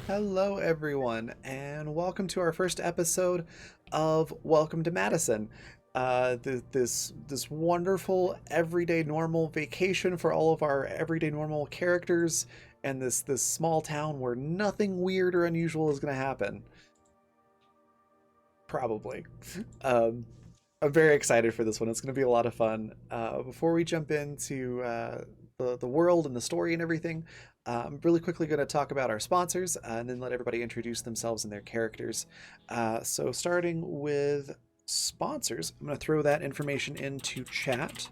Hello, everyone, and welcome to our first episode of Welcome to Madison. This wonderful everyday normal vacation for all of our everyday normal characters, and this small town where nothing weird or unusual is going to happen. Probably. Um, I'm very excited for this one. It's going to be a lot of fun. Before we jump into the world and the story and everything, I'm really quickly going to talk about our sponsors and then let everybody introduce themselves and their characters. So, starting with sponsors, I'm going to throw that information into chat.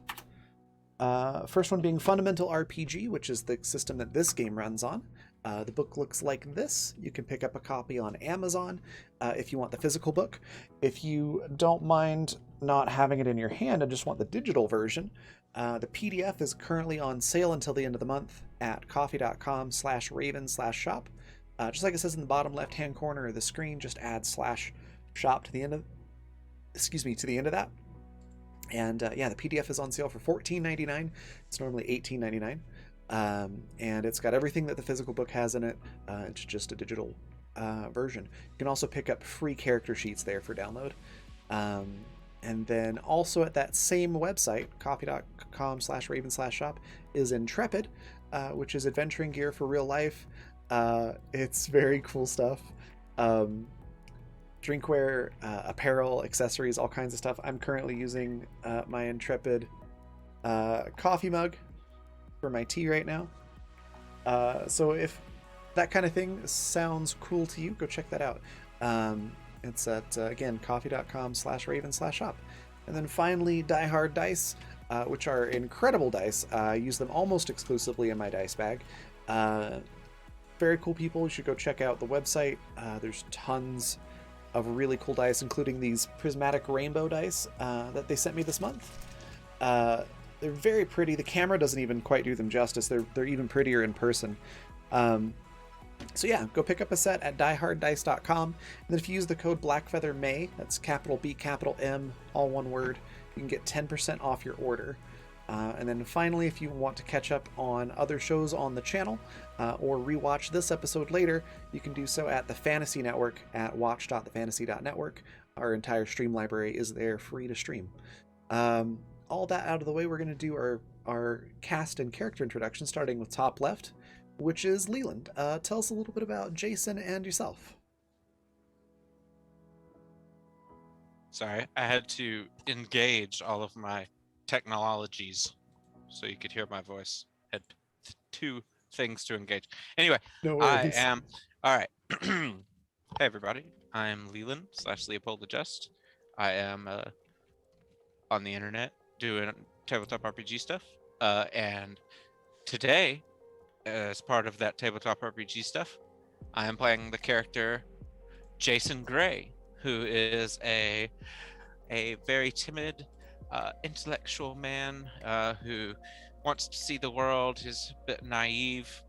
First one being Fundamental RPG, which is the system that this game runs on. The book looks like this. You can pick up a copy on Amazon if you want the physical book. If you don't mind not having it in your hand and just want the digital version, the PDF is currently on sale until the end of the month at coffee.com/raven/shop. Just like it says in the bottom left-hand corner of the screen, just add /shop to the end of, to the end of that. And yeah, the PDF is on sale for $14.99. It's normally $18.99. And it's got everything that the physical book has in it. It's just a digital version. You can also pick up free character sheets there for download. And then also at that same website, coffee.com/raven/shop, is Intrepid, which is adventuring gear for real life. It's very cool stuff. Drinkware, apparel, accessories, all kinds of stuff. I'm currently using my Intrepid coffee mug for my tea right now. So if that kind of thing sounds cool to you, go check that out. It's at, again, coffee.com/raven/shop. And then finally, Die Hard Dice, which are incredible dice. I use them almost exclusively in my dice bag. Very cool people. You should go check out the website. There's tons of really cool dice, including these prismatic rainbow dice that they sent me this month. They're very pretty. The camera doesn't even quite do them justice. They're even prettier in person. So yeah, go pick up a set at dieharddice.com. And then if you use the code BlackFeatherMay, that's capital B, capital M, all one word, you can get 10% off your order. And then finally, if you want to catch up on other shows on the channel or rewatch this episode later, you can do so at the Fantasy Network at watch.thefantasy.network. Our entire stream library is there free to stream. All that out of the way, we're going to do our cast and character introduction, starting with top left, which is Leland. Tell us a little bit about Jason and yourself. Sorry, I had to engage all of my technologies so you could hear my voice. Had two things to engage. Anyway, No I worries. am all right. Hey everybody, I'm Leland / Leopold the Just. I am on the internet doing tabletop RPG stuff, and today, as part of that tabletop RPG stuff, I am playing the character Jason Gray, who is a very timid, intellectual man who wants to see the world. He's a bit naive.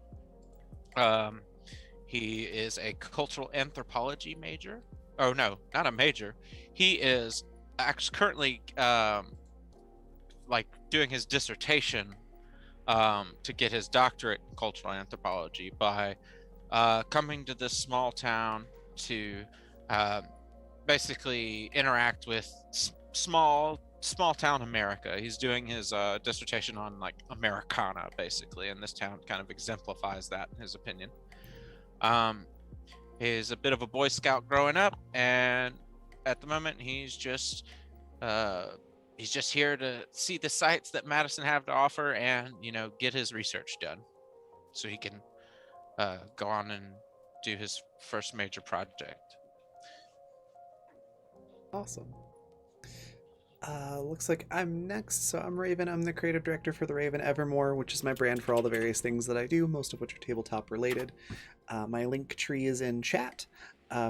He is a cultural anthropology major. Oh no, not a major. He is actually currently like doing his dissertation to get his doctorate in cultural anthropology by coming to this small town to basically interact with small town America. He's doing his dissertation on like Americana basically, and this town kind of exemplifies that in his opinion. He's a bit of a Boy Scout growing up, and at the moment he's just here to see the sites that Madison have to offer and get his research done so he can go on and do his first major project. Awesome. Looks like I'm next. So I'm Raven. I'm the creative director for the Raven Evermore, which is my brand for all the various things that I do, most of which are tabletop related. My link tree is in chat.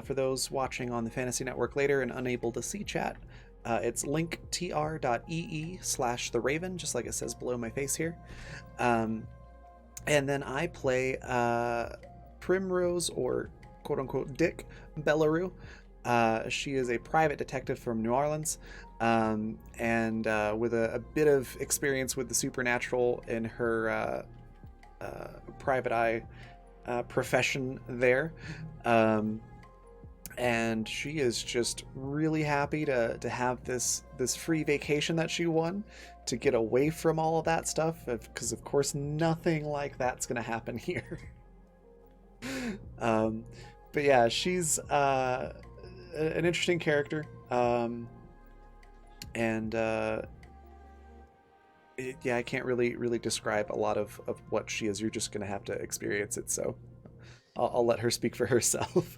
For those watching on the Fantasy Network later and unable to see chat, it's linktr.ee/the Raven, just like it says below my face here. And then I play Primrose, or quote unquote Dick Bellarue. She is a private detective from New Orleans, and with a bit of experience with the supernatural in her private eye profession there. And she is just really happy to have this free vacation that she won, to get away from all of that stuff, because of course nothing like that's going to happen here. But yeah, she's an interesting character, and yeah, I can't really describe a lot of what she is. You're just going to have to experience it, so I'll let her speak for herself.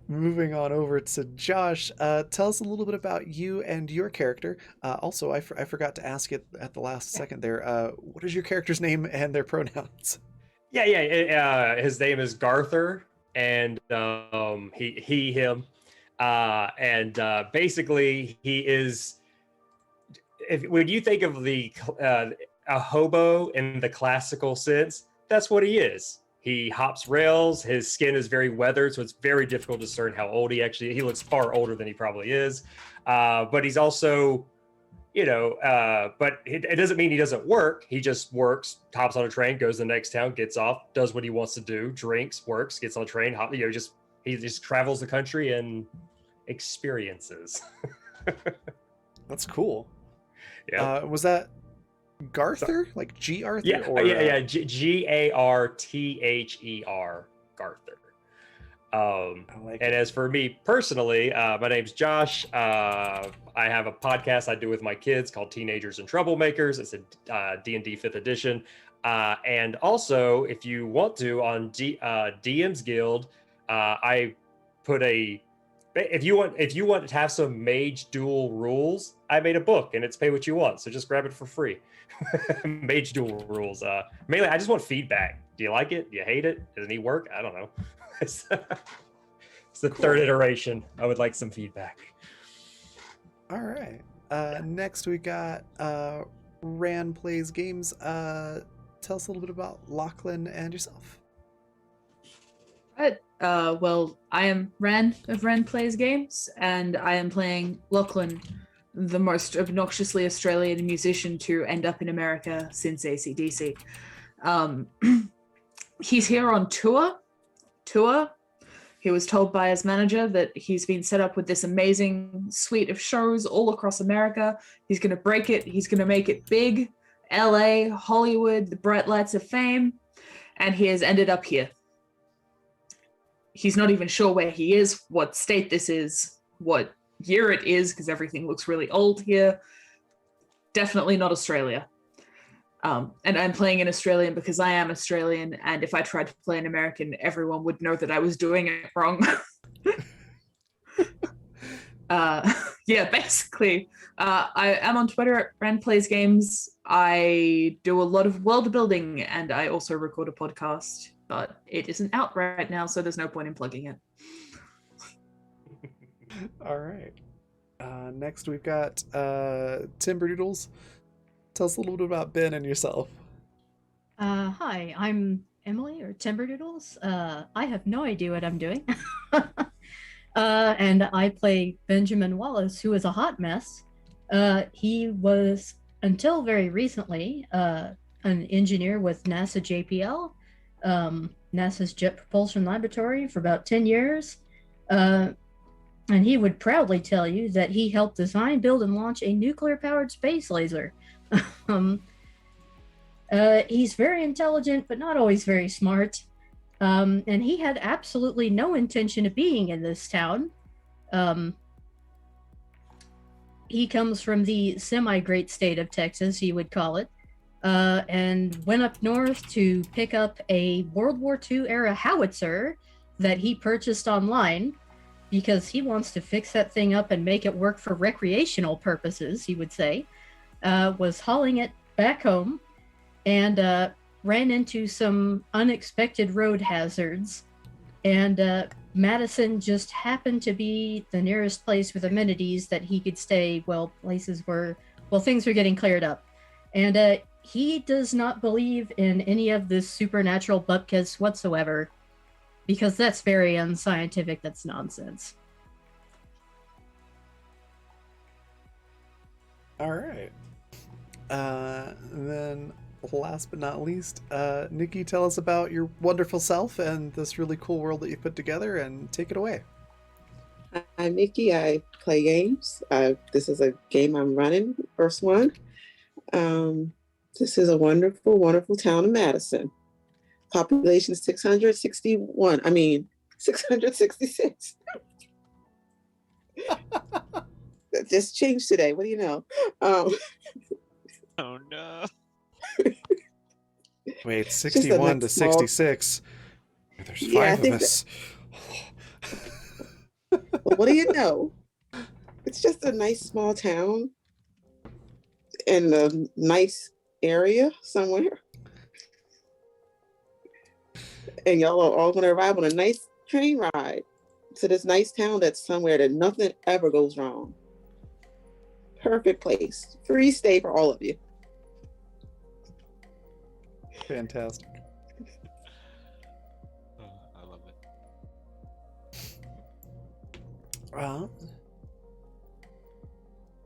Moving on over to Josh, tell us a little bit about you and your character. Also, I forgot to ask it at the last second there. What is your character's name and their pronouns? His name is Garther, and he him, and basically he is. When you think of a hobo in the classical sense, that's what he is. He hops rails. His skin is very weathered, so it's very difficult to discern how old he looks far older than he probably is. But he's also, but it doesn't mean he doesn't work. He just works, hops on a train, goes to the next town, gets off, does what he wants to do, drinks, works, gets on a train, he just travels the country and experiences. That's cool. Yeah. Was that Garther? Like G. Arthur? Yeah, or, Garther, Garther. And as for me personally, my name's Josh. I have a podcast I do with my kids called Teenagers and Troublemakers. It's a D&D 5th edition. And also, if you want to, on DM's Guild, I put if you want to have some Mage Duel rules, I made a book, and it's pay what you want. So just grab it for free. Mage Duel rules. Mainly, I just want feedback. Do you like it? Do you hate it? Does it need work? I don't know. It's the third iteration. I would like some feedback. All right. Next we got Ran Plays Games. Tell us a little bit about Lachlan and yourself. Right. Well, I am Ran of Ran Plays Games, and I am playing Lachlan, the most obnoxiously Australian musician to end up in America since AC/DC. He's here on tour. He was told by his manager that he's been set up with this amazing suite of shows all across America. He's going to break it. He's going to make it big. LA, Hollywood, the bright lights of fame. And he has ended up here. He's not even sure where he is, what state this is, what year it is, because everything looks really old here. Definitely not Australia. And I'm playing an Australian because I am Australian, and if I tried to play an American, everyone would know that I was doing it wrong. Yeah, basically. I am on Twitter at Ran Plays Games. I do a lot of world building, and I also record a podcast, but it isn't out right now, so there's no point in plugging it. All right. Next we've got Timberdoodles. Tell us a little bit about Ben and yourself. Hi, I'm Emily, or Timberdoodles. I have no idea what I'm doing. And I play Benjamin Wallace, who is a hot mess. He was, until very recently, an engineer with NASA JPL, NASA's Jet Propulsion Laboratory, for about 10 years. And he would proudly tell you that he helped design, build, and launch a nuclear-powered space laser. He's very intelligent, but not always very smart. And he had absolutely no intention of being in this town. He comes from the semi-great state of Texas, you would call it, and went up north to pick up a World War II era howitzer that he purchased online because he wants to fix that thing up and make it work for recreational purposes, he would say. Was hauling it back home and ran into some unexpected road hazards, and Madison just happened to be the nearest place with amenities that he could stay while things were getting cleared up. And he does not believe in any of this supernatural bupkis whatsoever, because that's very unscientific. That's nonsense. All right. Then last but not least, Nikki, tell us about your wonderful self and this really cool world that you put together, and take it away. I'm Nikki. I play games. This is a game I'm running, first one. This is a wonderful, wonderful town of Madison. Population 661. I mean, 666. That just changed today. What do you know? Oh no. Wait, just a 61 to nice small- 66. There's Yeah, I five of think us. Well, what do you know? It's just a nice small town in a nice area somewhere. And y'all are all going to arrive on a nice train ride to this nice town that's somewhere that nothing ever goes wrong. Perfect place. Free stay for all of you. Fantastic. Oh, I love it.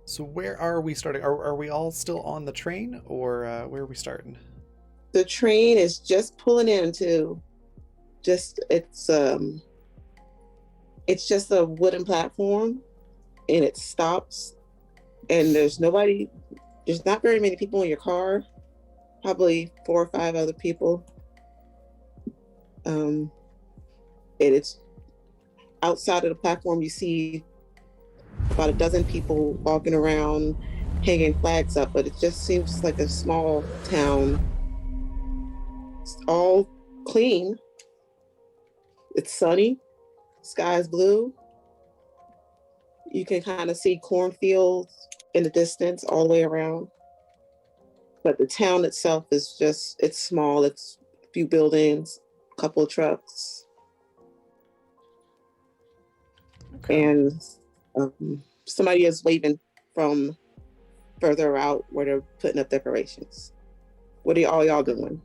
So where are we starting? Are we all still on the train, or where are we starting? The train is just pulling into it's just a wooden platform, and it stops, and there's not very many people in your car, probably 4 or 5 other people. And it's outside of the platform, you see about a dozen people walking around hanging flags up, but it just seems like a small town. It's all clean. It's sunny. Sky's blue. You can kind of see cornfields in the distance all the way around. But the town itself is it's small. It's a few buildings, a couple of trucks. Okay. And somebody is waving from further out where they're putting up decorations. What are all y'all doing?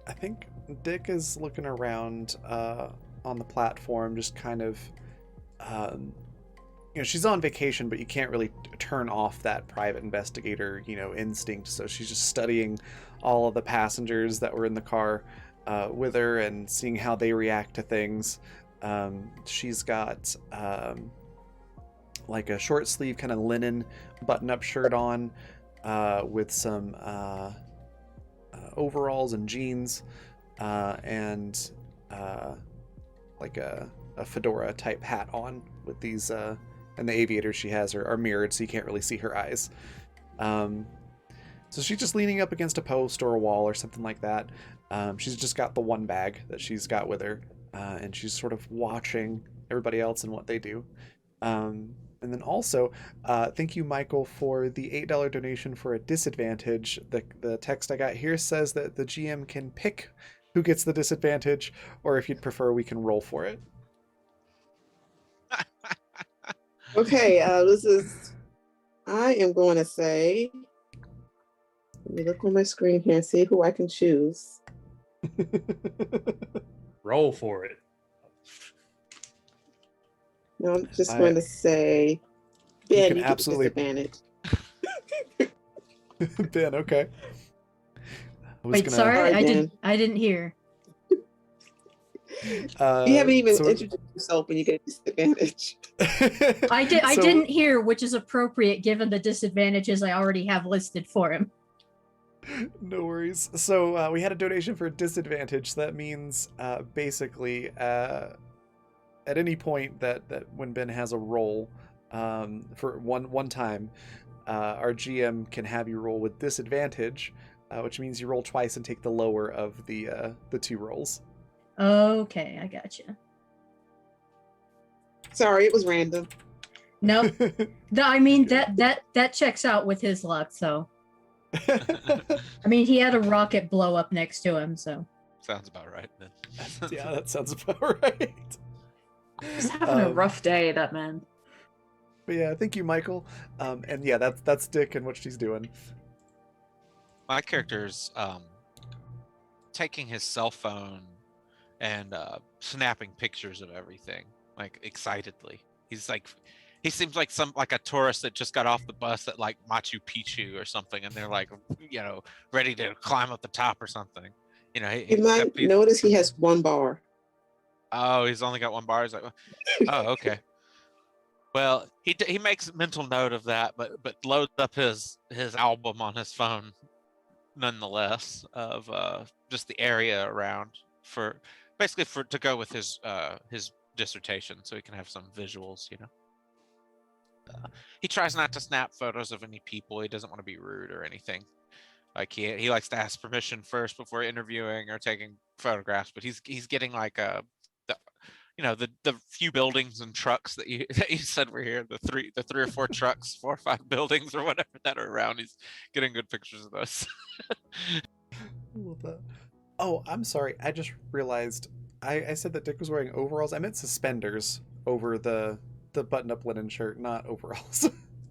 I think Dick is looking around on the platform, just kind of, she's on vacation, but you can't really turn off that private investigator, instinct. So she's just studying all of the passengers that were in the car with her and seeing how they react to things. She's got like a short sleeve kind of linen button-up shirt on with some overalls and jeans and like a fedora type hat on with these and the aviators she has are mirrored, so you can't really see her eyes. So she's just leaning up against a post or a wall or something like that. She's just got the one bag that she's got with her, and she's sort of watching everybody else and what they do. And then also, thank you, Michael, for the $8 donation for a disadvantage. The text I got here says that the GM can pick who gets the disadvantage, or if you'd prefer, we can roll for it. Okay, I am going to say, let me look on my screen here and see who I can choose. Roll for it. No, I'm just going to say, Ben, can you get absolutely- disadvantage. Ben, okay. Wait, sorry, Sorry, I Dan. didn't hear. You haven't even so- introduced yourself and you get disadvantage. I So- didn't hear, which is appropriate given the disadvantages I already have listed for him. No worries. So we had a donation for a disadvantage. That means basically at any point that when Ben has a roll for one time, our GM can have you roll with disadvantage, which means you roll twice and take the lower of the 2 rolls. Okay, I gotcha. Sorry, it was random. Nope. I mean that checks out with his luck. So I mean he had a rocket blow up next to him. So Sounds about right then. Yeah, that sounds about right. He's having a rough day, that man. But yeah, thank you, Michael. And yeah, that's Dick and what she's doing. My character's taking his cell phone and snapping pictures of everything, like excitedly. He's like, he seems like a tourist that just got off the bus at like Machu Picchu or something, and they're like, ready to climb up the top or something. You might notice he has one bar. Oh, he's only got one bar. He's like, oh, okay. Well, he makes mental note of that, but loads up his album on his phone, nonetheless, of just the area around to go with his dissertation, so he can have some visuals. He tries not to snap photos of any people. He doesn't want to be rude or anything. Like he likes to ask permission first before interviewing or taking photographs. But he's getting like the few buildings and trucks that you said were here, the three or four trucks, 4 or 5 buildings or whatever that are around. He's getting good pictures of those. Love that. Oh, I'm sorry. I just realized I said that Dick was wearing overalls. I meant suspenders over the button-up linen shirt, not overalls.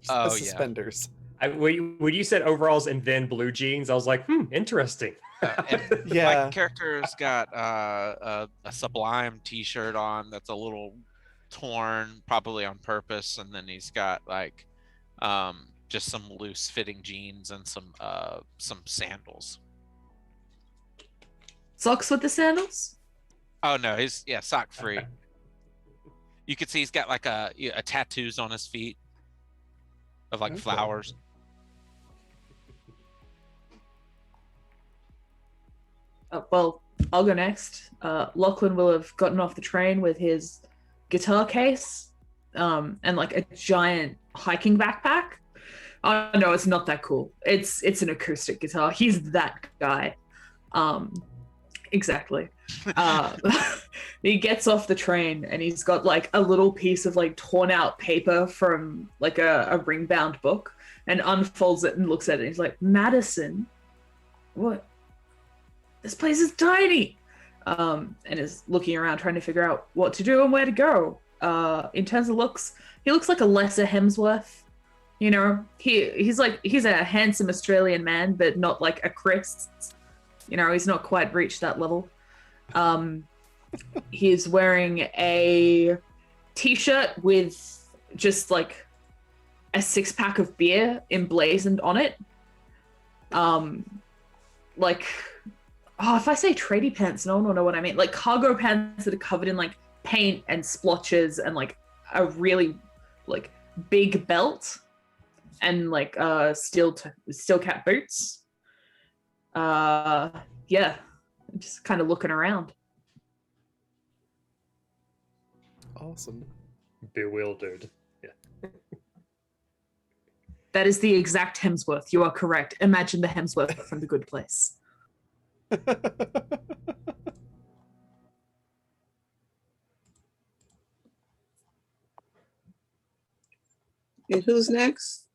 Oh, suspenders. When you said overalls and then blue jeans, I was like, interesting. And Yeah. my character's got a Sublime t-shirt on that's a little torn, probably on purpose, and then he's got like just some loose fitting jeans and some sandals. Socks with the sandals? Oh no, he's sock free. You can see he's got like a tattoos on his feet of like flowers. Well, I'll go next. Lachlan will have gotten off the train with his guitar case and like a giant hiking backpack. Oh no, it's not that cool. It's an acoustic guitar. He's that guy. Exactly. He gets off the train and he's got like a little piece of like torn out paper from like a ring bound book and unfolds it and looks at it. He's like, Madison, what? This place is tiny. And is looking around trying to figure out what to do and where to go. In terms of looks, he looks like a lesser Hemsworth. He's a handsome Australian man, but not like a Chris. He's not quite reached that level. He's wearing a t-shirt with just like a 6-pack of beer emblazoned on it. If I say tradie pants, no one will know what I mean. Like cargo pants that are covered in like paint and splotches and like a really like big belt and like steel cap boots. Just kind of looking around. Awesome. Bewildered. Yeah. That is the exact Hemsworth. You are correct. Imagine the Hemsworth from The Good Place. And who's next?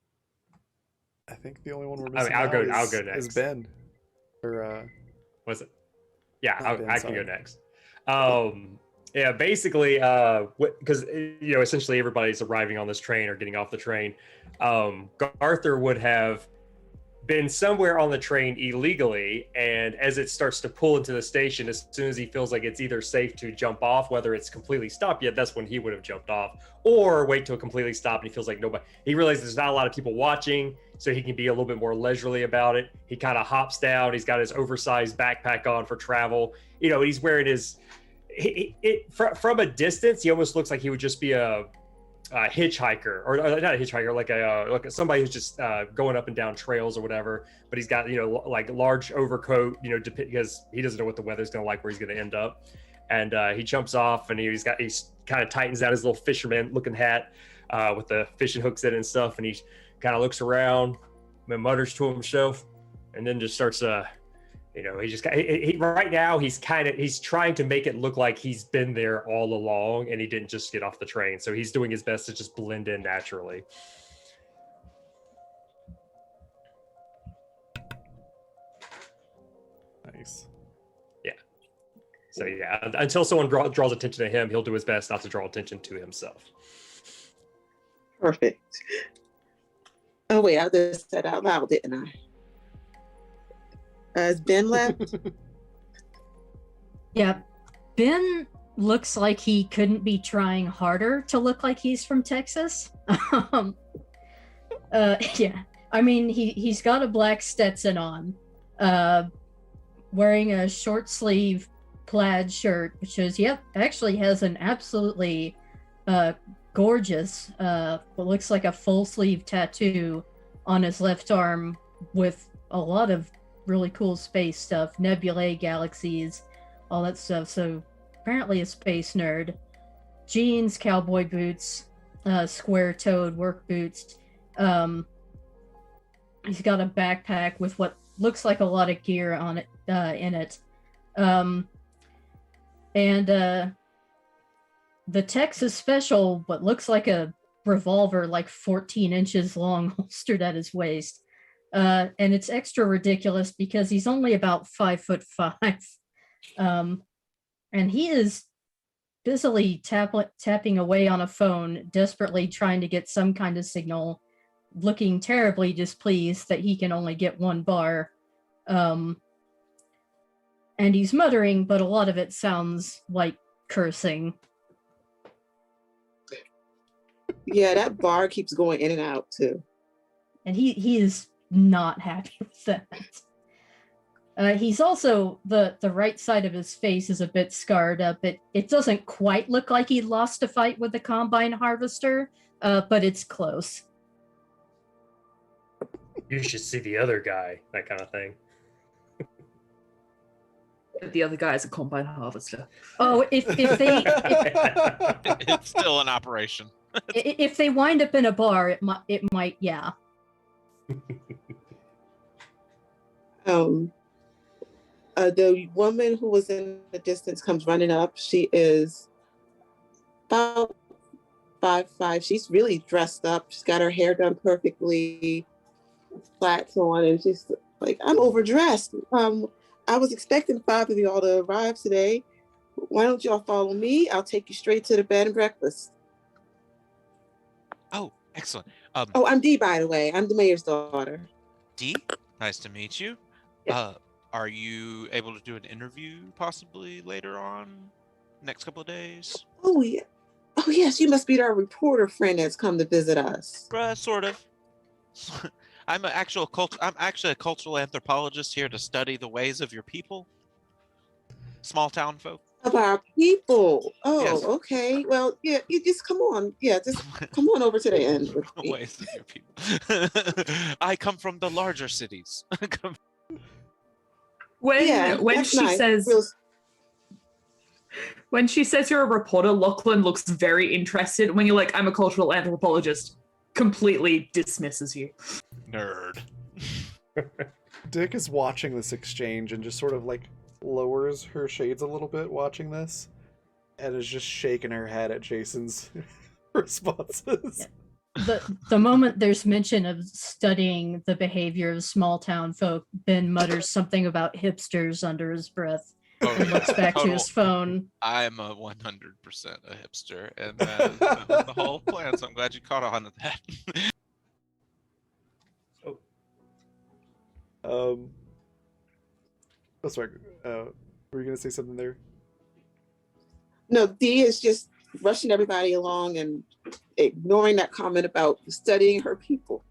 I think the only one we're missing I'll go is next. Ben. Or was it? Yeah, Ben, I can go next. Basically, because essentially everybody's arriving on this train or getting off the train. Arthur would have been somewhere on the train illegally, and as it starts to pull into the station, as soon as he feels like it's either safe to jump off, whether it's completely stopped yet, that's when he would have jumped off, or wait till it completely stopped and he feels like nobody. He realizes there's not a lot of people watching, so he can be a little bit more leisurely about it. He kind of hops down. He's got his oversized backpack on for travel. He's wearing his. From a distance, he almost looks like he would just be a hitchhiker, or not a hitchhiker, like somebody who's just going up and down trails or whatever. But he's got like large overcoat, because he doesn't know what the weather's going to like, where he's going to end up. And he jumps off, and he kind of tightens out his little fisherman looking hat with the fishing hooks in it and stuff. And he kind of looks around and mutters to himself, and then just starts right now he's trying to make it look like he's been there all along and he didn't just get off the train. So he's doing his best to just blend in naturally. nice. Yeah. So until someone draws attention to him, he'll do his best not to draw attention to himself. Perfect. Oh wait, I just said out loud, didn't I? Has Ben left? Yeah, Ben looks like he couldn't be trying harder to look like he's from Texas. Yeah. I mean, he's got a black Stetson on, wearing a short sleeve plaid shirt, which shows, yep, actually has an absolutely gorgeous, what looks like a full sleeve tattoo on his left arm with a lot of really cool space stuff, nebulae, galaxies, all that stuff. So apparently a space nerd. Jeans, cowboy boots, square-toed work boots. He's got a backpack with what looks like a lot of gear on it, in it. The Texas Special, what looks like a revolver, like 14 inches long, holstered at his waist. And it's extra ridiculous because he's only about 5'5". And he is busily tapping away on a phone, desperately trying to get some kind of signal, looking terribly displeased that he can only get one bar. And he's muttering, but a lot of it sounds like cursing. Yeah, that bar keeps going in and out too. And he is not happy with that. He's also, the right side of his face is a bit scarred up. It doesn't quite look like he lost a fight with the combine harvester, but it's close. You should see the other guy, that kind of thing. The other guy is a combine harvester. Oh, if they It's still an operation. if they wind up in a bar, it might, yeah. The woman who was in the distance comes running up. She is about 5'5". She's really dressed up. She's got her hair done perfectly, flats on, and she's like, "I'm overdressed. I was expecting 5 of y'all to arrive today. Why don't y'all follow me? I'll take you straight to the bed and breakfast." Oh, excellent. Oh, I'm Dee, by the way. I'm the mayor's daughter. Dee, nice to meet you. Yeah. Are you able to do an interview possibly later on, next couple of days? Oh, yeah. Oh, yes. You must be our reporter friend that's come to visit us. Sort of. I'm actually a cultural anthropologist here to study the ways of your people, small town folk. Of our people. Oh, Yes. okay. Well, yeah, you just come on. Yeah, just come on over to the end with The me. ways of your people. I come from the larger cities. When that's she nice. says Real- when she says you're a reporter, Lachlan looks very interested. When you're like, I'm a cultural anthropologist, completely dismisses you. Nerd. Dick is watching this exchange and just sort of like lowers her shades a little bit watching this and is just shaking her head at Jason's responses. The moment there's mention of studying the behavior of small town folk, Ben mutters something about hipsters under his breath and looks back to his phone. I'm a 100% a hipster, and that was the whole plan. So I'm glad you caught on to that. Oh, sorry. Were you gonna say something there? No, Dee is just rushing everybody along and ignoring that comment about studying her people.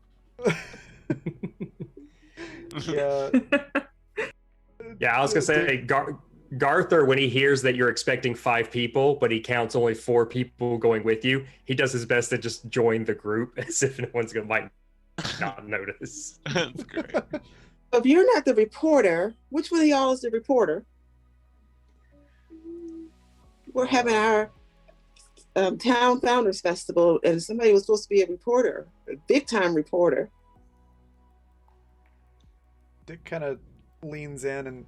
Yeah. Yeah, I was gonna say, Garther, when he hears that you're expecting 5 people, but he counts only 4 people going with you, he does his best to just join the group as if no one's might not notice. That's great. If you're not the reporter, which one of y'all is the reporter? We're having our Town Founders Festival, and somebody was supposed to be a reporter, a big time reporter. Dick kind of leans in and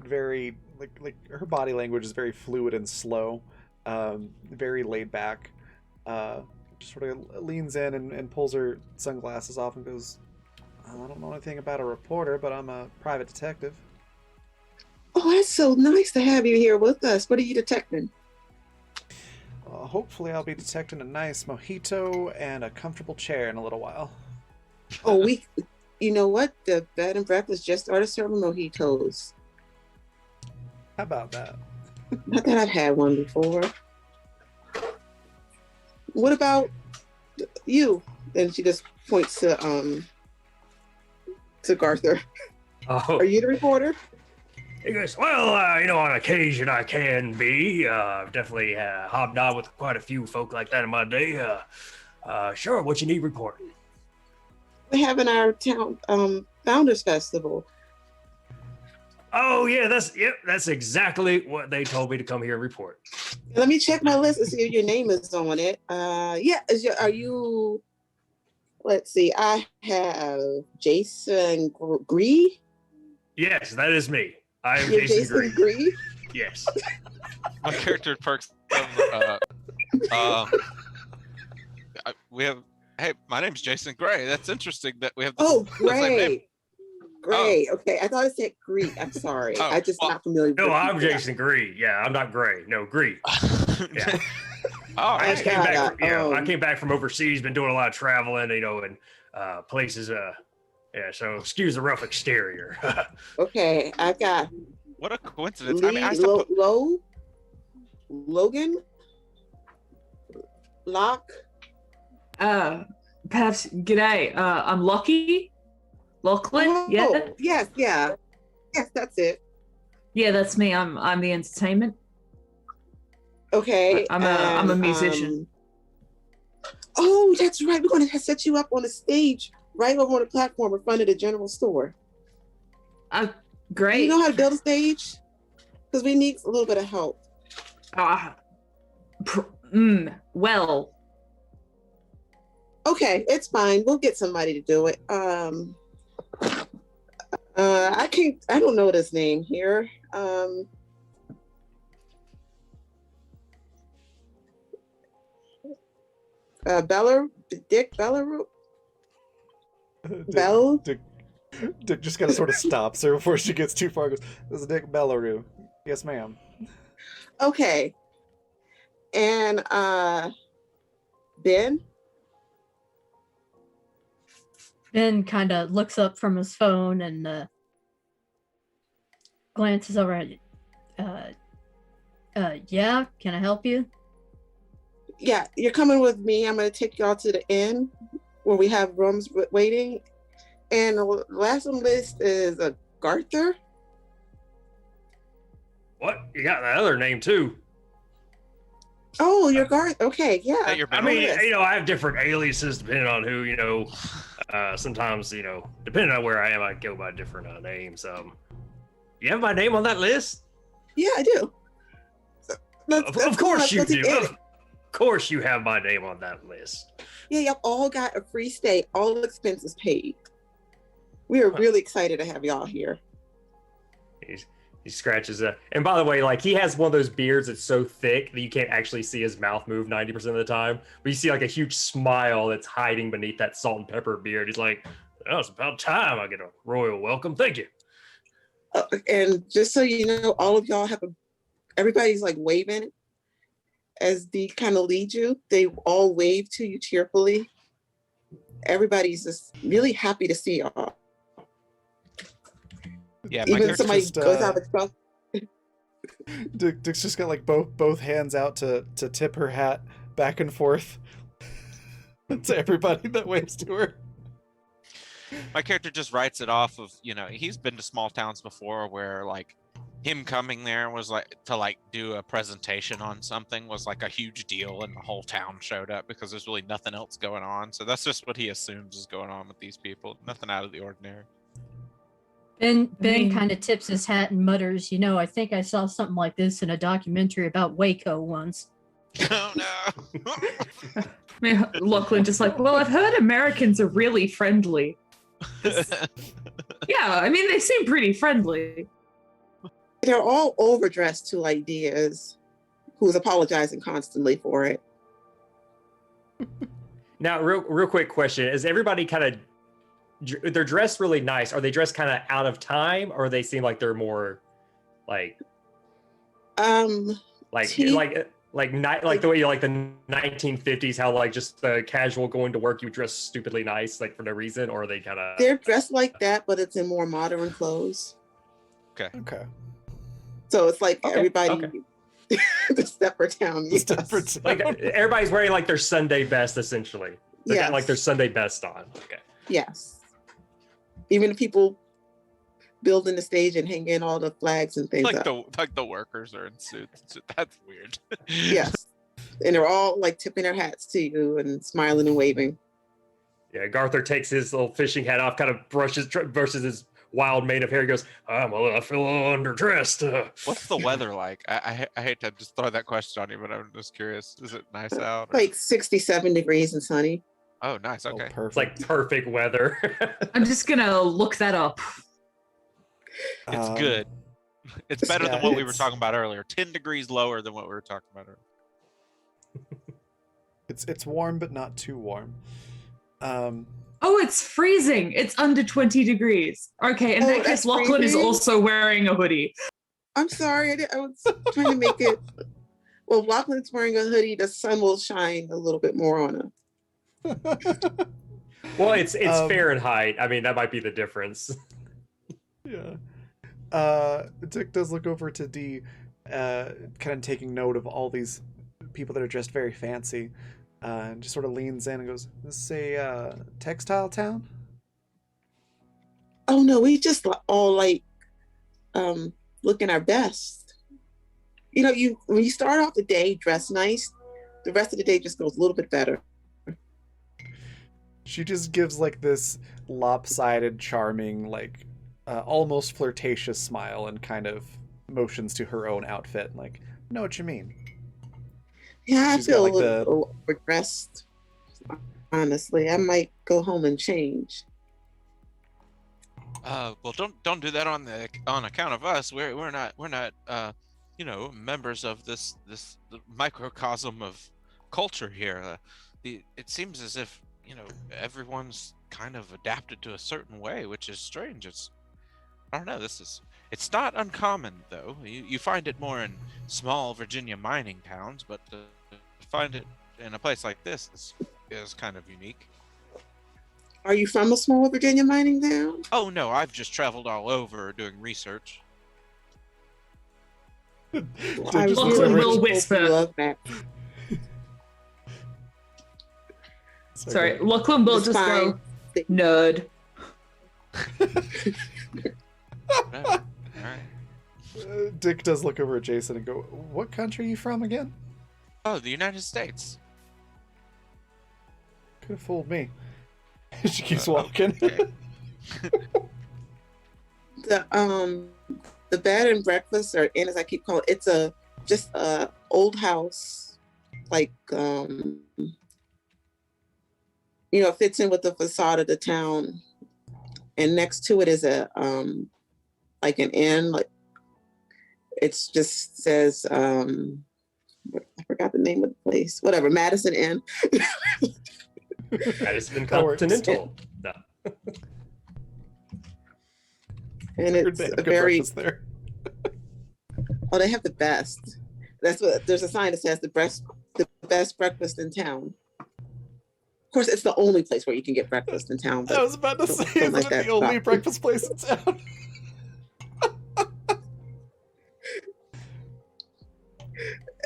very like her body language is very fluid and slow, very laid back. Just sort of leans in and pulls her sunglasses off and goes, "I don't know anything about a reporter, but I'm a private detective." Oh, that's so nice to have you here with us. What are you detecting? Hopefully I'll be detecting a nice mojito and a comfortable chair in a little while. Oh, you know what? The bed and breakfast just started serving mojitos. How about that? Not that I've had one before. What about you? And she just points to Garther. Oh, Are you the reporter? he goes, well, on occasion I can be. I've definitely hobnobbed with quite a few folk like that in my day. Sure, what you need reporting? We're having our town founders festival. Oh yeah, that's exactly what they told me to come here and report. Let me check my list and see if your name is on it. Yeah, are you? Let's see. I have Jason Gree. Yes, that is me. I am You're Jason Green. Gree. Yes. My character perks. We have. Hey, my name's Jason Gray. That's interesting that we have the, Oh, the same name. Gray. Okay, I thought it said Gree. I'm sorry. Oh, I just well, not familiar. No, with I'm people. Jason Green. Yeah, I'm not Gray. No, Green. Yeah. All I just right. came back. I um, came back from overseas. Been doing a lot of traveling, and places. Yeah. So excuse the rough exterior. Okay, I got What a coincidence. Lee I mean, I suppose. Logan, Locke. Perhaps, g'day. I'm Lockie. Lachlan. Yeah. Oh, yes, that's it. Yeah, that's me. I'm the entertainment. Okay, I'm a musician. Oh, that's right. We're going to set you up on the stage right over on the platform in front of the general store. Do Great. you know how to build a stage? Because we need a little bit of help. Well, Okay, it's fine. We'll get somebody to do it. I don't know this name here. Dick Belleru. Bell. Dick just kind of sort of stops her before she gets too far. Goes, "This is Dick Belleru." Yes, ma'am. Okay. And Ben. Ben kind of looks up from his phone and glances over at you. Yeah, can I help you? Yeah, you're coming with me. I'm going to take y'all to the inn where we have rooms waiting. And the last on the list is a Garther. What? You got that other name too? Oh, you're Garth. Okay, yeah. Hey, you're I Ben. mean, yes. I have different aliases depending on who, sometimes, depending on where I am, I go by different names. You have my name on that list? Yeah, I do. Of course you do. Yeah, Of course you have my name on that list. y'all all got a free stay, all expenses paid. We are really excited to have y'all here. He scratches it. And by the way, like, he has one of those beards that's so thick that you can't actually see his mouth move 90% of the time. But you see like a huge smile that's hiding beneath that salt and pepper beard. He's like, oh, it's about time I get a royal welcome. Thank you. And just so you know, all of y'all everybody's like waving as they kind of lead you. They all wave to you cheerfully. Everybody's just really happy to see y'all. Yeah, my Even character somebody just, goes out of truck. Dick's just got like both hands out to tip her hat back and forth to everybody that waves to her. my character just writes it off of, he's been to small towns before where like him coming there was like to like do a presentation on something was like a huge deal and the whole town showed up because there's really nothing else going on. So that's just what he assumes is going on with these people. Nothing out of the ordinary. Ben mean- kind of tips his hat and mutters, I think I saw something like this in a documentary about Waco once. Oh no. I mean, Lachlan just like, well, I've heard Americans are really friendly. Yeah, I mean, they seem pretty friendly. They're all overdressed to like Diaz, who's apologizing constantly for it. Now, real quick question. Is everybody kind of, they're dressed really nice. Are they dressed kind of out of time, or they seem like they're more like like Tea- like the way you like the 1950s, how like just casual going to work, you dress stupidly nice like for no reason, or are they kind of? They're dressed like that, but it's in more modern clothes. Okay. So it's like Okay, everybody okay. The stepper town. The Yes. stepper town. Like everybody's wearing like their Sunday best, essentially. They got like their Sunday best on. Okay. Yes. Even the people building the stage and hanging all the flags and things up. Like the workers are in suits. That's weird. Yes. And they're all like tipping their hats to you and smiling and waving. Yeah, Garther takes his little fishing hat off, kind of brushes his wild mane of hair. He goes, I feel a little underdressed. What's the weather like? I hate to just throw that question on you, but I'm just curious. Is it nice out? Like 67 degrees and sunny. Oh, nice. Oh, Okay. It's perfect. like perfect weather. I'm just gonna look that up. It's good. It's better yeah, than what we were it's- talking about earlier. 10 degrees lower than what we were talking about earlier. It's warm, but not too warm. Oh, it's freezing. It's under 20 degrees. Okay, in Oh, that case, that's Lachlan is freezing? also wearing a hoodie. I'm sorry. I was trying to make it. Well, Lachlan's wearing a hoodie. The sun will shine a little bit more on him. Well, it's Um, Fahrenheit. I mean, that might be the difference. Yeah. Dick does look over to D, kind of taking note of all these people that are dressed very fancy, and just sort of leans in and goes, "This is a textile town?" Oh no, we just all like looking our best. You know, when you start off the day dressed nice, the rest of the day just goes a little bit better. She just gives like this lopsided, charming, like almost flirtatious smile and kind of motions to her own outfit. Like, I know what you mean. Yeah, I She's got, feel like, a little overdressed. Honestly, I might go home and change. Well, don't do that on account of us. We're not members of this microcosm of culture here. It seems as if everyone's kind of adapted to a certain way, which is strange. I don't know. It's not uncommon though. You find it more in small Virginia mining towns, but to find it in a place like this is kind of unique. Are you from a small Virginia mining town? Oh no, I've just traveled all over doing research. I Just was looks Lachlan over- will hoping whisper. you love that. Sorry, Lachlan will It's just go, fine. nerd. Whatever. All right. Dick does look over at Jason and go, "What country are you from again?" Oh, the United States. Could have fooled me. She keeps walking. Okay. The bed and breakfast, or inn as I keep calling it, it's just a old house, like it fits in with the facade of the town, and next to it is a like an inn, like it's just says I forgot the name of the place, whatever, Madison Inn. Madison That works. Continental. No. And Good it's bit of a good very breakfast there. oh, they have the best. That's what there's a sign that says the best breakfast in town. Of course, it's the only place where you can get breakfast in town. I But was about to say, something isn't like it that the only spot. breakfast place in town?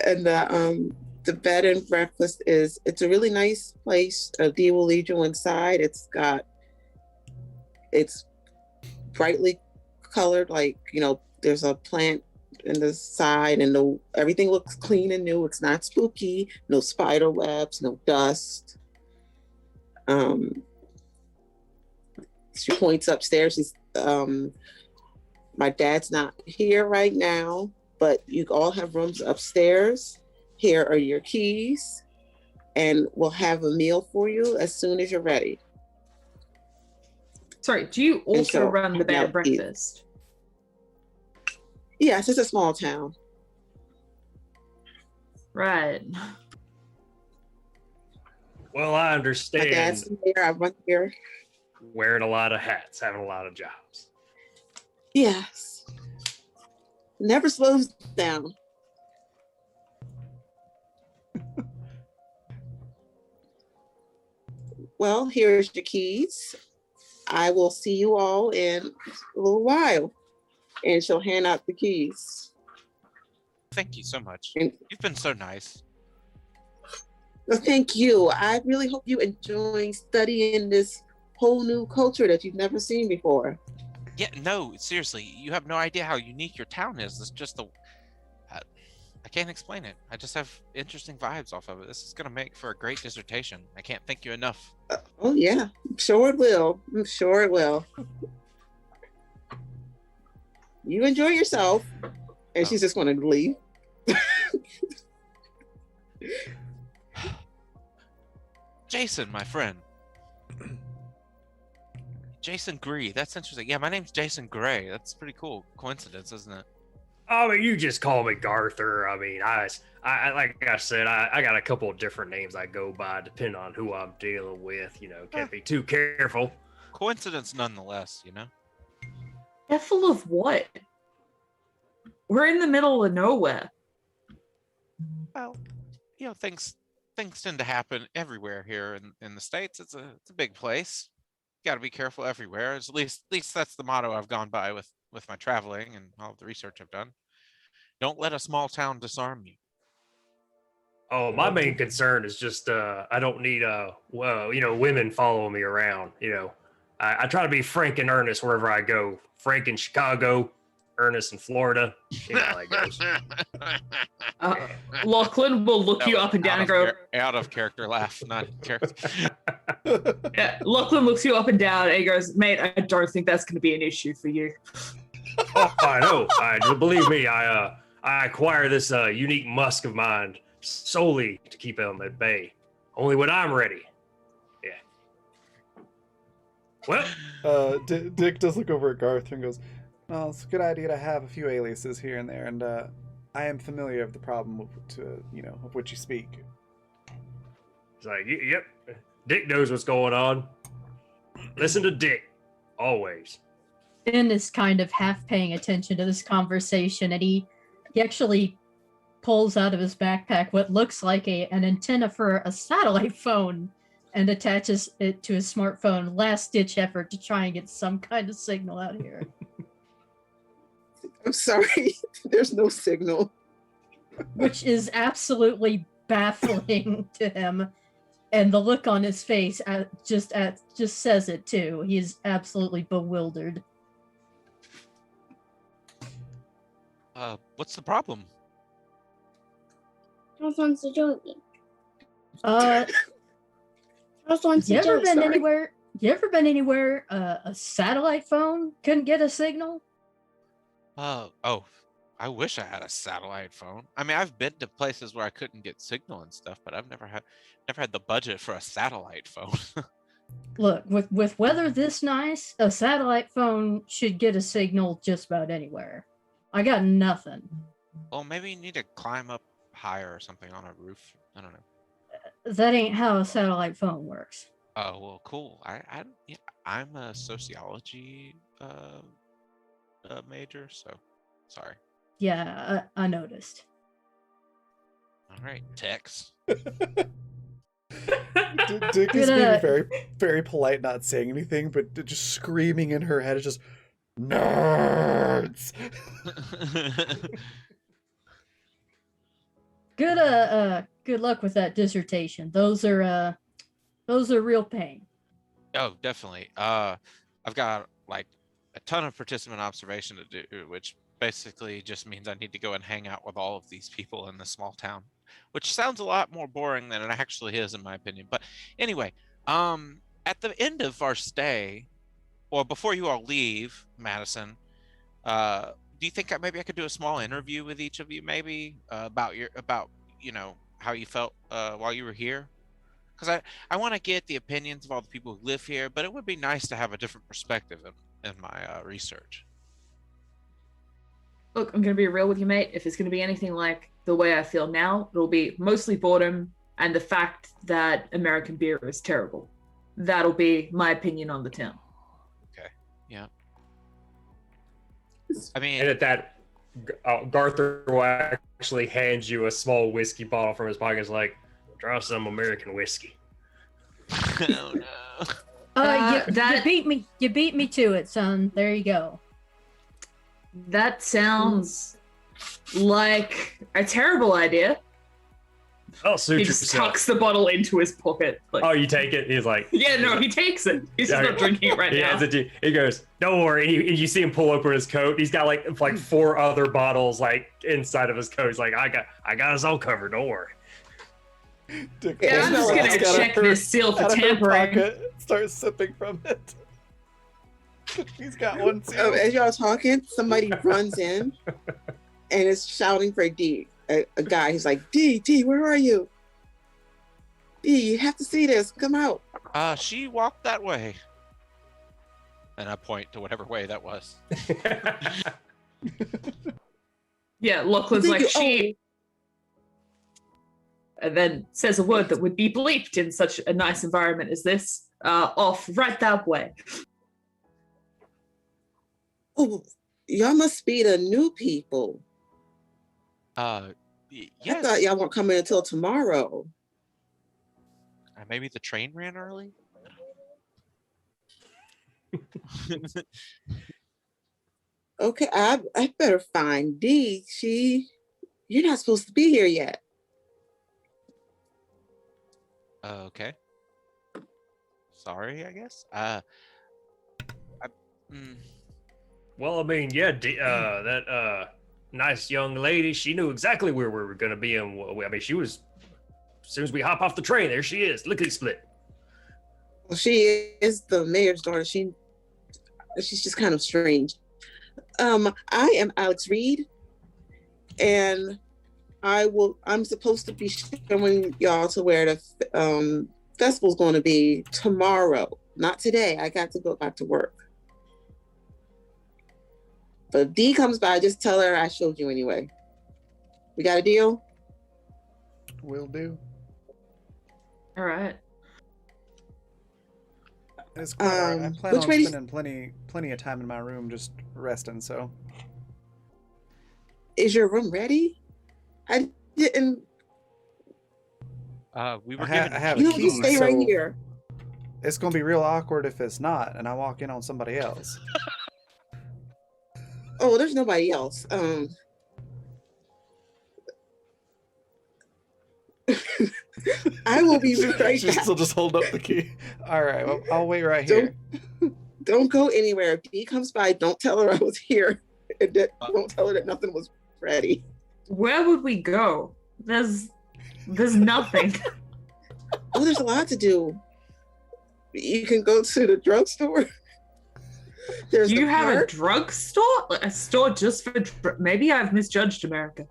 and the bed and breakfast it's a really nice place. Dee will lead you inside. It's brightly colored, like there's a plant in the side, and everything looks clean and new. It's not spooky. No spider webs, no dust. She points upstairs. She's my dad's not here right now, but you all have rooms upstairs. Here are your keys, and we'll have a meal for you as soon as you're ready. Sorry, do you also so, run the bed and now eat. breakfast? Yeah, it's just a small town. Right. Well, I My understand dad's here. I run here. wearing a lot of hats, having a lot of jobs. Yes. Never slows down. Well, here's your keys. I will see you all in a little while. And she'll hand out the keys. Thank you so much. And You've been so nice. well, thank you. I really hope you enjoy studying this whole new culture that you've never seen before. Yeah, no, seriously, you have no idea how unique your town is. It's just I can't explain it. I just have interesting vibes off of it. This is gonna make for a great dissertation. I can't thank you enough. Oh yeah, I'm sure it will. I'm sure it will. You enjoy yourself. And she's just going to leave. Jason, my friend. Jason Gree. That's interesting. Yeah, my name's Jason Gray. That's pretty cool. Coincidence, isn't it? I mean, you just call me Garther. I mean, I like I said, I got a couple of different names I go by depending on who I'm dealing with. You know, can't be too careful. Coincidence nonetheless, you know? Careful of what? We're in the middle of nowhere. Well, you know, things tend to happen everywhere here in the States. It's a big place. You got to be careful everywhere. At least that's the motto I've gone by with my traveling and all of the research I've done. Don't let a small town disarm you. Oh, my main concern is just I don't need women following me around. You know, I try to be frank and earnest wherever I go. Frank in Chicago, earnest in Florida. You know how that goes. Lachlan will look you up and down and go. Out of character laugh, not character. Yeah, Lachlan looks you up and down and he goes, "Mate, I don't think that's going to be an issue for you." Oh, I know. Believe me, I acquire this unique musk of mine solely to keep them at bay. Only when I'm ready. Yeah. Well, Dick does look over at Garth and goes, "Well, it's a good idea to have a few aliases here and there, and I am familiar of the problem of which you speak." it's like, yep. Dick knows what's going on. Listen to Dick. Always. Finn is kind of half paying attention to this conversation, and he actually pulls out of his backpack what looks like an antenna for a satellite phone and attaches it to his smartphone. Last ditch effort to try and get some kind of signal out here. I'm sorry. There's no signal. Which is absolutely baffling to him. And the look on his face just says it too. He's absolutely bewildered. What's the problem? Charles wants to join me. You Charles wants to ever join. been Sorry. anywhere? You ever been anywhere a satellite phone couldn't get a signal? Oh, I wish I had a satellite phone. I mean, I've been to places where I couldn't get signal and stuff, but I've never had the budget for a satellite phone. Look, with weather this nice, a satellite phone should get a signal just about anywhere. I got nothing. Well, maybe you need to climb up higher or something on a roof. I don't know. That ain't how a satellite phone works. Oh, well, cool. I'm a sociology major, so sorry. Yeah, I noticed. All right, Tex. Dick is being very, very polite, not saying anything, but just screaming in her head is just nerds. Good luck with that dissertation. Those are real pain. Oh, definitely. I've got like a ton of participant observation to do, which basically just means I need to go and hang out with all of these people in this small town, which sounds a lot more boring than it actually is, in my opinion. But anyway, at the end of our stay, or before you all leave, Madison, do you think maybe I could do a small interview with each of you, maybe about how you felt while you were here? Because I want to get the opinions of all the people who live here, but it would be nice to have a different perspective in my research. Look, I'm going to be real with you, mate. If it's going to be anything like the way I feel now, it'll be mostly boredom and the fact that American beer is terrible. That'll be my opinion on the town. Okay. Yeah. I mean, And at that, Garther will actually hand you a small whiskey bottle from his pocket. It's like, draw some American whiskey. oh no. You beat me to it, son. There you go. That sounds like a terrible idea. Oh, suit He just yourself. tucks the bottle into his pocket. Like, Oh, you take it? He's like, yeah, no, he takes it. He's just not drinking it right he now. hands it to you. He goes, don't worry. And you see him pull open his coat. He's got like 4 other bottles like inside of his coat. He's like, I got us all covered. Don't worry. Yeah, I'm just gonna check this seal for tampering. Start sipping from it. He's got one seal. As y'all talking, somebody runs in and is shouting for D. A guy. He's like, D, where are you? D, you have to see this. Come out. She walked that way. And I point to whatever way that was. Yeah, Lachlan's like, she... And then says a word that would be bleeped in such a nice environment as this. Off right that way. Oh, y'all must be the new people. Yes. I thought y'all weren't coming until tomorrow. Maybe the train ran early? Okay, I better find D. You're not supposed to be here yet. Okay. Sorry, I guess. Well, I mean, yeah, that nice young lady, she knew exactly where we were going to be. And I mean, she was, as soon as we hop off the train, there she is, lickety split. Well, she is the mayor's daughter. She's just kind of strange. I am Alex Reed, and I'm supposed to be showing y'all to where the festival's going to be tomorrow, not today. I got to go back to work. But if D comes by, just tell her I showed you anyway. We got a deal? Will do. All right. It's quite all right. I plan which on way spending plenty of time in my room just resting, so. Is your room ready? I didn't. We were I given have You a know, key, just stay right so here. it's gonna be real awkward if it's not, and I walk in on somebody else. Oh, there's nobody else. I will be right She'll back. still just hold up the key. All right, well, I'll wait right here. Don't go anywhere. If D comes by, don't tell her I was here. And don't tell her that nothing was ready. Where would we go? There's nothing. Oh, there's a lot to do. You can go to the drugstore. There's Do you the have a park. drugstore? Like a store just for maybe I've misjudged America.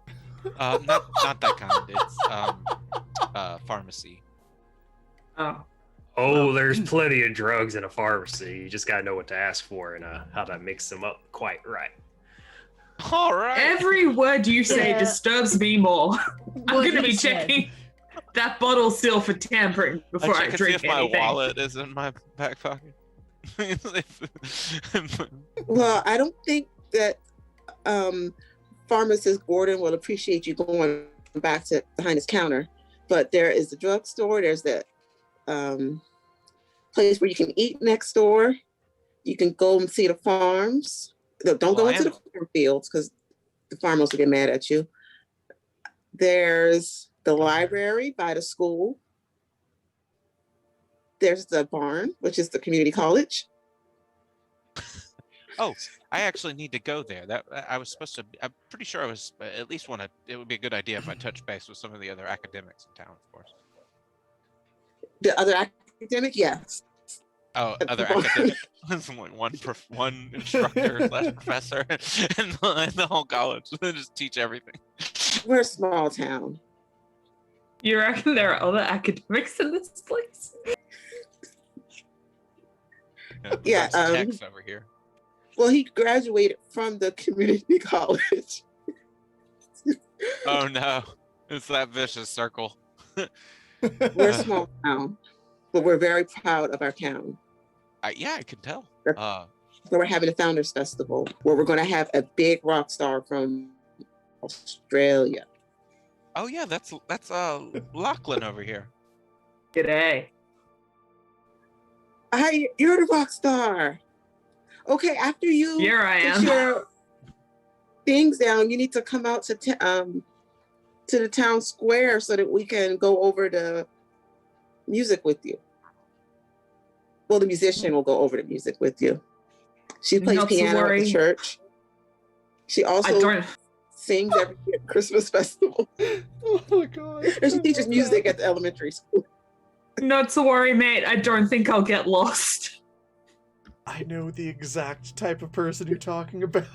not that kind. It's pharmacy. Oh. Oh, there's plenty of drugs in a pharmacy. You just got to know what to ask for and how to mix them up quite right. All right. Every word you say Yeah. disturbs me more. I'm What gonna he be said. checking that bottle seal for tampering before I check and see drink if my anything. wallet is in my back pocket. Well, I don't think that pharmacist Gordon will appreciate you going back to behind his counter. But there is the drugstore. There's the place where you can eat next door. You can go and see the farms. No, don't go into the cornfields because the farmers will get mad at you. There's the library by the school. There's the barn, which is the community college. Oh, I actually need to go there. That I was supposed to. I'm pretty sure I was at least want to. It would be a good idea if I touch base with some of the other academics in town, of course. The other academic, yes. Oh, other academic. Like one instructor slash professor in the whole college. They just teach everything. We're a small town. You reckon there are other academics in this place? Yeah, Text over here. Well, he graduated from the community college. Oh no, it's that vicious circle. We're a small town, but we're very proud of our town. Yeah, I can tell. So we're having a Founders Festival where we're going to have a big rock star from Australia. Oh yeah, that's Lachlan over here. G'day. Hi, you're the rock star. Okay, after you Here I get am. your things down, you need to come out to the town square so that we can go over the music with you. Well, the musician will go over the music with you. She plays Not to piano at worry. the church. She I also don't. sings every year at Christmas festival. Oh my god. And she teaches music at the elementary school. Not to worry, mate. I don't think I'll get lost. I know the exact type of person you're talking about.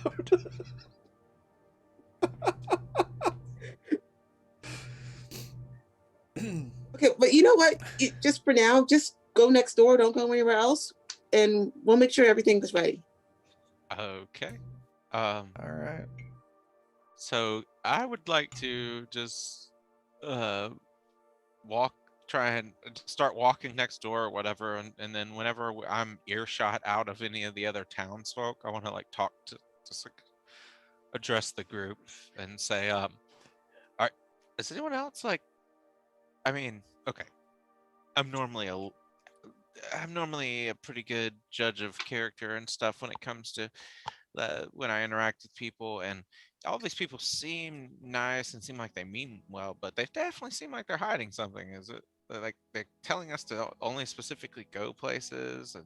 Okay, but you know what? Just for now, just go next door. Don't go anywhere else, and we'll make sure everything is ready. Okay. All right. So I would like to just try and start walking next door or whatever, and then whenever I'm earshot out of any of the other townsfolk, I want to like talk to just like address the group and say, is anyone else like? I mean, okay, I'm normally a pretty good judge of character and stuff when it comes to when I interact with people, and all these people seem nice and seem like they mean well, but they definitely seem like they're hiding something. Is it like they're telling us to only specifically go places and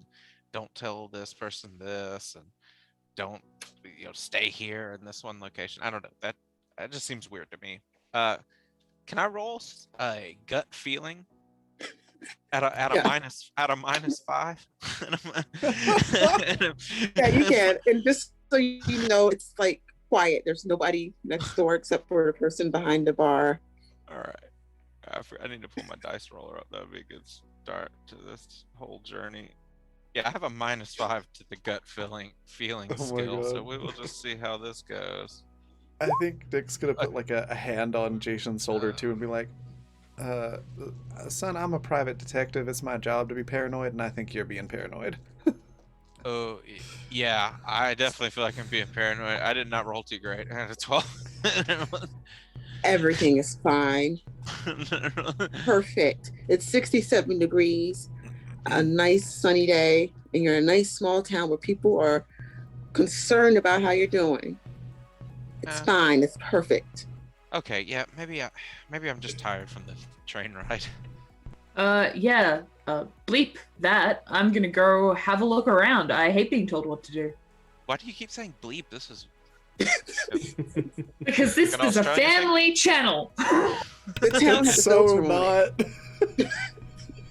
don't tell this person this and don't stay here in this one location? I don't know. That just seems weird to me. Can I roll a gut feeling at a Yeah. -5? Yeah, you can. And just so you know, it's like quiet. There's nobody next door except for the person behind the bar. All right. I need to pull my dice roller up. That would be a good start to this whole journey. Yeah, I have a -5 to the gut feeling Oh my skill, so God. we will just see how this goes. I think Dick's gonna put like a hand on Jason's shoulder too and be like, son, I'm a private detective. It's my job to be paranoid, and I think you're being paranoid. Oh, yeah, I definitely feel like I'm being paranoid. I did not roll too great. I had a 12. Everything is fine. Perfect. It's 67 degrees, a nice sunny day, and you're in a nice small town where people are concerned about how you're doing. It's fine. It's perfect. Okay, yeah, maybe I'm just tired from the train ride. Yeah. Bleep that. I'm gonna go have a look around. I hate being told what to do. Why do you keep saying bleep? This is Because this Like an is a Australian thing? family channel. The town has a so filter on it. not.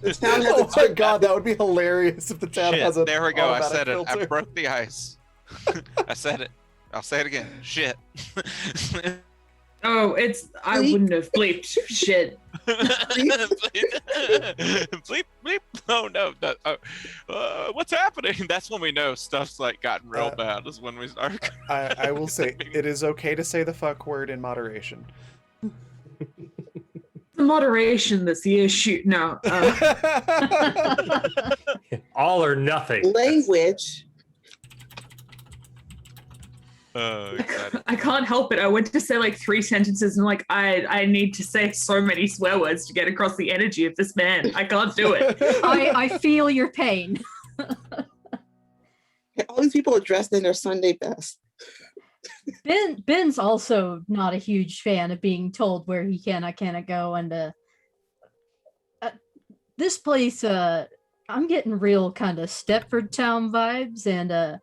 The town has Oh a my filter. god, that would be hilarious if the town Shit, has a. there we go. I automatic said it. I filter. broke the ice. I said it. I'll say it again. Shit. Oh, I Bleep. wouldn't have bleeped. Shit. Bleep, bleep. Oh no. What's happening? That's when we know stuff's like gotten real bad. Is when we start. I will say it is okay to say the fuck word in moderation. The moderation that's the issue. No. All or nothing. Language. Excited. I can't help it. I went to say like 3 sentences and like I need to say so many swear words to get across the energy of this man. I can't do it. I feel your pain. All these people are dressed in their Sunday best. Ben's also not a huge fan of being told where he cannot go, and this place, I'm getting real kind of Stepford Town vibes, and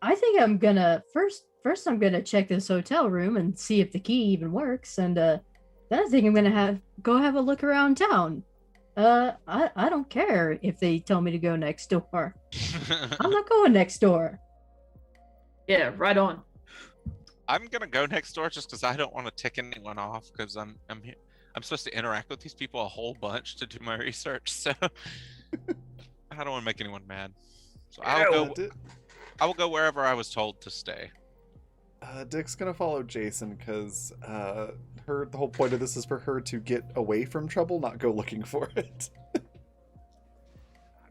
I think I'm gonna first I'm gonna check this hotel room and see if the key even works, and then I think I'm gonna go have a look around town. I don't care if they tell me to go next door. I'm not going next door. Yeah, right on. I'm gonna go next door just because I don't want to tick anyone off because I'm supposed to interact with these people a whole bunch to do my research, so I don't want to make anyone mad. So I will go wherever I was told to stay. Dick's gonna follow Jason because the whole point of this is for her to get away from trouble, not go looking for it. I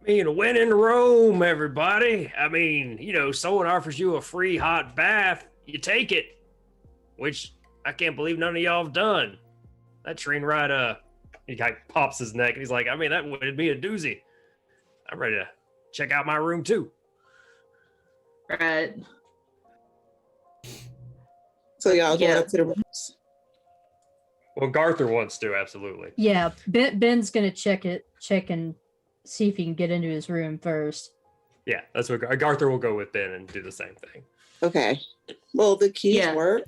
mean, when in Rome, everybody. I mean, someone offers you a free hot bath, you take it. Which I can't believe none of y'all have done. That train ride, he kind of pops his neck and he's like, I mean, that would be a doozy. I'm ready to check out my room too. Right. So y'all going Yeah. up to the rooms? Well, Garther wants to, absolutely. Yeah, Ben's gonna check and see if he can get into his room first. Yeah, that's what Garther will go with Ben and do the same thing. Okay. Well, the keys Yeah. work.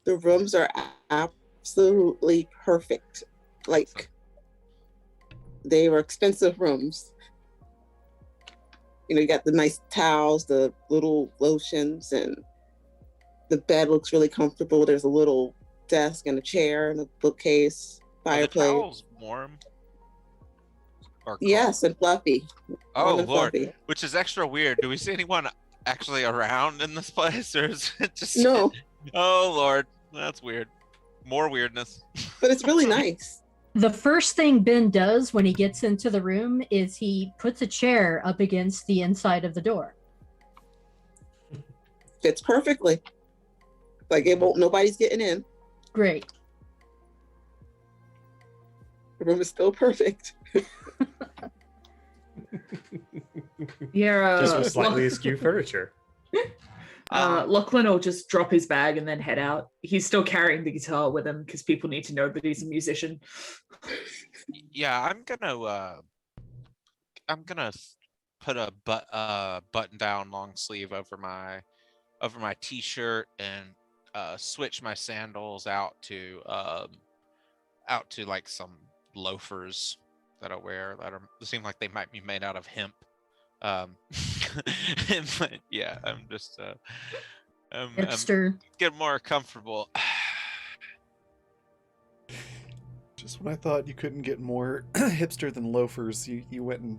The rooms are absolutely perfect. Like, they were expensive rooms. You know, you got the nice towels, the little lotions, and the bed looks really comfortable. There's a little desk and a chair and a bookcase, Are the fireplace. towels warm? Or cold? Yes, and fluffy. Oh Warm and Lord, fluffy. which is extra weird. Do we see anyone actually around in this place, or is it just? No, Oh Lord, that's weird. More weirdness. but it's really nice. The first thing Ben does when he gets into the room is he puts a chair up against the inside of the door. Fits perfectly. Like, it won't. Nobody's getting in. Great. The room is still perfect. Yeah. Just with slightly askew furniture. Lachlan will just drop his bag and then head out. He's still carrying the guitar with him because people need to know that he's a musician. Yeah, I'm gonna put a button down long sleeve over my t-shirt and switch my sandals out to like some loafers that I wear that seem like they might be made out of hemp. But yeah, I'm just I'm Hipster. getting more comfortable. Just when I thought you couldn't get more hipster than loafers, you went and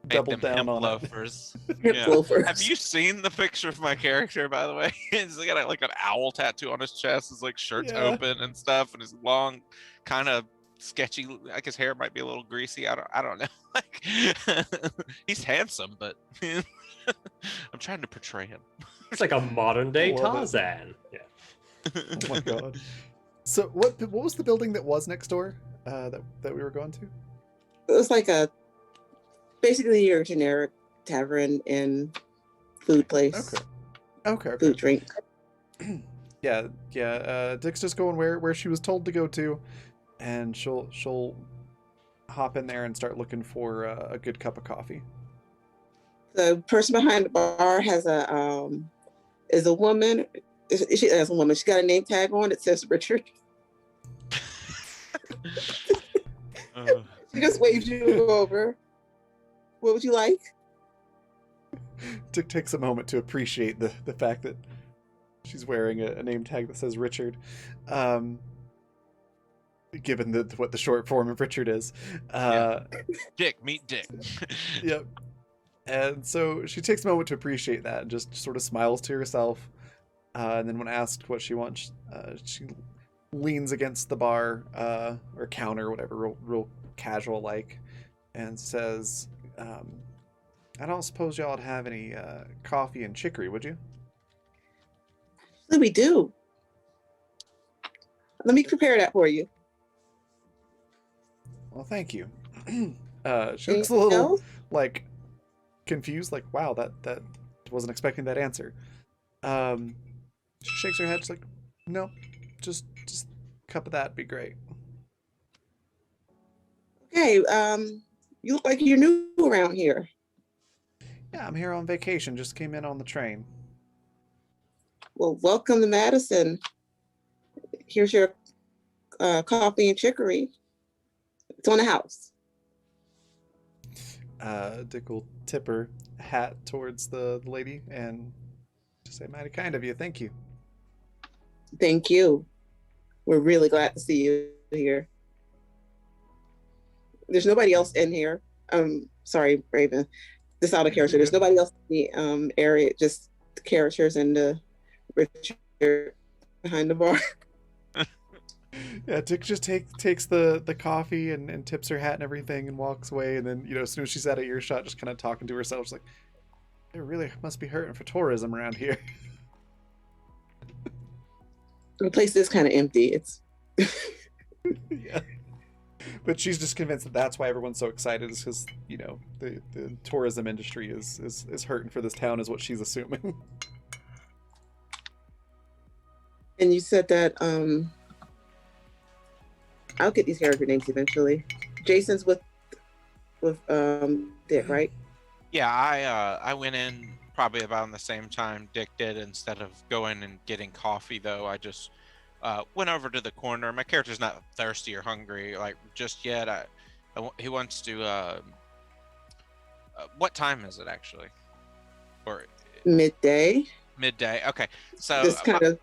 Made doubled them down hemp on loafers. Hip Yeah. loafers. Have you seen the picture of my character, by the way? He's got like an owl tattoo on his chest. His like shirt's Yeah. open and stuff, and his long, kind of sketchy. Like his hair might be a little greasy. I don't know. Like he's handsome, but I'm trying to portray him. It's like a modern day Love it. Tarzan. Yeah. Oh my god. So what was the building that was next door that we were going to? It was like basically your generic tavern and food place. Okay. Food drink. Yeah. Dick's just going where she was told to go to, and she'll hop in there and start looking for a good cup of coffee. The person behind the bar is a woman. She is a woman. She got a name tag on. It says Richard. She just waves you over. What would you like? Dick takes a moment to appreciate the fact that she's wearing a name tag that says Richard. Given what the short form of Richard is. Dick, meet Dick. Yep. And so she takes a moment to appreciate that and just sort of smiles to herself. And then when asked what she wants, she leans against the bar or counter, whatever, real casual like, and says, I don't suppose y'all would have any coffee and chicory, would you? What we do? Let me prepare that for you. Well, thank you. She looks a little else? like confused, like, wow, that wasn't expecting that answer. She shakes her head, she's like, no, just a cup of that'd be great. Okay, you look like you're new around here. Yeah, I'm here on vacation, just came in on the train. Well, welcome to Madison. Here's your coffee and chicory. It's on the house. Dick will tip her hat towards the lady and just say, mighty kind of you, thank you. Thank you. We're really glad to see you here. There's nobody else in here. Sorry, Raven. This out of character. There's nobody else in the area, just the characters and the Richard behind the bar. Yeah, Dick just takes the coffee and tips her hat and everything and walks away. And then, as soon as she's out of earshot, just kind of talking to herself, she's like, it really must be hurting for tourism around here. The place is kind of empty. It's Yeah. But she's just convinced that that's why everyone's so excited, is because, the tourism industry is hurting for this town, is what she's assuming. And you said that I'll get these character names eventually. Jason's with Dick, right? Yeah, I went in probably about the same time Dick did. Instead of going and getting coffee, though, I just went over to the corner. My character's not thirsty or hungry like just yet. He wants to. What time is it actually? Or Midday. midday? Okay, so Just kind of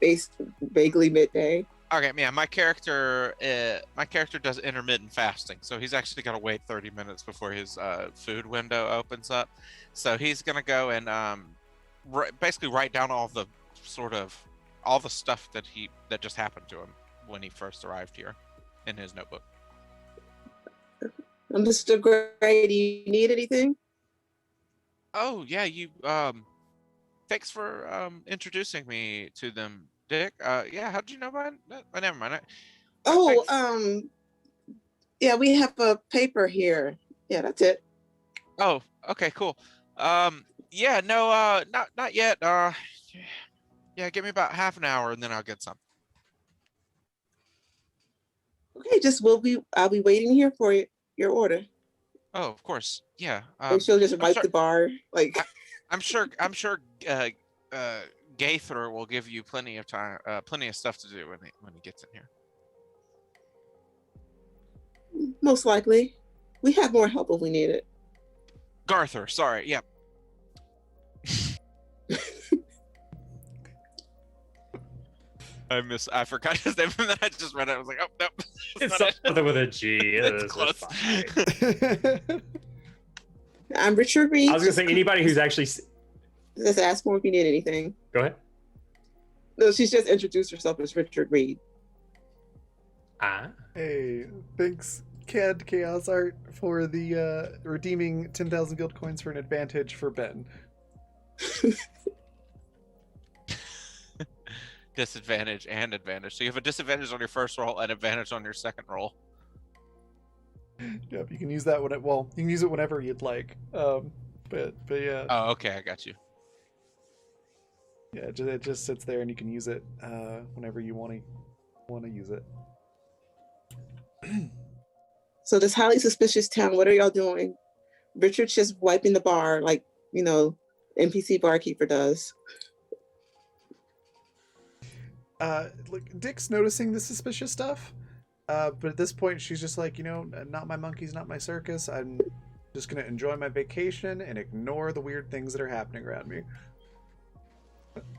vaguely midday. okay, yeah, my character does intermittent fasting, so he's actually got to wait 30 minutes before his food window opens up. So he's gonna go and basically write down all the stuff that just happened to him when he first arrived here in his notebook. Mr. Gray, do you need anything? Oh yeah, you thanks for introducing me to them, Dick. Yeah, how did you know about it? Never mind. Oh, yeah, we have a paper here. Yeah, that's it. Oh, okay, cool. Yeah, no, not yet. Yeah, give me about half an hour and then I'll get some. Okay, I'll be waiting here for your order. Oh, of course. Yeah. And she'll just I'm wipe sure- the bar. Like, I'm sure. Gaither will give you plenty of time, plenty of stuff to do when he gets in here. most likely. We have more help if we need it. Garther, sorry. Yep. I forgot his name, and then I just read it. I was like, oh no, It's not it. something with a G. It's It's close. fine. I'm Richard Reed. I was gonna say anybody who's actually. Just ask for if you need anything. Go ahead. No, she's just introduced herself as Richard Reed. Ah. Hey, thanks, Cad Chaos Art, for the redeeming 10,000 guild coins for an advantage for Ben. Disadvantage and advantage. So you have a disadvantage on your first roll and advantage on your second roll. Yep, you can use that you can use it whenever you'd like. But yeah, Oh, okay, I got you. yeah, it just sits there and you can use it whenever you want to use it. So this highly suspicious town, what are y'all doing? Richard's just wiping the bar like, NPC barkeeper does. Look, Dick's noticing the suspicious stuff, but at this point she's just like, not my monkeys, not my circus. I'm just gonna enjoy my vacation and ignore the weird things that are happening around me.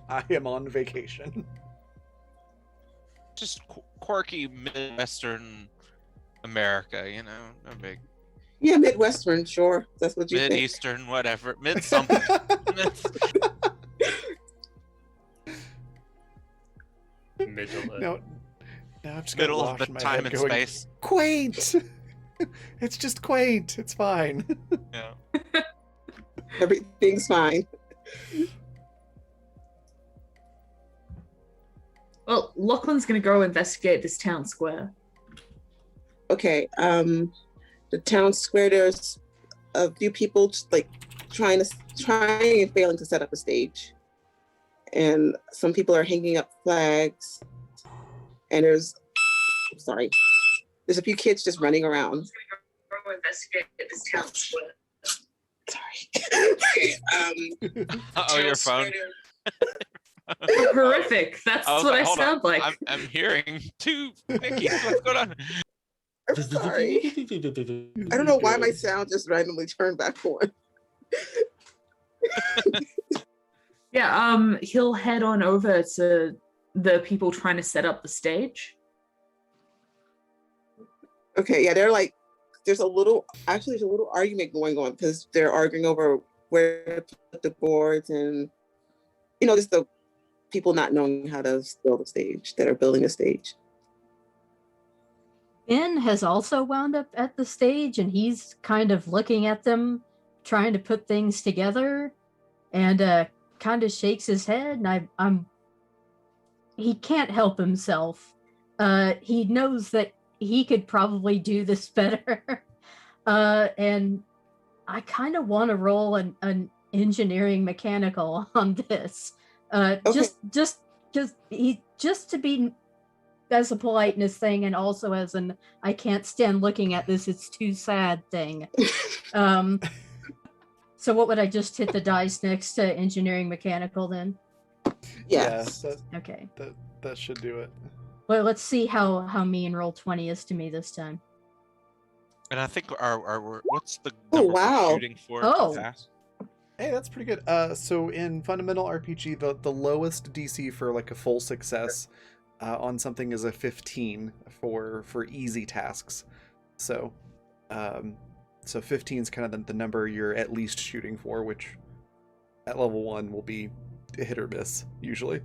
I am on vacation. Just quirky Midwestern America, no big. Yeah, Midwestern, sure. That's what you think. Mid-Eastern, whatever. Mid-something. Middle. No, I'm just Middle gonna of wash the my time head and going, space. Quaint. It's just quaint. It's fine. Yeah. Everything's fine. Well, Lachlan's gonna go investigate this town square. Okay, the town square, there's a few people trying and failing to set up a stage. And some people are hanging up flags. And there's a few kids just running around. Go investigate this town square. Sorry. Oh, your phone. Horrific. That's I was what I hold on. sound like. I'm hearing two Nickies. What's going on? I'm sorry. I don't know why my sound just randomly turned back on. Yeah, he'll head on over to the people trying to set up the stage. Okay, yeah, there's a little argument going on because they're arguing over where to put the boards and, just the people not knowing how to build a stage that are building a stage. Ben has also wound up at the stage and he's kind of looking at them, trying to put things together, and kind of shakes his head. And he can't help himself. He knows that he could probably do this better. And I kind of want to roll an engineering mechanical on this. Okay. Just because he's just to be as a politeness thing and also as an I can't stand looking at this, it's too sad thing. So what would I just hit the dice next to engineering mechanical then? Yes. Yeah, Okay. that should do it. Well, let's see how mean roll 20 is to me this time. And I think our what's the Oh, number wow. we're shooting for Oh. to pass? Hey, that's pretty good. So in fundamental RPG, the lowest DC for like a full success on something is a 15 for easy tasks. So 15 is kind of the number you're at least shooting for, which at level 1 will be a hit or miss usually.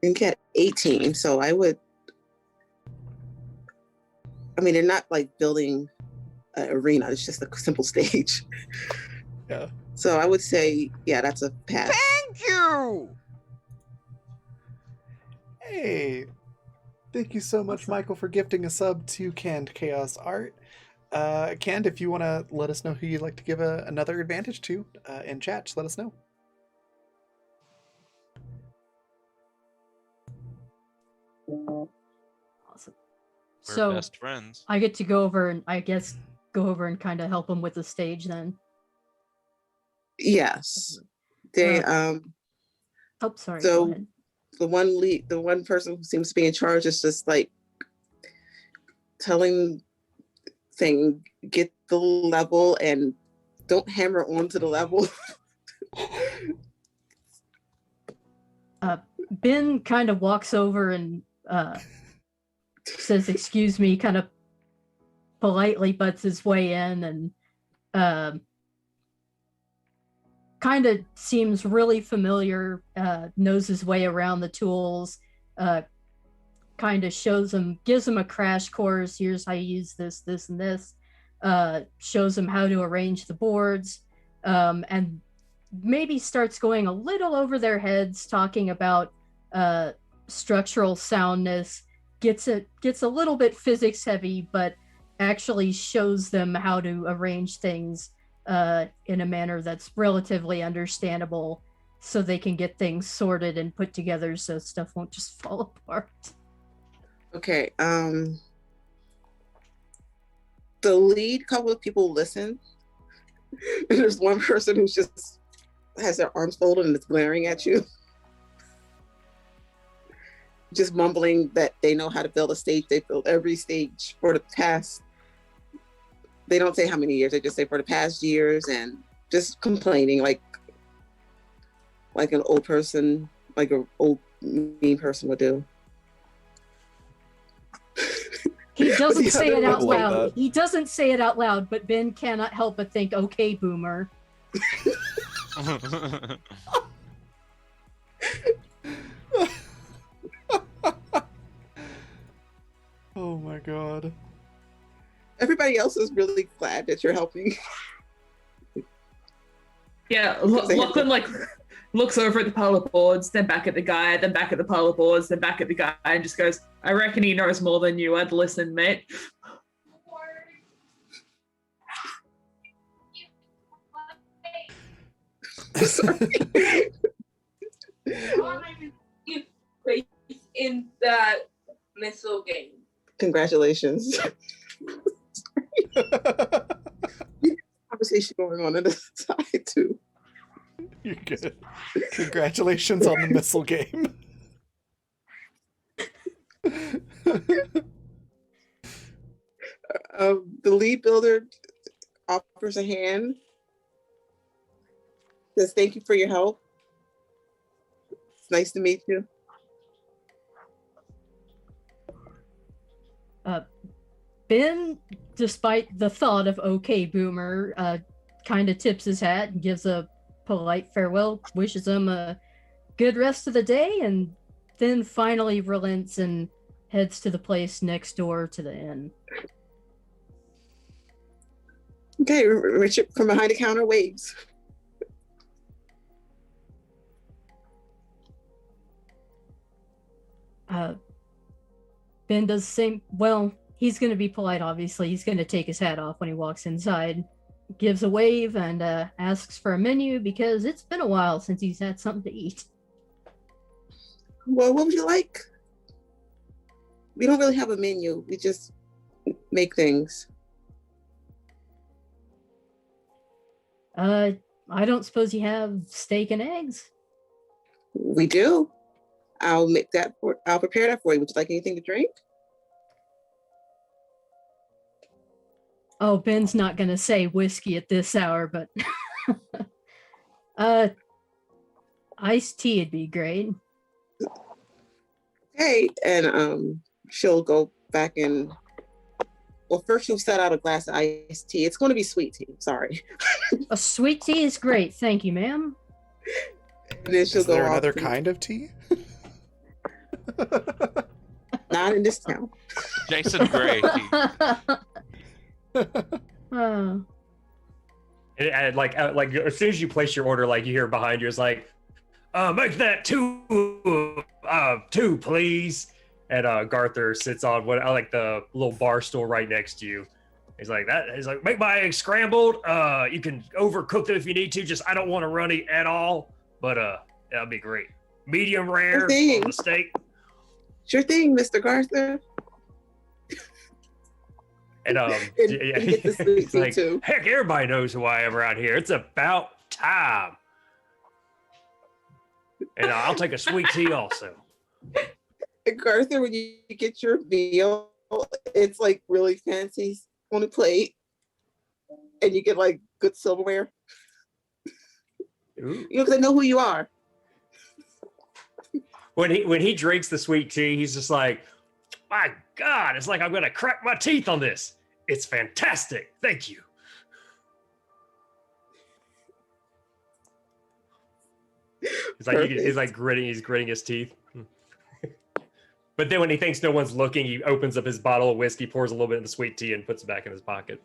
You can get 18, so I would. I mean, they're not like building an arena; it's just a simple stage. Yeah. So I would say, yeah, that's a pass. Thank you. Hey, thank you so much, Michael, for gifting a sub to Canned Chaos Art. Canned, if you want to let us know who you'd like to give another advantage to in chat, just let us know. Awesome. We're So best friends. I get to go over and kind of help him with the stage then. Yes, they. Oh, sorry. So- Go ahead. The one person who seems to be in charge is just like telling thing, get the level and don't hammer onto the level. Ben kind of walks over and says, "Excuse me," kind of politely butts his way in and kind of seems really familiar, knows his way around the tools, kind of gives him a crash course. Here's how you use this, this, and this. Shows him how to arrange the boards, and maybe starts going a little over their heads, talking about structural soundness. Gets a little bit physics heavy, but actually shows them how to arrange things in a manner that's relatively understandable, so they can get things sorted and put together so stuff won't just fall apart. Okay. The lead couple of people listen. And there's one person who's just has their arms folded and is glaring at you. Just mumbling that they know how to build a stage. They built every stage for the past. They don't say how many years. They just say for the past years, and just complaining like an old person, like an old mean person would do. He doesn't Yeah, say it I out love loud. that. He doesn't say it out loud, but Ben cannot help but think, "Okay, boomer." Oh my god. Everybody else is really glad that you're helping. Yeah, Lachlan like looks over at the pile of boards, then back at the guy, then back at the pile of boards, then back at the guy, and just goes, "I reckon he knows more than you. I'd listen, mate." Sorry. In that missile game. Congratulations. Conversation going on the side too. You're good. Congratulations on the missile game. The lead builder offers a hand. Says, "Thank you for your help. It's nice to meet you." Ben, despite the thought of "Okay, boomer," kind of tips his hat and gives a polite farewell, wishes him a good rest of the day, and then finally relents and heads to the place next door to the inn. Okay, Richard from behind the counter waves. Ben does the same. Well, he's going to be polite, obviously. He's going to take his hat off when he walks inside, gives a wave, and asks for a menu because it's been a while since he's had something to eat. Well, what would you like? We don't really have a menu. We just make things. I don't suppose you have steak and eggs? We do. I'll prepare that for you. Would you like anything to drink? Oh, Ben's not gonna say whiskey at this hour, but iced tea would be great. Okay, and she'll go back and well, first she'll set out a glass of iced tea. It's going to be sweet tea. Sorry. A sweet tea is great, thank you, ma'am. And then she'll Is go there off another and- kind of tea? Not in this town. Jason Gray. Oh. And like as soon as you place your order, like you hear behind you, it's like, make that two, please. And Garther sits on what I like the little bar stool right next to you. He's like that. He's like, make my eggs scrambled. You can overcook them if you need to. Just I don't want to runny at all. But that'll be great. Medium rare on the steak. Sure thing, Mr. Garther. And You get the sweet it's tea like, too. heck, everybody knows who I am around here. It's about time. And I'll take a sweet tea also. And Garther, when you get your meal, it's like really fancy on a plate, and you get like good silverware. Ooh. You know, 'cause I know who you are. When he drinks the sweet tea, he's just like, my God, it's like I'm gonna crack my teeth on this. It's fantastic. Thank you. He's like gritting his teeth. But then when he thinks no one's looking, he opens up his bottle of whiskey, pours a little bit of the sweet tea, and puts it back in his pocket.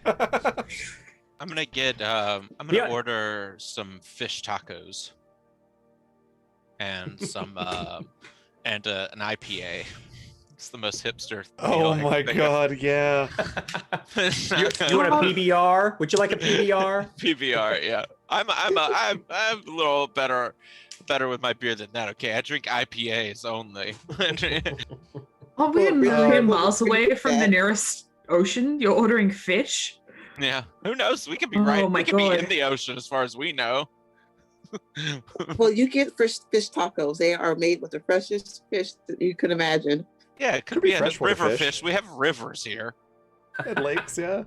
I'm gonna order some fish tacos and some and an IPA. It's the most hipster. Oh meal I my can think god, yeah. of. You want a PBR? Would you like a PBR? PBR, yeah. I'm a little better with my beer than that. Okay, I drink IPAs only. Aren't we a Well, million well, miles away from the nearest ocean? You're ordering fish? Yeah, who knows? We could be Oh right. my We could be God. in the ocean, as far as we know. Well, you get fish tacos. They are made with the freshest fish that you could imagine. Yeah, it could Could be be a freshwater river fish. fish. We have rivers here. And lakes, yeah.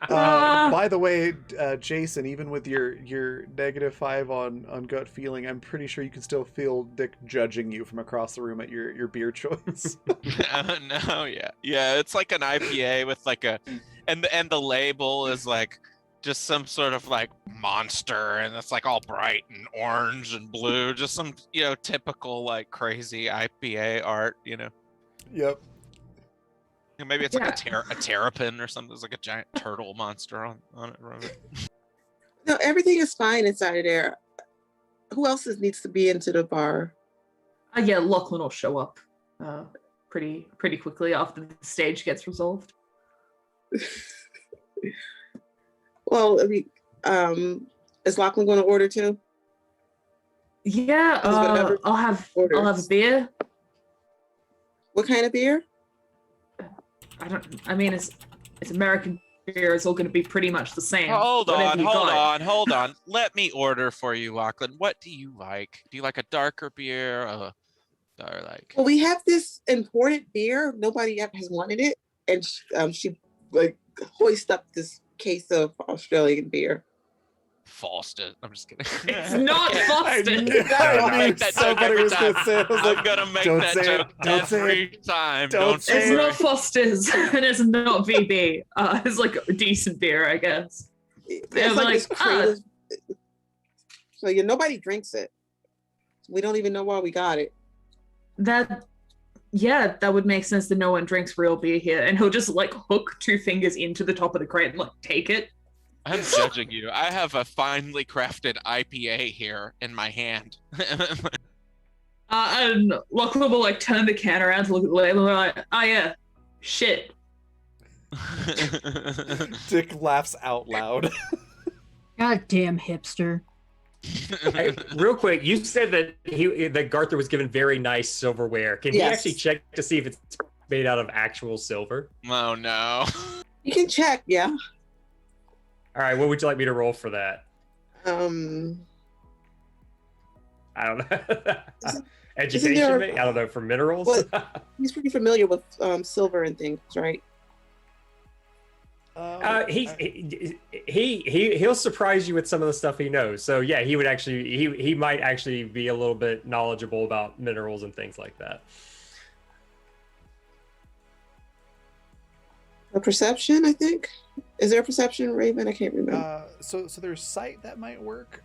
Ah. By the way, Jason, even with your -5 on gut feeling, I'm pretty sure you can still feel Dick judging you from across the room at your beer choice. No, yeah. It's like an IPA with like a, and the label is like just some sort of like monster, and it's like all bright and orange and blue, just some typical like crazy IPA art. Yep. Maybe it's like Yeah. a terrapin or something. There's like a giant turtle monster on it. No, everything is fine inside of there. Who else needs to be into the bar? Yeah, Lachlan will show up pretty quickly after the stage gets resolved. Well, I mean, is Lachlan going to order too? Yeah, Whatever I'll have orders. a beer. What kind of beer? I mean, it's American beer. It's all going to be pretty much the same. Hold whatever on, you got. hold on. Let me order for you, Lachlan. What do you like? Do you like a darker beer? Or like? Well, we have this imported beer. Nobody has wanted it, and she like hoist up this case of Australian beer. Foster. I'm just kidding. It's not I Foster. knew, I make knew that joke somebody every was going to time. say it. I was I'm like, gonna make don't that say it, joke don't say every it. time. Don't Don't say It's say it. not Foster's, and it's not VB. It's like a decent beer, I guess. It's Yeah, like this like, creative. So nobody drinks it. We don't even know why we got it. That would make sense that no one drinks real beer here, and he'll just like hook 2 fingers into the top of the crate and like take it. I'm judging you. I have a finely crafted IPA here in my hand. And Lachlan will like turn the can around to look at the label and like, oh yeah, shit. Dick laughs out loud. God damn hipster. Hey, real quick, you said that that Garther was given very nice silverware. Can he Yes. actually check to see if it's made out of actual silver? Oh no. You can check, yeah. All right, what would you like me to roll for that? Um, I don't know. Isn't Education, there- maybe? I don't know, for minerals? What? he's pretty familiar with silver and things, right? He'll surprise you with some of the stuff he knows. So yeah, he would actually he might actually be a little bit knowledgeable about minerals and things like that. A perception, I think. Is there a perception, Raven? I can't remember. So there's sight that might work.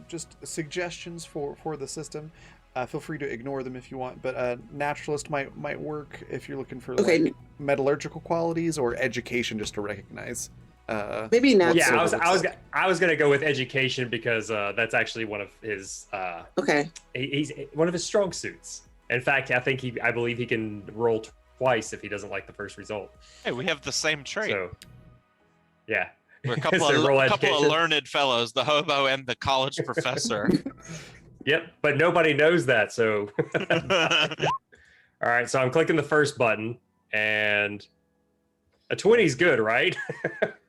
Just suggestions for the system. Feel free to ignore them if you want, but naturalist might work if you're looking for Okay. like metallurgical qualities, or education just to recognize. Maybe not. Yeah, silver looks like. I was gonna go with education because that's actually one of his Okay. he's one of his strong suits. In fact, I believe he can roll twice if he doesn't like the first result. Hey, we have the same trait. So yeah. We're a couple, So roll of, couple of education. learned fellows, the hobo and the college professor. Yep, but nobody knows that, so all right, so I'm clicking the first button and a 20 is good, right?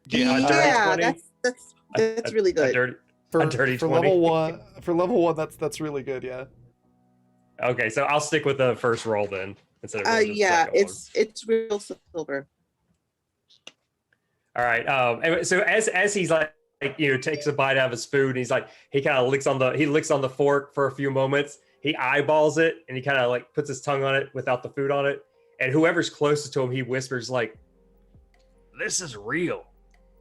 Yeah, A dirty Yeah, 20? that's really A good. dirty, For, a dirty for 20. level one, that's really good. Yeah. Okay, so I'll stick with the first roll then instead of rolling the Yeah, second one. it's real silver. All right. And so as he's like takes a bite out of his food, and he's like he kind of licks on the fork for a few moments. He eyeballs it and he kind of like puts his tongue on it without the food on it. And whoever's closest to him, he whispers like, "This is real,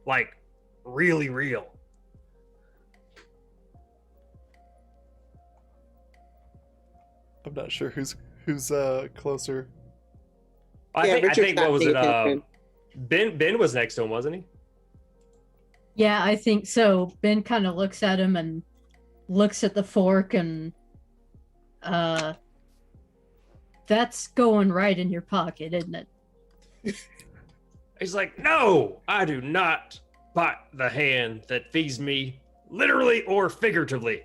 like really real." I'm not sure who's closer. I Yeah, think Richard's not what was paying it? attention. Ben was next to him, wasn't he? Yeah, I think so. Ben kind of looks at him and looks at the fork and that's going right in your pocket, isn't it? He's like, "No, I do not bite the hand that feeds me, literally or figuratively."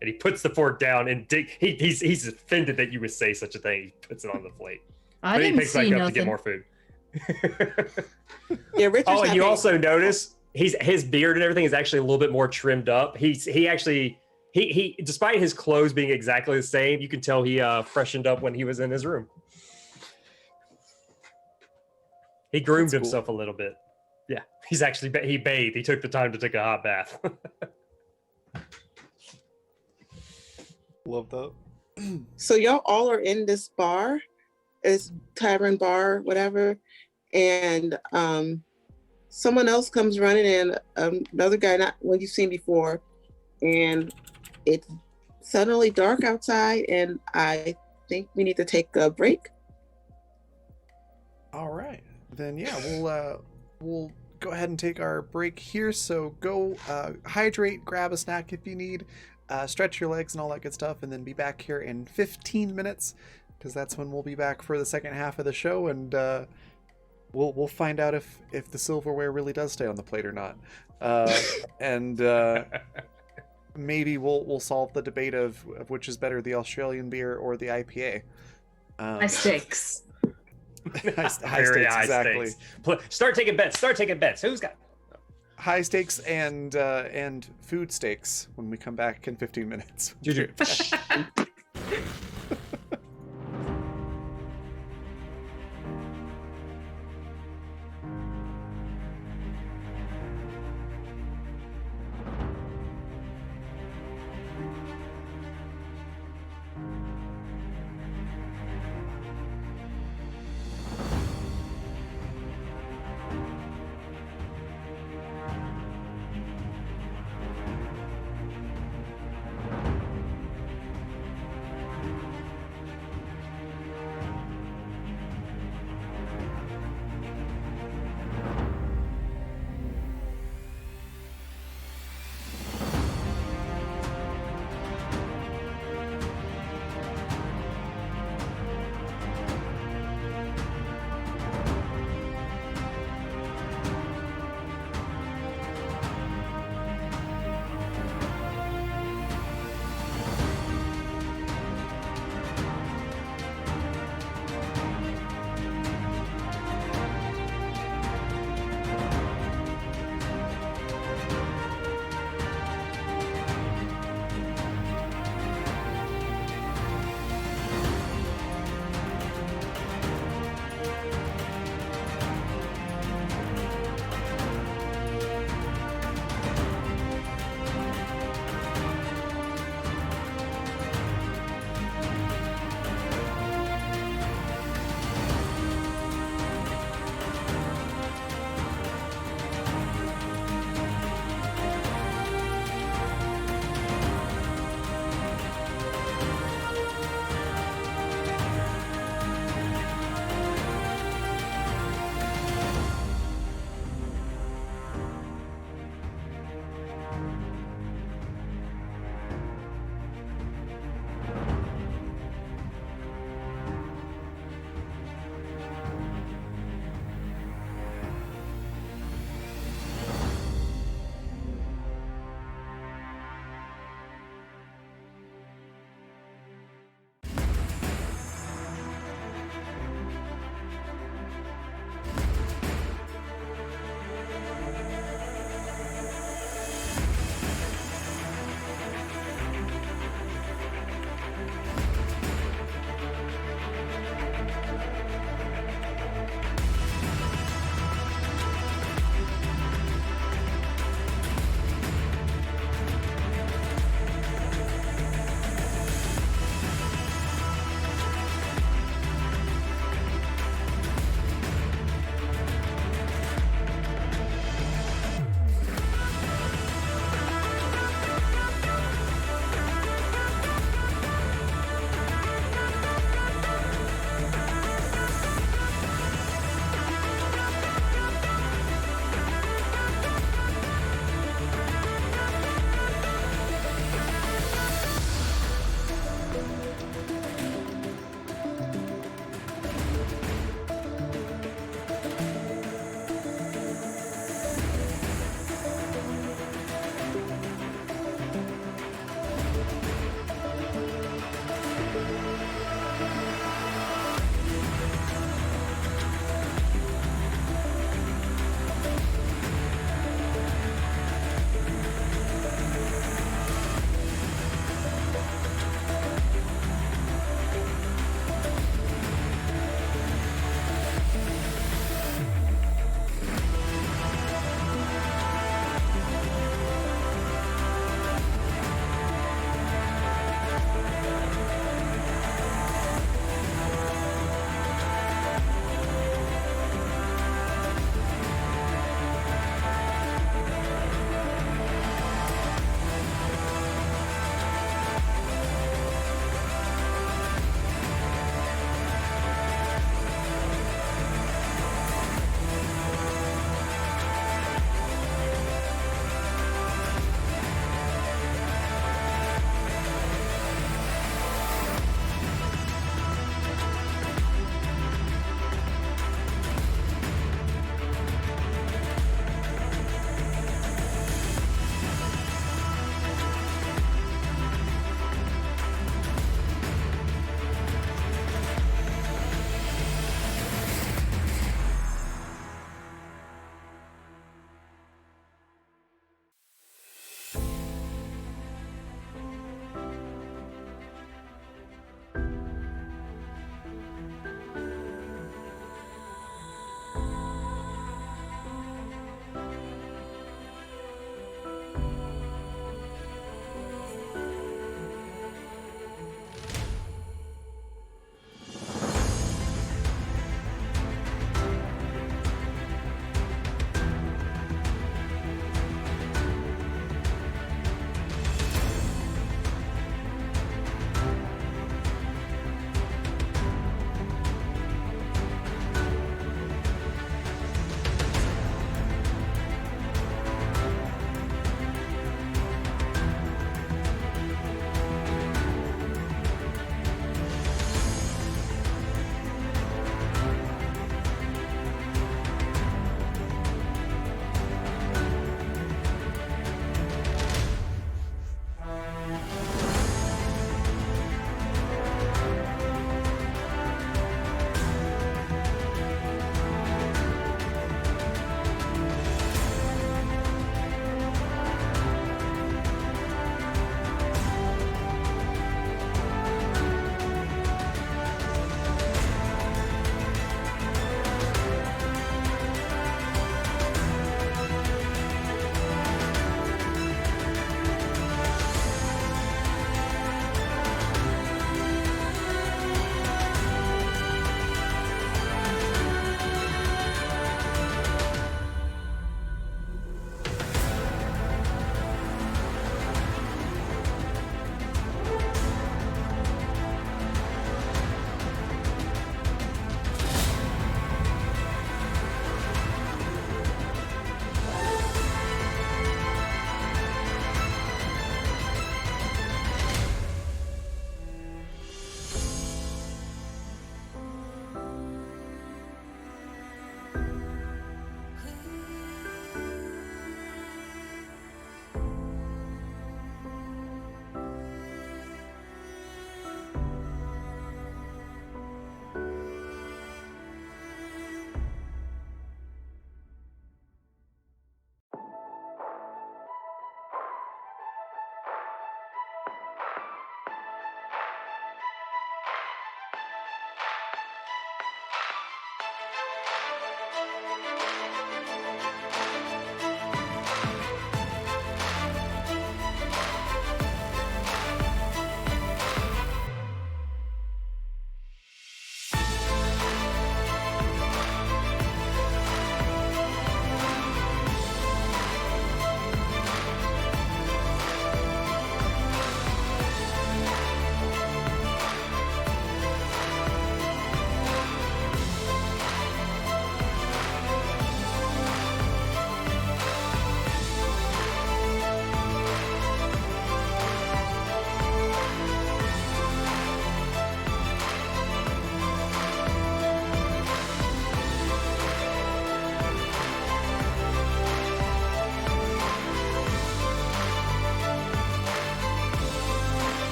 And he puts the fork down and he's offended that you would say such a thing. He puts it on the plate. I But he didn't picks see back up to get nothing. more food. Yeah, Richard's Oh, not and you paying- also notice his beard and everything is actually a little bit more trimmed up. He despite his clothes being exactly the same, you can tell he freshened up when he was in his room. He groomed That's cool. himself a little bit. Yeah, he bathed. He took the time to take a hot bath. Love that. So y'all all are in this bar, it's tavern bar, whatever, and someone else comes running in, another guy not one you've seen before, and it's suddenly dark outside, and I think we need to take a break. All right, then yeah, we'll go ahead and take our break here. So go hydrate, grab a snack if you need, stretch your legs and all that good stuff, and then be back here in 15 minutes, because that's when we'll be back for the second half of the show, and we'll find out if the silverware really does stay on the plate or not, and maybe we'll solve the debate of which is better, the Australian beer or the IPA. High stakes. high Very stakes, high exactly. stakes. Start taking bets. Who's got? High stakes and food stakes when we come back in 15 minutes.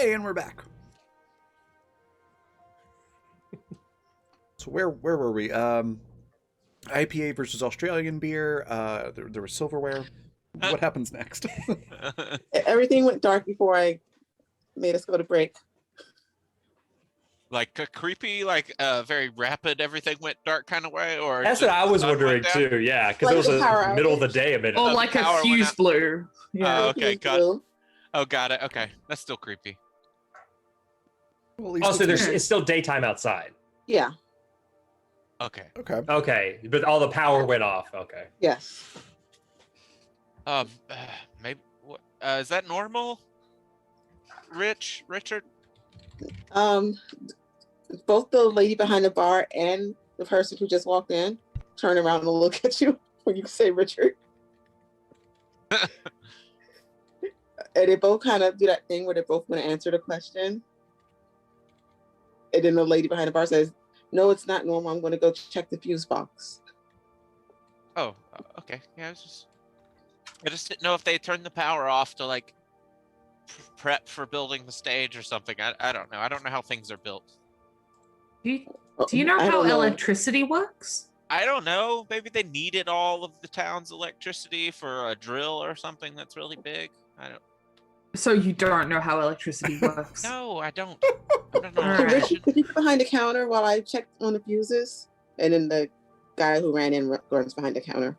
Hey, and we're back. So where were we? IPA versus Australian beer. There was silverware. What happens next? Everything went dark before I made us go to break. Like a creepy, like very rapid, everything went dark kind of way, or That's just what I was sun went wondering down? too. Yeah, because Like it was the the power middle of the outage? day a minute. Or the like power a went fuse out. blew. Yeah. Oh, okay, Fuse got. blew. Oh, got it. Okay, that's still creepy. Well, at least Also, it's- it's still daytime outside. Yeah. Okay. okay. Okay, but all the power went off. Okay. Yes. Maybe. Is that normal? Richard? Both the lady behind the bar and the person who just walked in turn around and look at you when you say Richard. And they both kind of do that thing where they both want to answer the question. And then the lady behind the bar says, "No, it's not normal. I'm going to go check the fuse box." Oh, okay. Yeah, I just didn't know if they turned the power off to like prep for building the stage or something. I don't know. I don't know how things are built. Do you know I how don't know. electricity works? I don't know. Maybe they needed all of the town's electricity for a drill or something that's really big. I don't. So you don't know how electricity works? No, I don't. I don't know. All Hey, right. Richard, could you get behind the counter while I check on the fuses? And then the guy who ran in runs behind the counter.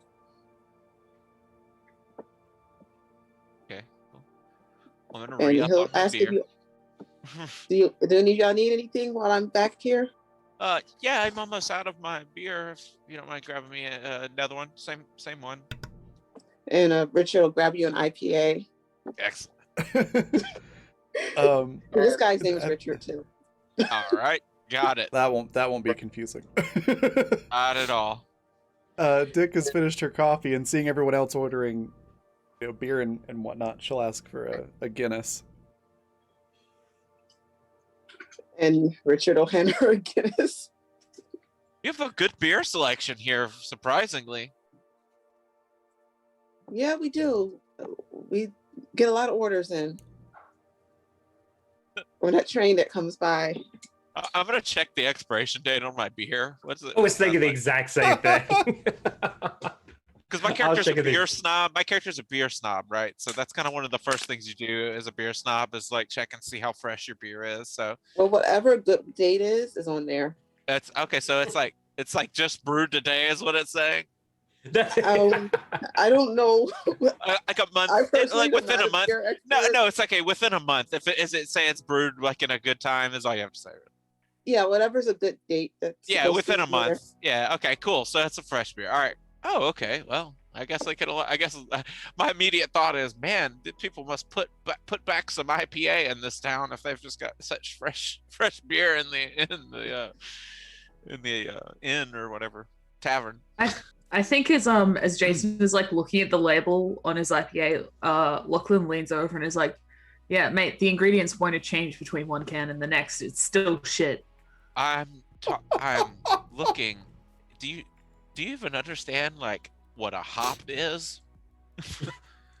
Okay. Cool. I'm gonna And re-up he'll on my ask if beer. do any of y'all need anything while I'm back here? Yeah, I'm almost out of my beer. If you don't mind grabbing me another one, same one. And Richard will grab you an IPA. Excellent. This guy's name is Richard too. All right, got it. that won't be confusing. Not at all. Dick has finished her coffee, and seeing everyone else ordering, beer and whatnot, she'll ask for a Guinness. And Richard will hand her a Guinness. You have a good beer selection here, surprisingly. Yeah, we do. We get a lot of orders in. Or that train that comes by. I'm gonna check the expiration date on my beer. What's it? I was thinking the exact same thing. Because my I was character's a thinking the- beer snob. My character's a beer snob, right? So that's kind of one of the first things you do as a beer snob is like check and see how fresh your beer is. So Well, whatever good date is on there. that's okay. So it's like just brewed today is what it's saying. I don't know. Like a month, I personally like am within not a month. beer No, expert. no, it's okay. Within a month, if it is, it say it's brewed like in a good time is all you have to say. Yeah, whatever's a good date. That's Yeah, supposed to within a be there. month. Yeah, okay, cool. So that's a fresh beer. All right. Oh, okay. Well, I guess I could. I guess my immediate thought is, man, people must put back some IPA in this town if they've just got such fresh beer in the inn or whatever tavern. I think as Jason is like looking at the label on his IPA, Lachlan leans over and is like, "Yeah, mate, the ingredients won't have changed between one can and the next. It's still shit." I'm looking. Do you even understand like what a hop is?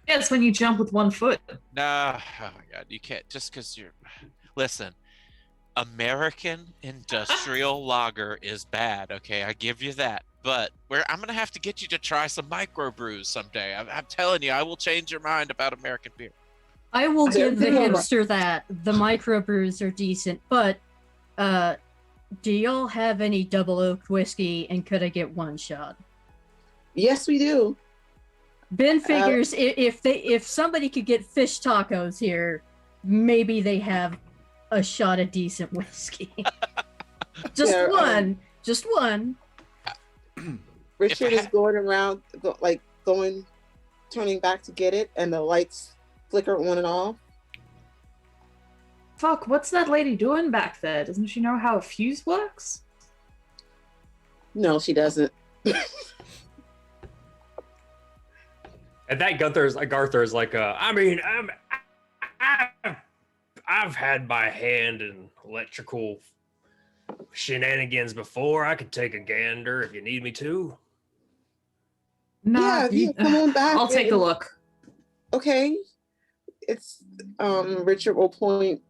Yeah, it's when you jump with one foot. Nah, oh my god, you can't just because you're. Listen, American industrial lager is bad. Okay, I give you that. But I'm gonna have to get you to try some microbrews someday. I'm telling you, I will change your mind about American beer. I will They're give the good. hipster that. The microbrews are decent, but do y'all have any double oak whiskey and could I get one shot? Yes, we do. Ben figures if somebody could get fish tacos here, maybe they have a shot of decent whiskey. Just Yeah, one. Just one. Richard is going around, turning back to get it, and the lights flicker on and off. Fuck, what's that lady doing back there? Doesn't she know how a fuse works? No, she doesn't. And that Garther is like, I've had my hand in electrical shenanigans before. I could take a gander if you need me to. No, Yeah, come on back. I'll take a look. Okay. It's Richard will point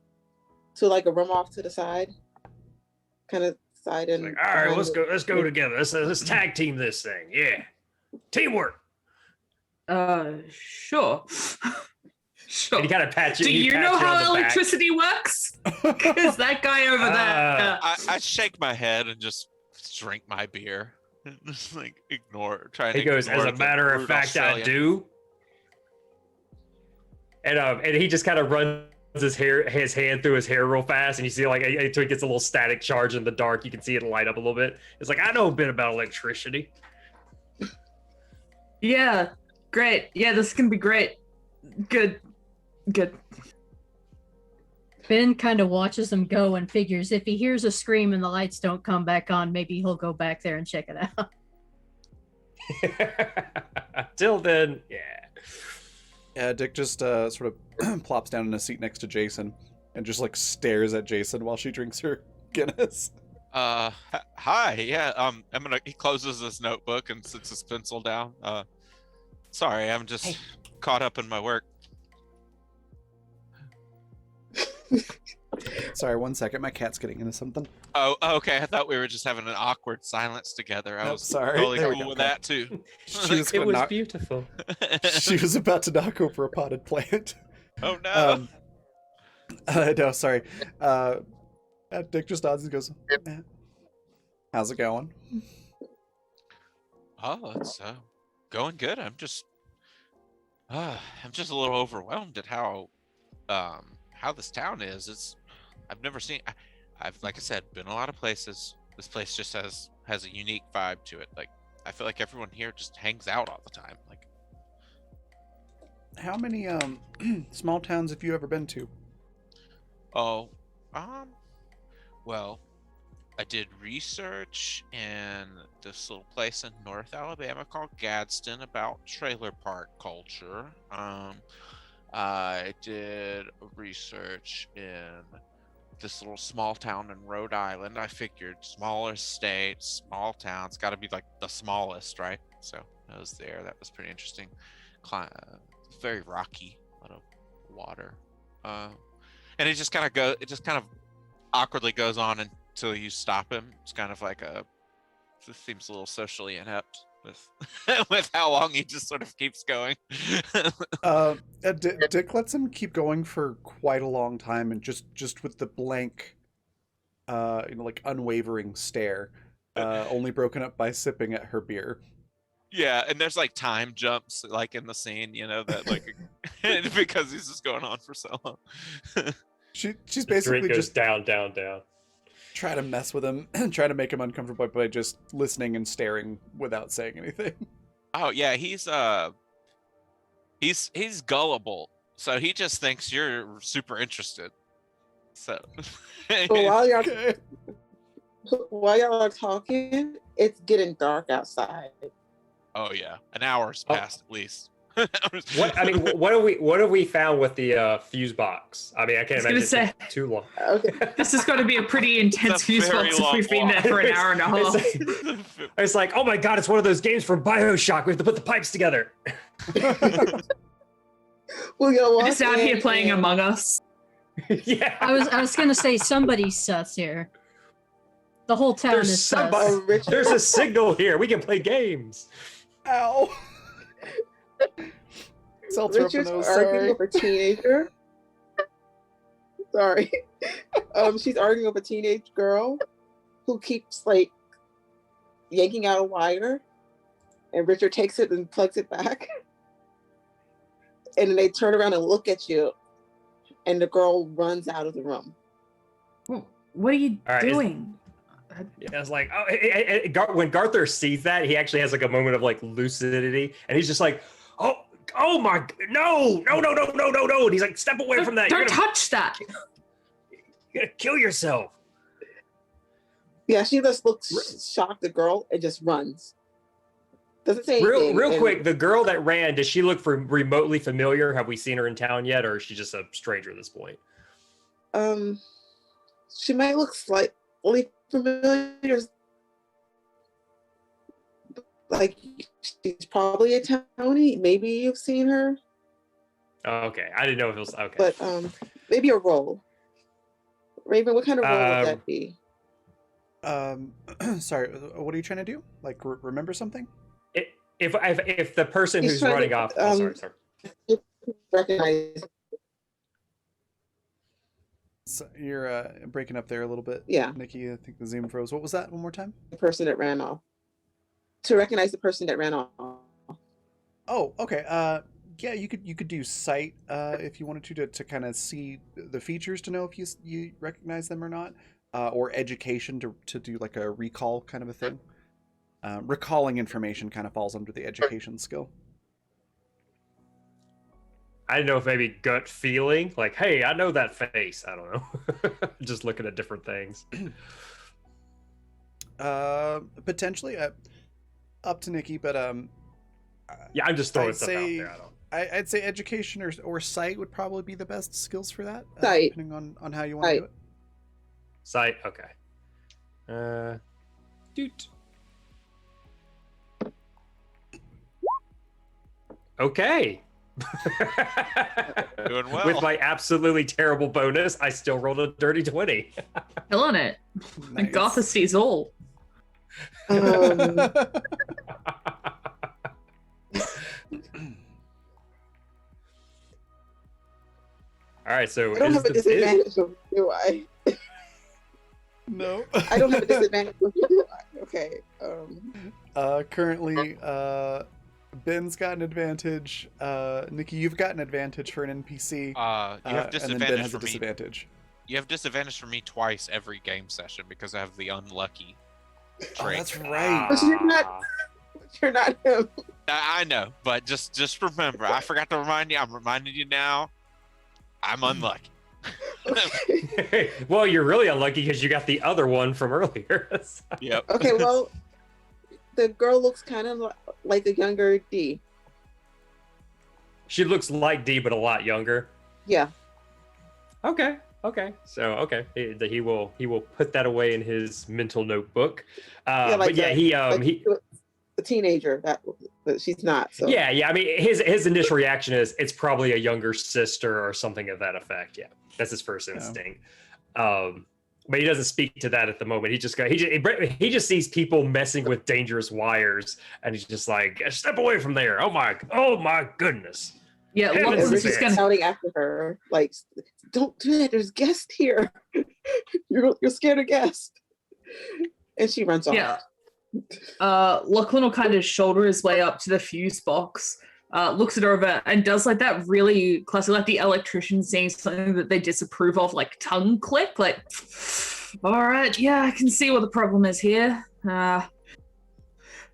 to like a room off to the side, kind of side and. Like, all right, behind let's go together. Let's tag team this thing. Yeah, teamwork. Sure. Sure. And he kind of pats you. Do he you pats know you on how the back. electricity works? Because that guy over there. I shake my head and just drink my beer. Just like try He to goes, ignore as a the matter of rude fact, I Australian. do. And he just kind of runs his hand through his hair real fast, and you see like until he gets a little static charge in the dark, you can see it light up a little bit. It's like, I know a bit about electricity. Yeah, great. Yeah, this is gonna be great. Good. Ben kind of watches them go and figures if he hears a scream and the lights don't come back on, maybe he'll go back there and check it out. Till then, yeah. Yeah, Dick just sort of plops down in a seat next to Jason and just like stares at Jason while she drinks her Guinness. Hi, yeah, he closes his notebook and sits his pencil down. Sorry, I'm just caught up in my work. Sorry, 1 second. My cat's getting into something. Oh, okay. I thought we were just having an awkward silence together. I Nope, was sorry. totally There we cool go. with that too. She was, It gonna was knock, beautiful. she was about to knock over a potted plant. Oh no. No, sorry. Dick just nods and goes, "Eh, how's it going?" Oh, it's going good. I'm just a little overwhelmed at how this town is. I've never seen. I've like I said, been a lot of places. This place just has a unique vibe to it. Like I feel like everyone here just hangs out all the time. Like, How many small towns have you ever been to? oh, well, I did research in this little place in North Alabama called Gadsden about trailer park culture. I did research in this little small town in Rhode Island. I figured smaller state, small towns, got to be like the smallest, right? So I was there. That was pretty interesting. Very rocky, a lot of water. And it just kind of awkwardly goes on until you stop him. It's kind of like it seems a little socially inept with with how long he just sort of keeps going. Dick lets him keep going for quite a long time, and just with the blank, like unwavering stare, only broken up by sipping at her beer. Yeah, and there's like time jumps like in the scene, that like because he's just going on for so long. She's basically Drink goes just down. try to mess with him and try to make him uncomfortable by just listening and staring without saying anything. Oh yeah, he's gullible, so he just thinks you're super interested. So But while y'all Okay. while y'all are talking, it's getting dark outside. oh yeah, an hour's passed at least. What have we found with the fuse box? I mean, I can't I was imagine gonna it's too long. Okay. This is going to be a pretty intense It's a fuse very box if long we've been there for an hour and a half. It's like, oh my god, it's one of those games from BioShock. We have to put the pipes together. Well, y'all walk Just out in here playing and- Among Us. Yeah. I was gonna say somebody's sus here. The whole town There's is somebody- sus. Oh, Richard. There's a signal here. We can play games. Ow. Seltzer up the Richard's nose, arguing sorry. with a teenager. Sorry. She's arguing with a teenage girl who keeps like yanking out a wire, and Richard takes it and plugs it back. And then they turn around and look at you, and the girl runs out of the room. What are you All right, is- doing? Yeah, it's like, when Garther sees that, he actually has like a moment of like lucidity, and he's just like, oh my, no. And he's like, step away from that. Don't touch that. You're gonna kill yourself. Yeah, she just looks shocked, the girl, and just runs. Doesn't say anything. Real and- quick, the girl that ran, does she look remotely familiar? Have we seen her in town yet, or is she just a stranger at this point? She might look slightly familiar. Like she's probably a townie. Maybe you've seen her, Oh, okay, I didn't know if it was okay. but maybe a role. Raven, what kind of role would Um, that be? Sorry, what are you trying to do? Like remember something? If the person He's who's trying to, running off, oh, sorry. Recognize, So you're breaking up there a little bit. yeah, Nikki, I think the Zoom froze. What was that? One more time? the person that ran off. To recognize the person that ran off. Oh, okay. Yeah, you could do sight if you wanted to kind of see the features to know if you recognize them or not, or education to do like a recall kind of a thing. Recalling information kind of falls under the education skill. I don't know if maybe gut feeling, like, hey, I know that face. I don't know. Just looking at different things. Potentially, up to Nikki, but Yeah, I'm just throwing I'd stuff out say there. I don't. I'd say education or sight would probably be the best skills for that. Sight. Depending on how you want to do it. Sight. Okay. Doot. Okay. Doing well. With my absolutely terrible bonus, I still rolled a dirty 20. Killing it. And Gotha sees all. Um, All right, so I don't have a is disadvantage, do I? No. I don't have a disadvantage. Do I? Okay. Currently, Ben's got an advantage. Nikki, you've got an advantage for an NPC. You have and then Ben disadvantage has for a me. disadvantage. You have disadvantage for me twice every game session because I have the unlucky Oh, trait. that's right. But you're not him. I know, but just remember, I forgot to remind you. I'm reminding you now. I'm unlucky. Well, you're really unlucky because you got the other one from earlier. Yep. Okay, well, the girl looks kind of like a younger D. She looks like D, but a lot younger. Yeah. Okay. So he will put that away in his mental notebook. But yeah, he a teenager but she's not. So yeah. I mean, his initial reaction is it's probably a younger sister or something of that effect. Yeah, that's his first instinct. But he doesn't speak to that at the moment. He just sees people messing with dangerous wires, and he's just like, step away from there. Oh my goodness. Yeah, Heavens Lachlan's and just sakes. gonna. shouting after her, like, "Don't do that! There's guests here. You're scared of guests." And she runs off. Yeah. Lachlan will kind of shoulder his way up to the fuse box, looks it over, and does like that really classic, like the electrician saying something that they disapprove of, like tongue click, like, all right, yeah, I can see what the problem is here.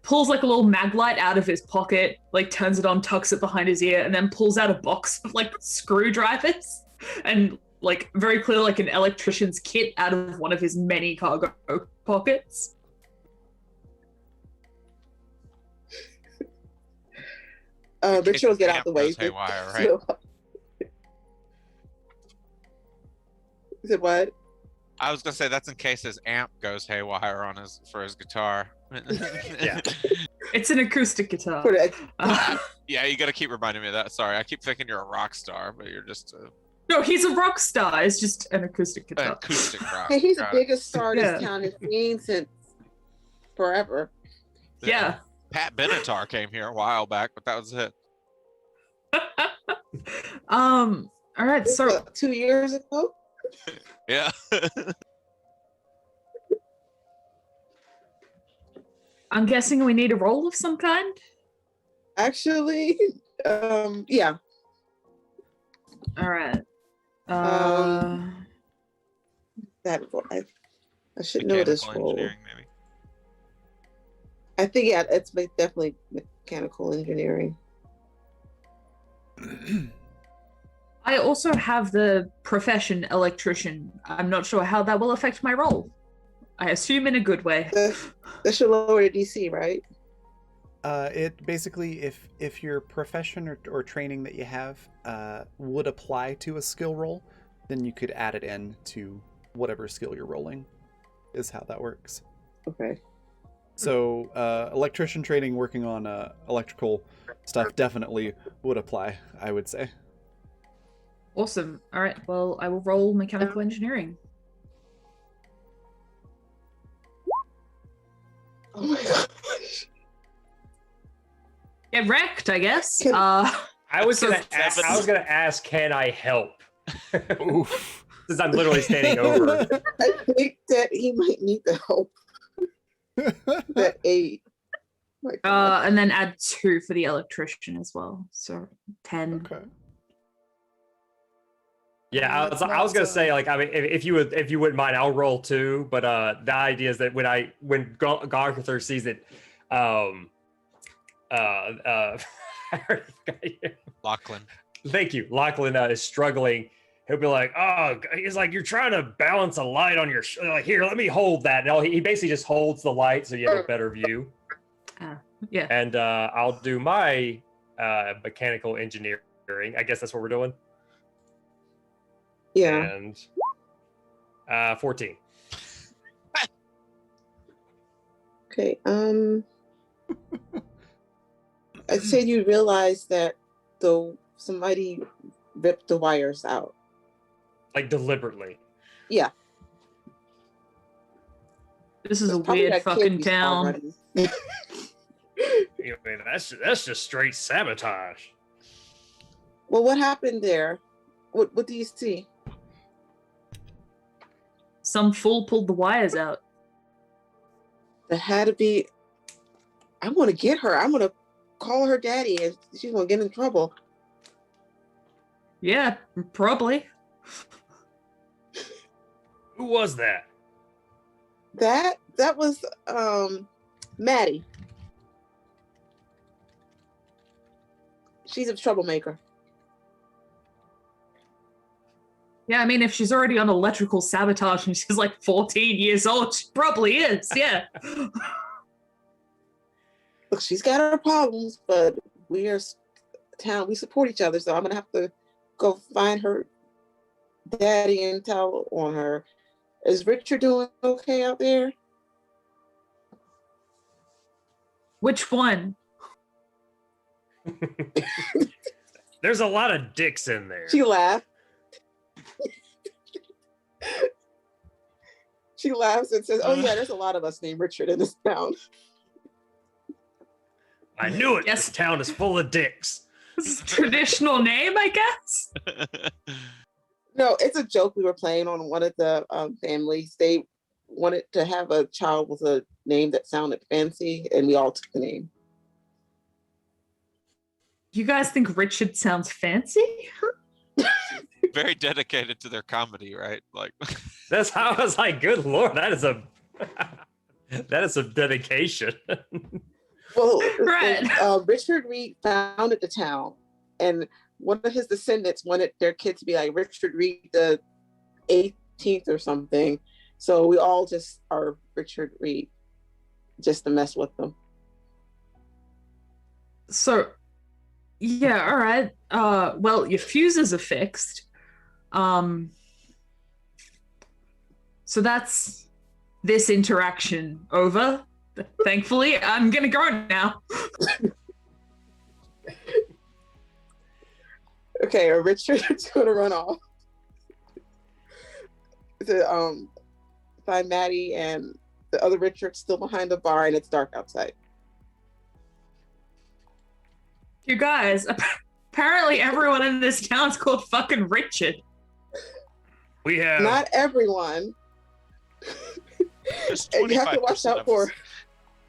Pulls like a little mag light out of his pocket, like turns it on, tucks it behind his ear, and then pulls out a box of like screwdrivers and like very clearly like an electrician's kit out of one of his many cargo pockets. Richard will get out the way. Goes haywire, right? He said what? I was gonna say that's in case his amp goes haywire for his guitar. Yeah. It's an acoustic guitar. For the- Yeah, you gotta keep reminding me of that. Sorry, I keep thinking you're a rock star, but you're just No, he's a rock star. It's just an acoustic an guitar. acoustic rock. Hey, he's the Got it. biggest star Yeah. this town has seen since forever. Yeah. Pat Benatar came here a while back, but that was it. All right, so 2 years ago. Yeah. I'm guessing we need a roll of some kind. Actually, yeah. All right. That I should know this Mechanical role. engineering, maybe. I think it's definitely mechanical engineering. I also have the profession electrician. I'm not sure how that will affect my role. I assume in a good way. That should lower the DC, right? It basically, if your profession or training that you have would apply to a skill roll, then you could add it in to whatever skill you're rolling, is how that works. Okay. So electrician training working on electrical stuff definitely would apply, I would say. Awesome. All right. Well, I will roll mechanical engineering. Oh my gosh. Get wrecked, I guess. Can- I was gonna Seven. ask, can I help? Oof. Since I'm literally standing over. I think that he might need the help. That 8. My God. And then add 2 for the electrician as well. So 10. Okay. Yeah, I That's was not gonna so- say, like, I mean, if you wouldn't mind, I'll roll 2. But the idea is that when Garther sees it, I already forgot you. Lachlan. Thank you. Lachlan is struggling. He'll be like, "Oh," he's like, "You're trying to balance a light on your like here. Let me hold that." And he basically just holds the light so you have a better view. Yeah. And I'll do my mechanical engineering. I guess that's what we're doing. Yeah. And 14. Okay. I'd say you realize that somebody ripped the wires out. Like deliberately. Yeah. This is a It's probably weird that kid fucking we saw town. running. I mean, that's just straight sabotage. Well, what happened there? What do you see? Some fool pulled the wires out. There had to be. I want to get her. I'm gonna call her daddy, and she's gonna get in trouble. Yeah, probably. Who was that? That was Maddie. She's a troublemaker. Yeah, I mean, if she's already on electrical sabotage and she's like 14 years old, she probably is. Yeah. Look, she's got her problems, but we are town. We support each other, so I'm gonna have to go find her daddy and tell on her. Is Richard doing okay out there? Which one? There's a lot of dicks in there. She laughed. She laughs and says, "Oh yeah, there's a lot of us named Richard in this town." I knew it. Yes. This town is full of dicks. This is a traditional name, I guess. No, it's a joke we were playing on one of the families. They wanted to have a child with a name that sounded fancy, and we all took the name. You guys think Richard sounds fancy? Very dedicated to their comedy, right? Like, That's how I was like, good lord, that is some dedication. Well, Right. Richard Reed founded the town, and one of his descendants wanted their kid to be like Richard Reed the 18th or something. So we all just are Richard Reed, just to mess with them. So, yeah, all right. Well, your fuses are fixed. So that's this interaction over. Thankfully, I'm gonna go now. Okay, Richard's gonna run off to find Maddie, and the other Richard's still behind the bar, and it's dark outside. You guys, apparently everyone in this town's called fucking Richard. We have Not everyone. just And you have to 25% watch out of for us.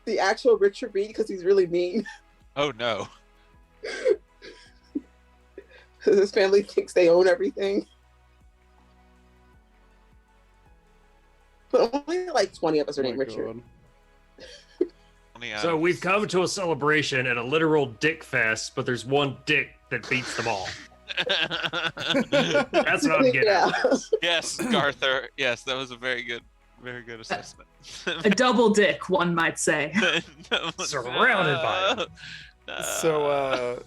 the actual Richard Reed because he's really mean. Oh no. His family thinks they own everything. But only like 20 of us are named Richard. so we've come to a celebration and a literal dick fest, but there's one dick that beats them all. That's what I'm getting Yeah. at. Yes, Garther. Yes, that was a very good assessment. A double dick, one might say. Surrounded by So,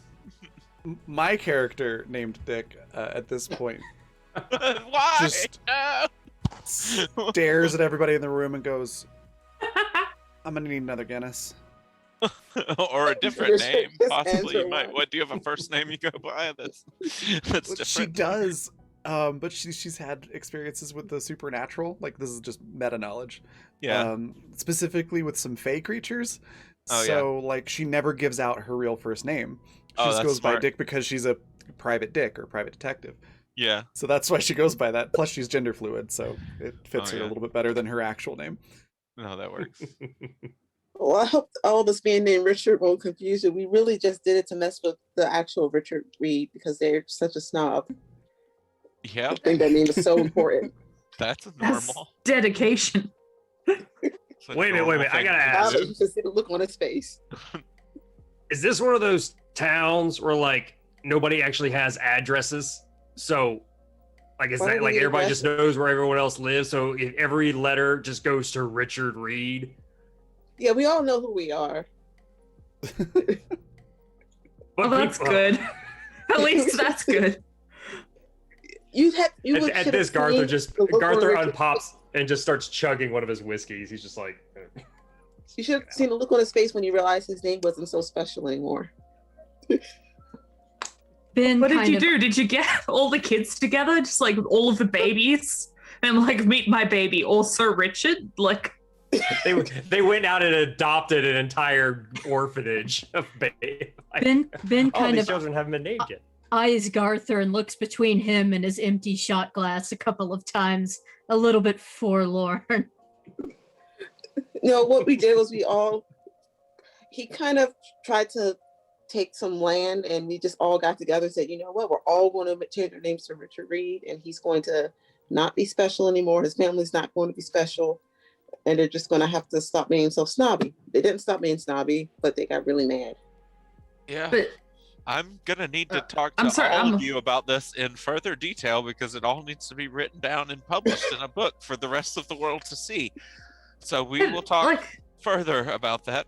my character named Dick at this point Why? just- No! stares at everybody in the room and goes, "I'm gonna need another Guinness." Or a different name, Just possibly. answer You might. one. What do you have a first name you go by? That's She different. does, But she's had experiences with the supernatural. Like, this is just meta knowledge. Yeah. Specifically with some fae creatures. Oh, So like she never gives out her real first name. She Oh, just that's goes by smart. Dick because she's a private dick or private detective. Yeah. So that's why she goes by that. Plus she's gender fluid, so it fits Oh, her a yeah. little bit better than her actual name. No, that works. Well, I hope all of us being named Richard won't confuse you. We really just did it to mess with the actual Richard Reed because they're such a snob. Yeah, I think that name is so important. that's That's normal. dedication. It's a Wait a minute, normal I thing gotta to ask. do. You should see the look on his face. Is this one of those towns where like nobody actually has addresses? So like is Why do that we like need everybody just addresses? knows where everyone else lives? So if every letter just goes to Richard Reed. Yeah, we all know who we are. But Well, that's people- good. At least that's good. You At should have this, Garther seen the look on Garther Richard- unpops and just starts chugging one of his whiskeys. He's just like, You should have seen the look on his face when he realized his name wasn't so special anymore. Ben What did kind you of do? Did you get all the kids together, just like all of the babies, and like meet my baby, also Richard? Like, they went out and adopted an entire orphanage of babies. Ben All kind these of children haven't been named yet. eyes Garther and looks between him and his empty shot glass a couple of times, a little bit forlorn. No, what we did was he kind of tried to take some land and we just all got together and said, you know what, we're all going to change our names to Richard Reed and he's going to not be special anymore. His family's not going to be special. And they're just going to have to stop being so snobby. They didn't stop being snobby, but they got really mad. Yeah. but I'm gonna need to talk I'm to sorry, all I'm- of you about this in further detail because it all needs to be written down and published in a book for the rest of the world to see. So we will talk like, further about that.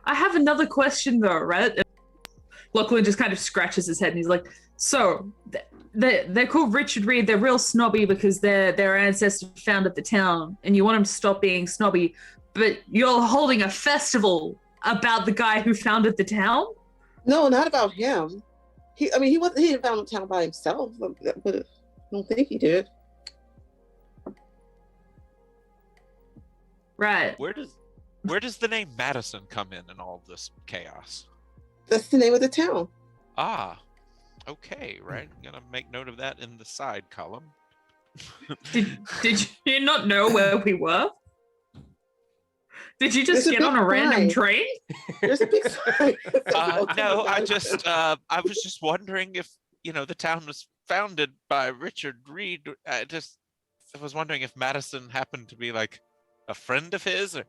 I have another question though, right? Lachlan just kind of scratches his head and he's like, so they're called Richard Reed. They're real snobby because their ancestors founded the town and you want them to stop being snobby, but you're holding a festival about the guy who founded the town? No, not about him. He didn't found the town by himself. But I don't think he did. Right. Where does the name Madison come in all of this chaos? That's the name of the town. Ah, okay, right. I'm gonna make note of that in the side column. Did you not know where we were? Did you just There's a get big on a random sign. train? There's a big sign. No, I was just wondering if the town was founded by Richard Reed. I was wondering if Madison happened to be like a friend of his, or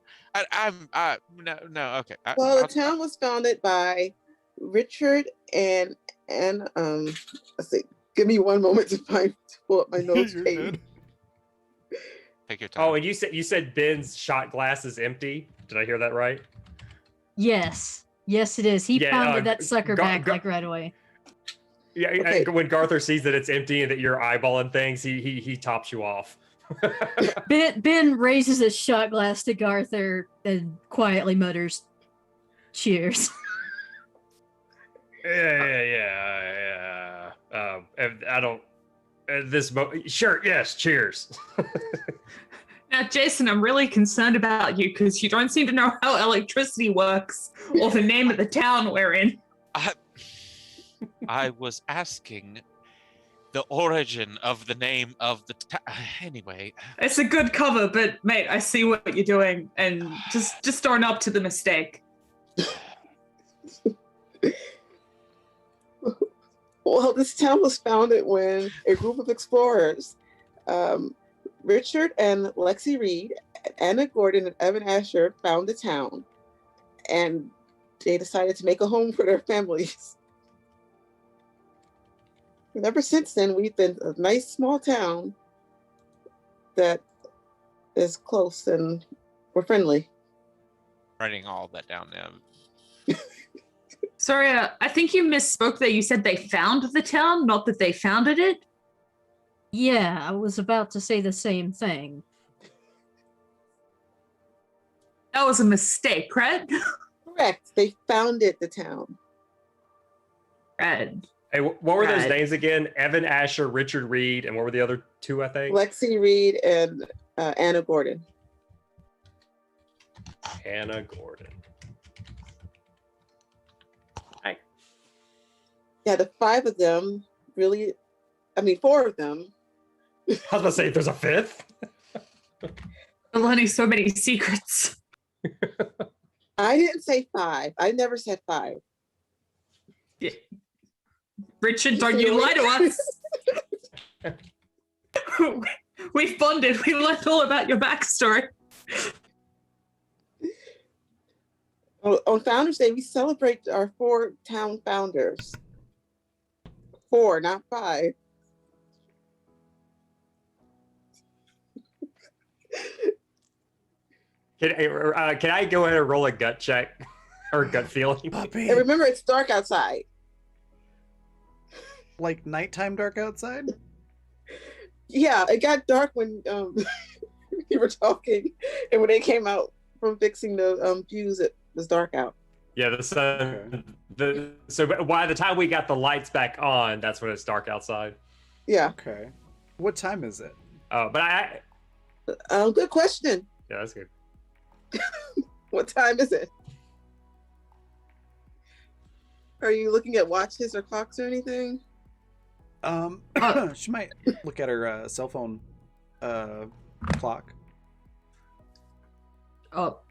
no, okay. Well, the town was founded by Richard and let's see. Give me one moment to pull up my notes You're page. good. Take your time. Oh, and you said Ben's shot glass is empty. Did I hear that right? Yes, it is. He Yeah, pounded that sucker back Gar- like right away. Yeah. Okay. When Garther sees that it's empty and that you're eyeballing things, he tops you off. Ben raises his shot glass to Garther and quietly mutters, "Cheers." Yeah. I don't. At this sure. Yes. Cheers. Now, Jason, I'm really concerned about you because you don't seem to know how electricity works or the name of the town we're in. I was asking the origin of the name of the anyway. It's a good cover, but mate, I see what you're doing, and just own up to the mistake. Well, this town was founded when a group of explorers, Richard and Lexi Reed, Anna Gordon, and Evan Asher found the town, and they decided to make a home for their families. And ever since then, we've been a nice small town that is close and we're friendly. Writing all that down now. Sorry, I think you misspoke there. You said they found the town, not that they founded it. Yeah, I was about to say the same thing. That was a mistake, right? Correct. They founded the town. Right. Hey, what were those Right. names again? Evan Asher, Richard Reed, and what were the other two, I think? Lexi Reed and Anna Gordon. Anna Gordon. Yeah, the four of them. I was about to say, if there's a fifth. We're learning so many secrets. I didn't say 5. I never said 5. Richard, don't you lie to us. We've bonded. We learned all about your backstory. On Founders Day, we celebrate our 4 town founders. 4, not 5. Can I go ahead and roll a gut check or gut feeling? Puppy. And remember, it's dark outside. Like nighttime dark outside? Yeah, it got dark when you were talking, and when they came out from fixing the fuse, it was dark out. Yeah, the sun. So by the time we got the lights back on, that's when it's dark outside. Yeah. Okay. What time is it? Oh, but I. Good question. Yeah, that's good. What time is it? Are you looking at watches or clocks or anything? She might look at her cell phone clock.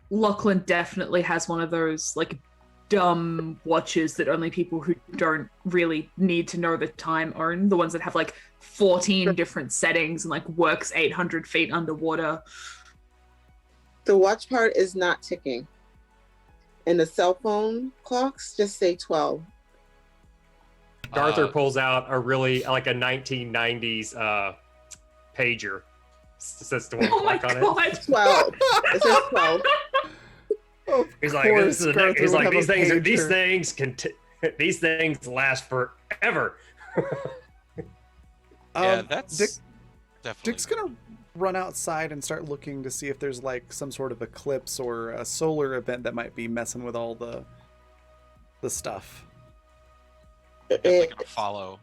Lachlan definitely has one of those like dumb watches that only people who don't really need to know the time own. The ones that have like 14 different settings and like works 800 feet underwater. The watch part is not ticking. And the cell phone clocks just say 12. Arthur pulls out a really like a 1990s pager system Oh my clock on it. god! 12. It says 12. He's like, this is the next, he's like, these things last forever. Yeah, that's Dick, definitely. Dick's gonna run outside and start looking to see if there's like some sort of eclipse or a solar event that might be messing with all the stuff. definitely gonna follow.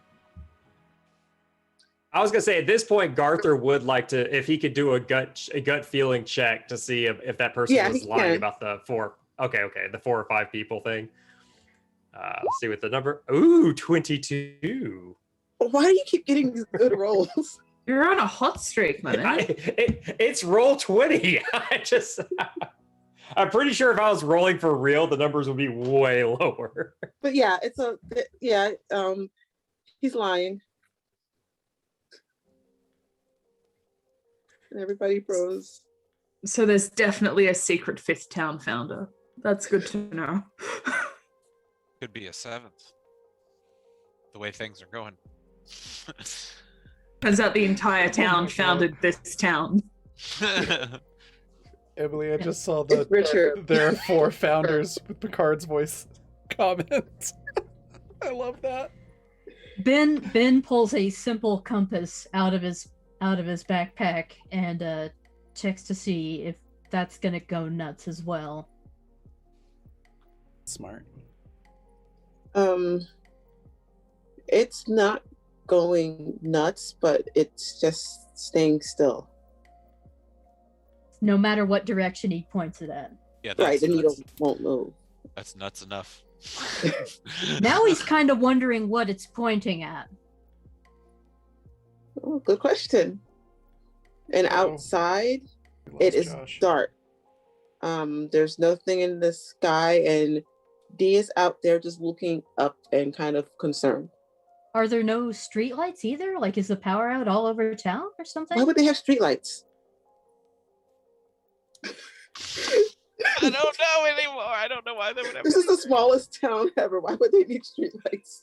I was gonna say at this point, Garther would like to, if he could do a gut feeling check to see if that person Yeah, was he lying can. about the 4. Okay, the 4 or 5 people thing. Let's see what the number. Ooh, 22. Why do you keep getting these good rolls? You're on a hot streak, man. It's roll 20. I'm pretty sure if I was rolling for real, the numbers would be way lower. But yeah, he's lying. And everybody froze. So there's definitely a secret 5th town founder. That's good to know. Could be a 7th. The way things are going. Turns out the entire town founded this town. Emily, I just saw It's Richard. there are 4 founders with Picard's voice comment. I love that. Ben pulls a simple compass out of his backpack and checks to see if that's gonna go nuts as well. Smart. It's not going nuts, but it's just staying still. No matter what direction he points it at. Yeah, Right, the needle nuts. won't move. That's nuts enough. Now he's kind of wondering what it's pointing at. Oh, good question. And outside, We lost it is Josh. dark. There's nothing in the sky, and Dee is out there just looking up and kind of concerned. Are there no streetlights either? Like, is the power out all over town or something? Why would they have streetlights? I don't know anymore. I don't know why they would have. This is the smallest town ever. Why would they need streetlights?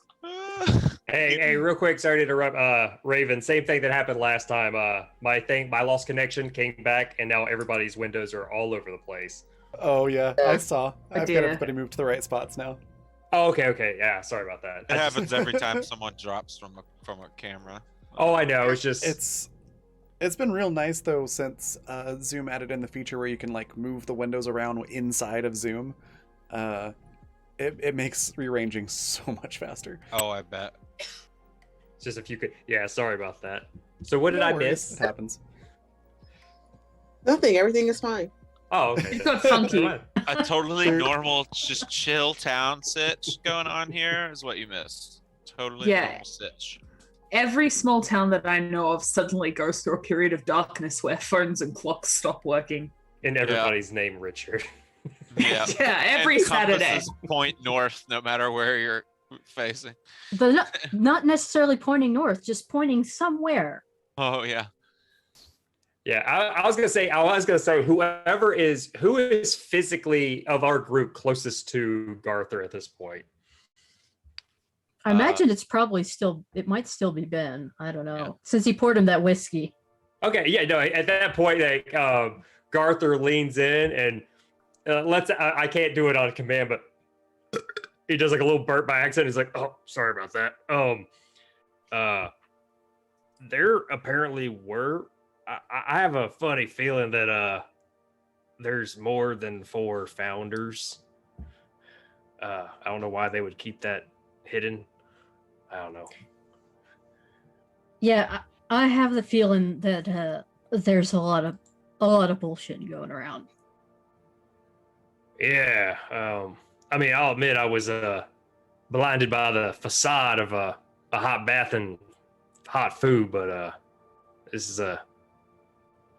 Hey, real quick, sorry to interrupt. Raven, same thing that happened last time. My lost connection came back, and now everybody's windows are all over the place. Oh yeah, I saw. Oh, I've got dear. everybody moved to the right spots now. Oh, okay, yeah, sorry about that. It happens every time someone drops from a camera. Oh, I know. It's just It's been real nice though since Zoom added in the feature where you can like move the windows around inside of Zoom. it makes rearranging so much faster. Oh, I bet. It's just if you could. Yeah, sorry about that. So what did No I worries, miss? It happens. Nothing. Everything is fine. Oh, okay. It got Never funky. mind. A totally There- normal, just chill town sitch going on here is what you missed. Totally Yeah. normal sitch. Every small town that I know of suddenly goes through a period of darkness where phones and clocks stop working. And everybody's named Richard. Yeah. Yeah, every And Saturday. compasses point north no matter where you're facing. But not necessarily pointing north, just pointing somewhere. Oh yeah. Yeah, I was gonna say who is physically of our group closest to Garther at this point. I imagine it might still be Ben. I don't know. Yeah. Since he poured him that whiskey. Okay, yeah, no. At that point, like Garther leans in and I can't do it on command, but he does like a little burp by accident. He's like, "Oh, sorry about that." There apparently were. I have a funny feeling that there's more than 4 founders. I don't know why they would keep that hidden. I don't know. Yeah, I have the feeling that there's a lot of bullshit going around. Yeah. I mean, I'll admit I was blinded by the facade of a hot bath and hot food, but this is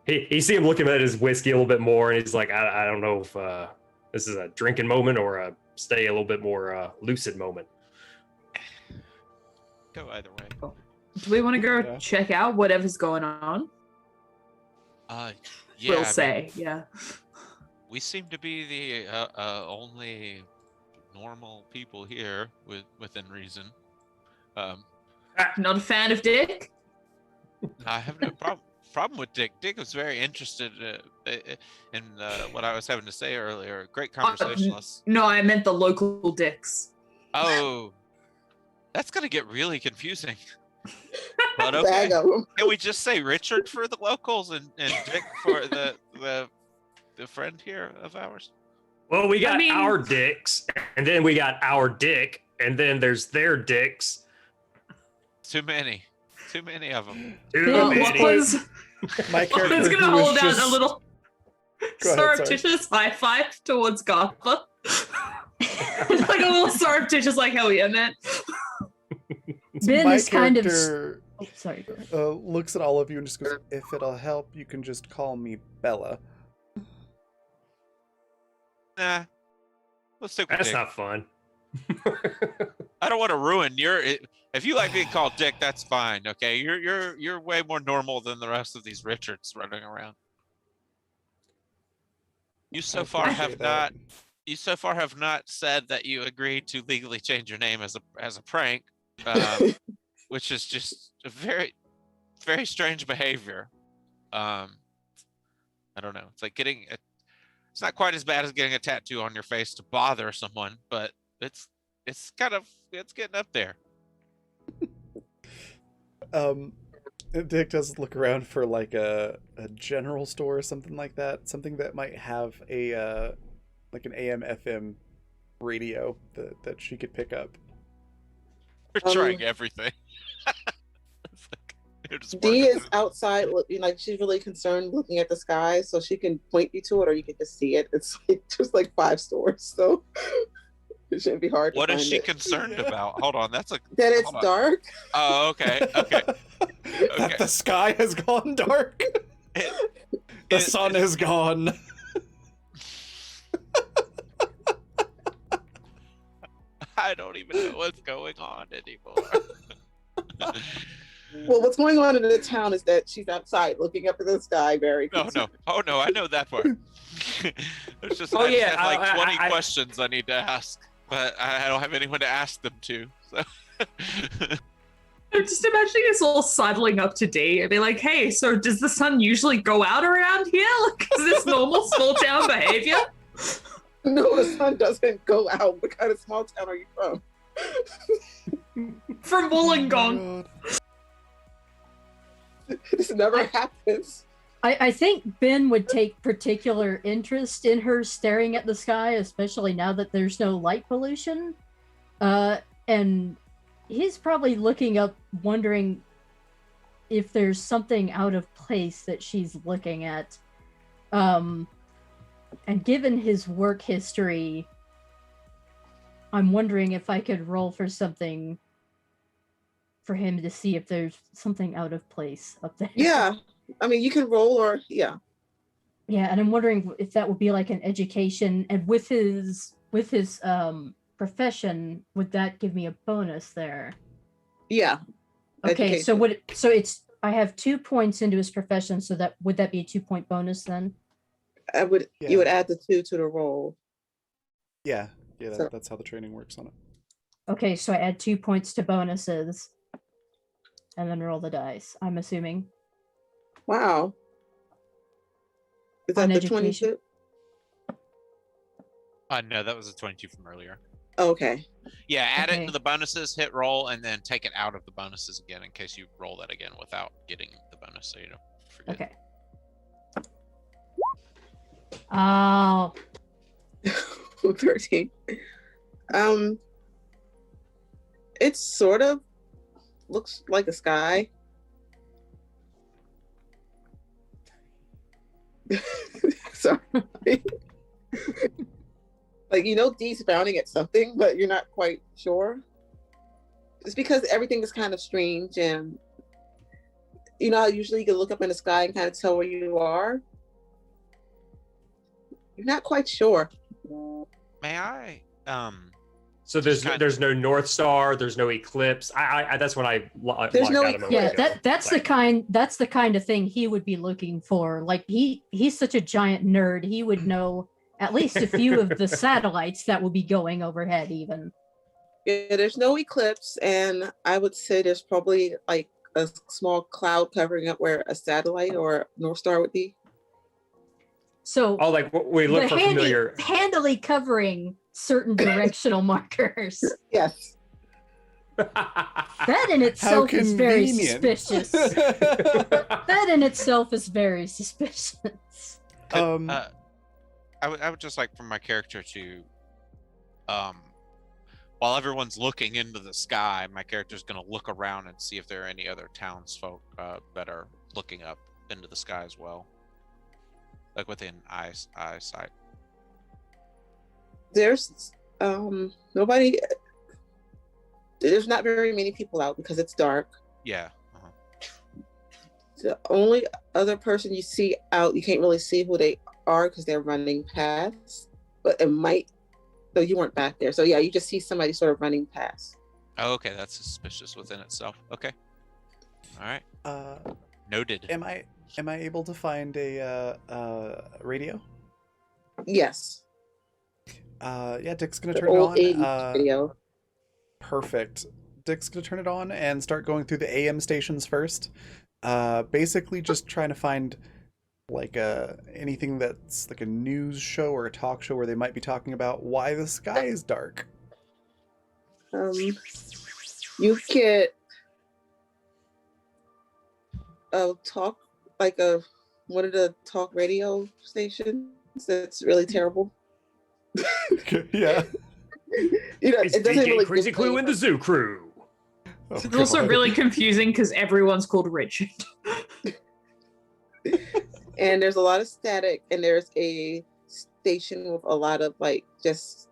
he see him looking at his whiskey a little bit more, and he's like, I don't know if this is a drinking moment or a stay a little bit more lucid moment. Go either way. Do we want to go Yeah. check out whatever's going on? Yeah. We'll I mean, say, yeah. we seem to be the only normal people here within reason. Not a fan of Dick? I have no problem with Dick. Dick was very interested in what I was having to say earlier. Great conversationalist. No, I meant the local Dicks. Oh, that's gonna get really confusing. But Bag okay, of 'em. can we just say Richard for the locals and Dick for the friend here of ours? Well, we got mean- our dicks, and then we got our dick, and then there's their dicks. Too many of them. Too Well, many. What was... My character It's gonna who was hold out just... a little Go ahead, sorry. surreptitious high five towards Gartha. Like a little surreptitious, like, hell yeah, man. Ben My is kind of. character Oh, sorry. Go ahead. looks at all of you and just goes, "If it'll help, you can just call me Bella." Nah, let's stick with That's Dick. not fun. I don't want to ruin your. If you like being called Dick, that's fine. Okay, you're way more normal than the rest of these Richards running around. You so I far have appreciate that. not. You so far have not said that you agreed to legally change your name as a prank, which is just a very, very strange behavior. I don't know. It's like getting. It's not quite as bad as getting a tattoo on your face to bother someone, but it's getting up there. Dick does look around for like a general store or something like that, something that might have a like an AM FM radio that she could pick up. We're trying everything. It's like, you're just Dee working is outside, like she's really concerned looking at the sky, so she can point you to it, or you can just see it. It's like, just like 5 stores, so it shouldn't be hard. What to is find she it. concerned about? Hold on, that's a. That it's hold on. dark. Oh, okay. That the sky has gone dark. The sun is gone. I don't even know what's going on anymore. Well, what's going on in the town is that she's outside looking up at the sky, very. No. concerned. Oh no, I know that part. It's just Oh, I just yeah, have like 20 I- questions I need to ask, but I don't have anyone to ask them to. So. I'm just imagining us all sidling up to Dee and be like, hey, so does the sun usually go out around here? Like, is this normal small town behavior? No, the sun doesn't go out. What kind of small town are you from? From Oh Wollongong. my God. This never happens. I think Ben would take particular interest in her staring at the sky, especially now that there's no light pollution. And he's probably looking up, wondering if there's something out of place that she's looking at. And given his work history, I'm wondering if I could roll for something for him to see if there's something out of place up there. Yeah. I mean, you can roll or, yeah. Yeah, and I'm wondering if that would be like an education, and with his profession, would that give me a bonus there? Yeah. Okay, so Education. I have 2 points into his profession, so would that be a 2-point bonus then? You would add the 2 to the roll. Yeah, So- that's how the training works on it. Okay, so I add 2 points to bonuses, and then roll the dice, I'm assuming. Wow. Is that On the education. 22? No, that was a 22 from earlier. Okay. Yeah, add it Okay. into the bonuses, hit roll, and then take it out of the bonuses again in case you roll that again without getting the bonus, so you don't forget. Okay. Oh, 13. It sort of looks like a sky. Sorry. Like, Dee's bounding at something, but you're not quite sure. It's because everything is kind of strange, and how usually you can look up in the sky and kind of tell where you are. You're not quite sure. May I? So there's no North Star, there's no eclipse. I that's when I There's no locked out a moment yeah, ago. that's the kind of thing he would be looking for. Like he's such a giant nerd, he would know at least a few of the satellites that would be going overhead even. Yeah, there's no eclipse, and I would say there's probably like a small cloud covering up where a satellite or North Star would be. So Oh, like we look for familiar. handily covering certain directional markers. Yes. That in itself How is very convenient. suspicious. That in itself is very suspicious. I would just like for my character to, while everyone's looking into the sky, my character's gonna look around and see if there are any other townsfolk that are looking up into the sky as well, like within eyesight. There's nobody. There's not very many people out because it's dark. Yeah. The only other person you see out, you can't really see who they are because they're running past. But it might. No, you weren't back there. So yeah, you just see somebody sort of running past. Oh, okay, that's suspicious within itself. Okay. All right. Noted. Am I able to find a radio? Yes. Yeah, Dick's gonna The turn it old on. 80s video. Perfect. Dick's gonna turn it on and start going through the AM stations first. Basically just trying to find like anything that's like a news show or a talk show where they might be talking about why the sky is dark. You get a talk, like one of the talk radio stations that's really terrible. Yeah. It's it doesn't DJ really Crazy give Clue you- and the Zoo Crew. Oh, It's also God. really confusing because everyone's called Richard. And there's a lot of static, and there's a station with a lot of like just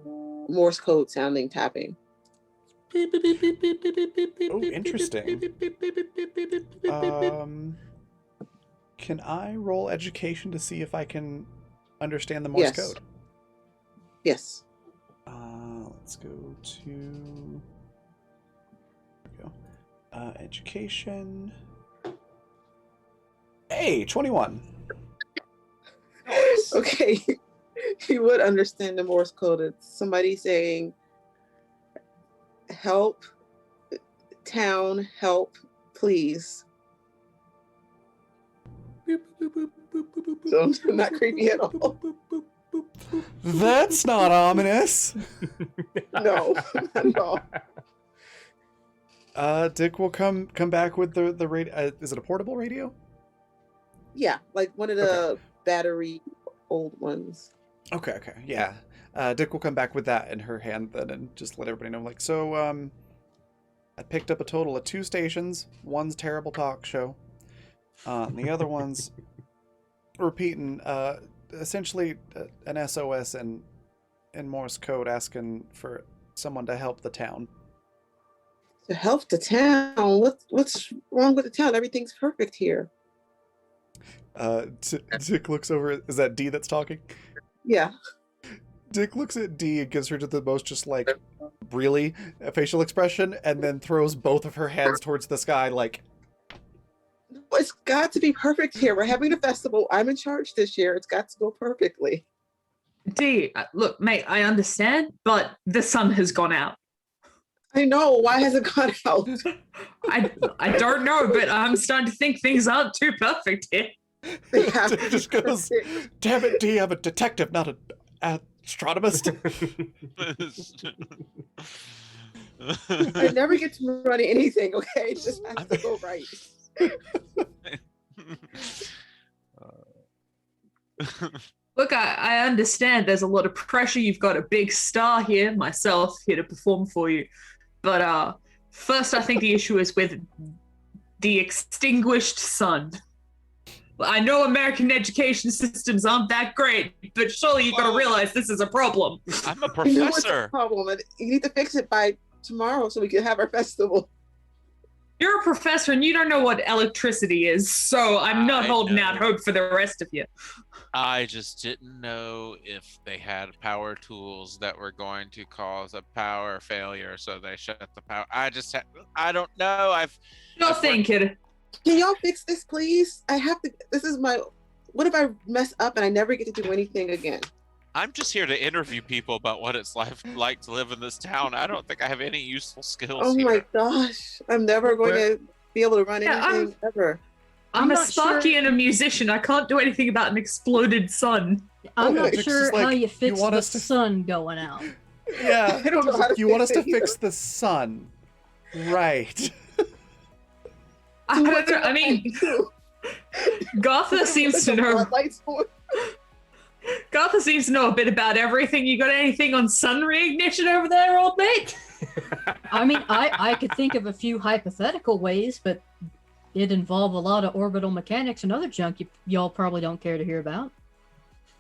Morse code sounding tapping. Oh, interesting. Can I roll education to see if I can understand the Morse Yes. code? Yes. Let's go to. There we go. Education. Hey, 21. Okay. You would understand the Morse code. It's somebody saying, "Help, town, help, please." So not creepy at all. That's not ominous. No, not at all. Dick will come back with the radio. Is it a portable radio? Yeah, like one of the battery old ones. Okay, yeah. Dick will come back with that in her hand then and just let everybody know, like, so, I picked up a total of 2 stations. One's terrible talk show. And the other one's repeating, essentially an SOS in Morse code asking for someone to help the town. To help the town? What's wrong with the town? Everything's perfect here. Dick looks over. Is that D that's talking? Yeah. Dick looks at D and gives her the most just like, really, facial expression, and then throws both of her hands towards the sky like, It's got to be perfect here. We're having a festival. I'm in charge this year. It's got to go perfectly. D, look, mate, I understand, but the sun has gone out. I know. Why has it gone out? I don't know, but I'm starting to think things aren't too perfect here. They have Dick to just be goes, perfect. damn it, D, I'm a detective, not an astronomist. I never get to run anything, okay? It just has to go right. Look, I understand there's a lot of pressure. You've got a big star here, myself, here to perform for you. But first, I think the issue is with the extinguished sun. I know American education systems aren't that great, but surely you got to realize this is a problem. I'm a You know what's the professor. problem? And you need to fix it by tomorrow so we can have our festival. You're a professor and you don't know what electricity is, so I'm not I holding know. out hope for the rest of you. I just didn't know if they had power tools that were going to cause a power failure, so they shut the power. I don't know. Sure I've thing, worked- kid. Can y'all fix this, please? I have to. This is my. What if I mess up and I never get to do anything again? I'm just here to interview people about what it's like to live in this town. I don't think I have any useful skills Oh here. my gosh. I'm never going to be able to run Yeah, anything ever. I'm I'm a not Sparky sure- and a musician. I can't do anything about an exploded sun. I'm not It's sure just like, how you fix want the us to- sun going out. Yeah. I don't know how to You want us fix to it fix either. the sun. Right. I don't know. I mean, Gotha seems to know. Lights on. Gotha seems to know a bit about everything. You got anything on sun reignition over there, old mate? I mean, I could think of a few hypothetical ways, but it involve a lot of orbital mechanics and other junk y'all probably don't care to hear about.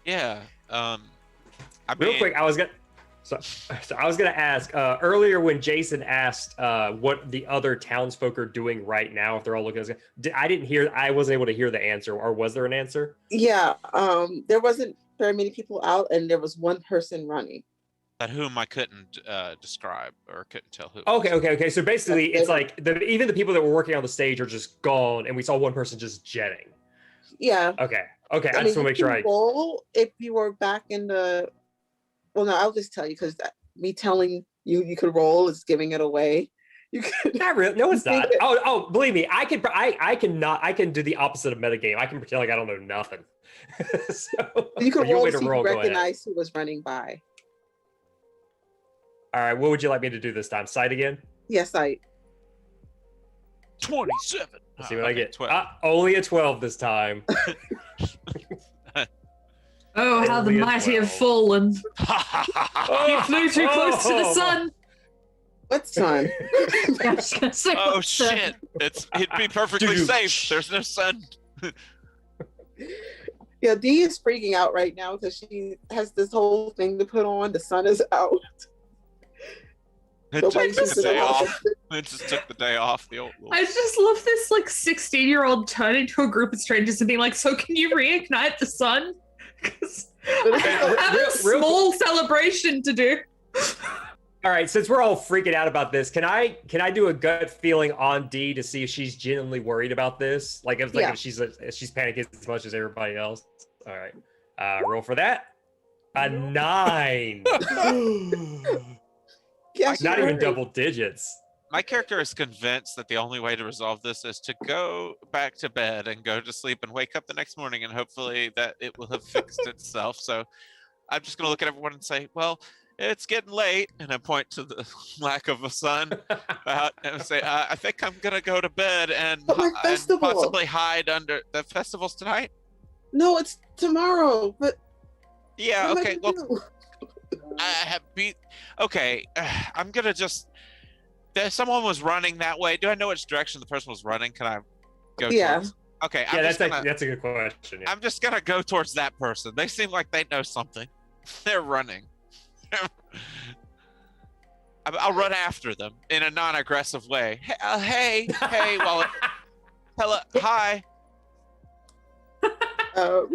Yeah. I Real mean, quick, I was gonna ask earlier when Jason asked what the other townsfolk are doing right now, if they're all looking. I wasn't able to hear the answer, or was there an answer? Yeah. There wasn't very many people out, and there was one person running. But whom I couldn't describe or couldn't tell who. it Okay. was. So basically, They it's were- like even the people that were working on the stage are just gone, and we saw one person just jetting. Yeah. Okay. I just mean, want to you make sure can roll if you were back in the. Well, no, I'll just tell you because me telling you could roll is giving it away. You could. Not really. No, it's not. Oh, believe me, I can do the opposite of metagame. I can pretend like I don't know nothing. So, You could your roll way to to see roll, if you go ahead. recognize who was running by. All right, what would you like me to do this time? Sight again? Yes, 27. Let's see what I Okay, get. 12. Only a 12 this time. Oh, how the Only a mighty 12. have fallen. He Oh, flew too close to the oh. sun. What son? I was gonna say, Oh what's the- shit! It'd be perfectly Dude. safe. There's no sun. Yeah, Dee is freaking out right now because she has this whole thing to put on. The sun is out. It Nobody's just took the listening. day off. It just took the day off. The old. I just love this like 16-year-old turning to a group of strangers and being like, "So can you reignite the sun?" Because I have a real- small celebration to do. All right, since we're all freaking out about this, can I do a gut feeling on D to see if she's genuinely worried about this? Like if Yeah. if she's panicking as much as everybody else. All right, roll for that. A 9. Yes, Not you're even right. double digits. My character is convinced that the only way to resolve this is to go back to bed and go to sleep and wake up the next morning, and hopefully that it will have fixed itself. So I'm just gonna look at everyone and say, well, it's getting late, and I point to the lack of a sun out and say, I think I'm gonna go to bed and, But my and festival. possibly hide under the festival's tonight. No, it's tomorrow. But Yeah, what am I okay. gonna Well, do? I have beat. Okay, I'm gonna just. Someone was running that way. Do I know which direction the person was running? Can I go Yeah. towards? Okay, Yeah, that's that's a good question. Yeah. I'm just gonna go towards that person. They seem like they know something. They're running. I'll run after them in a non-aggressive way. Hey, well, hello, hi. Um,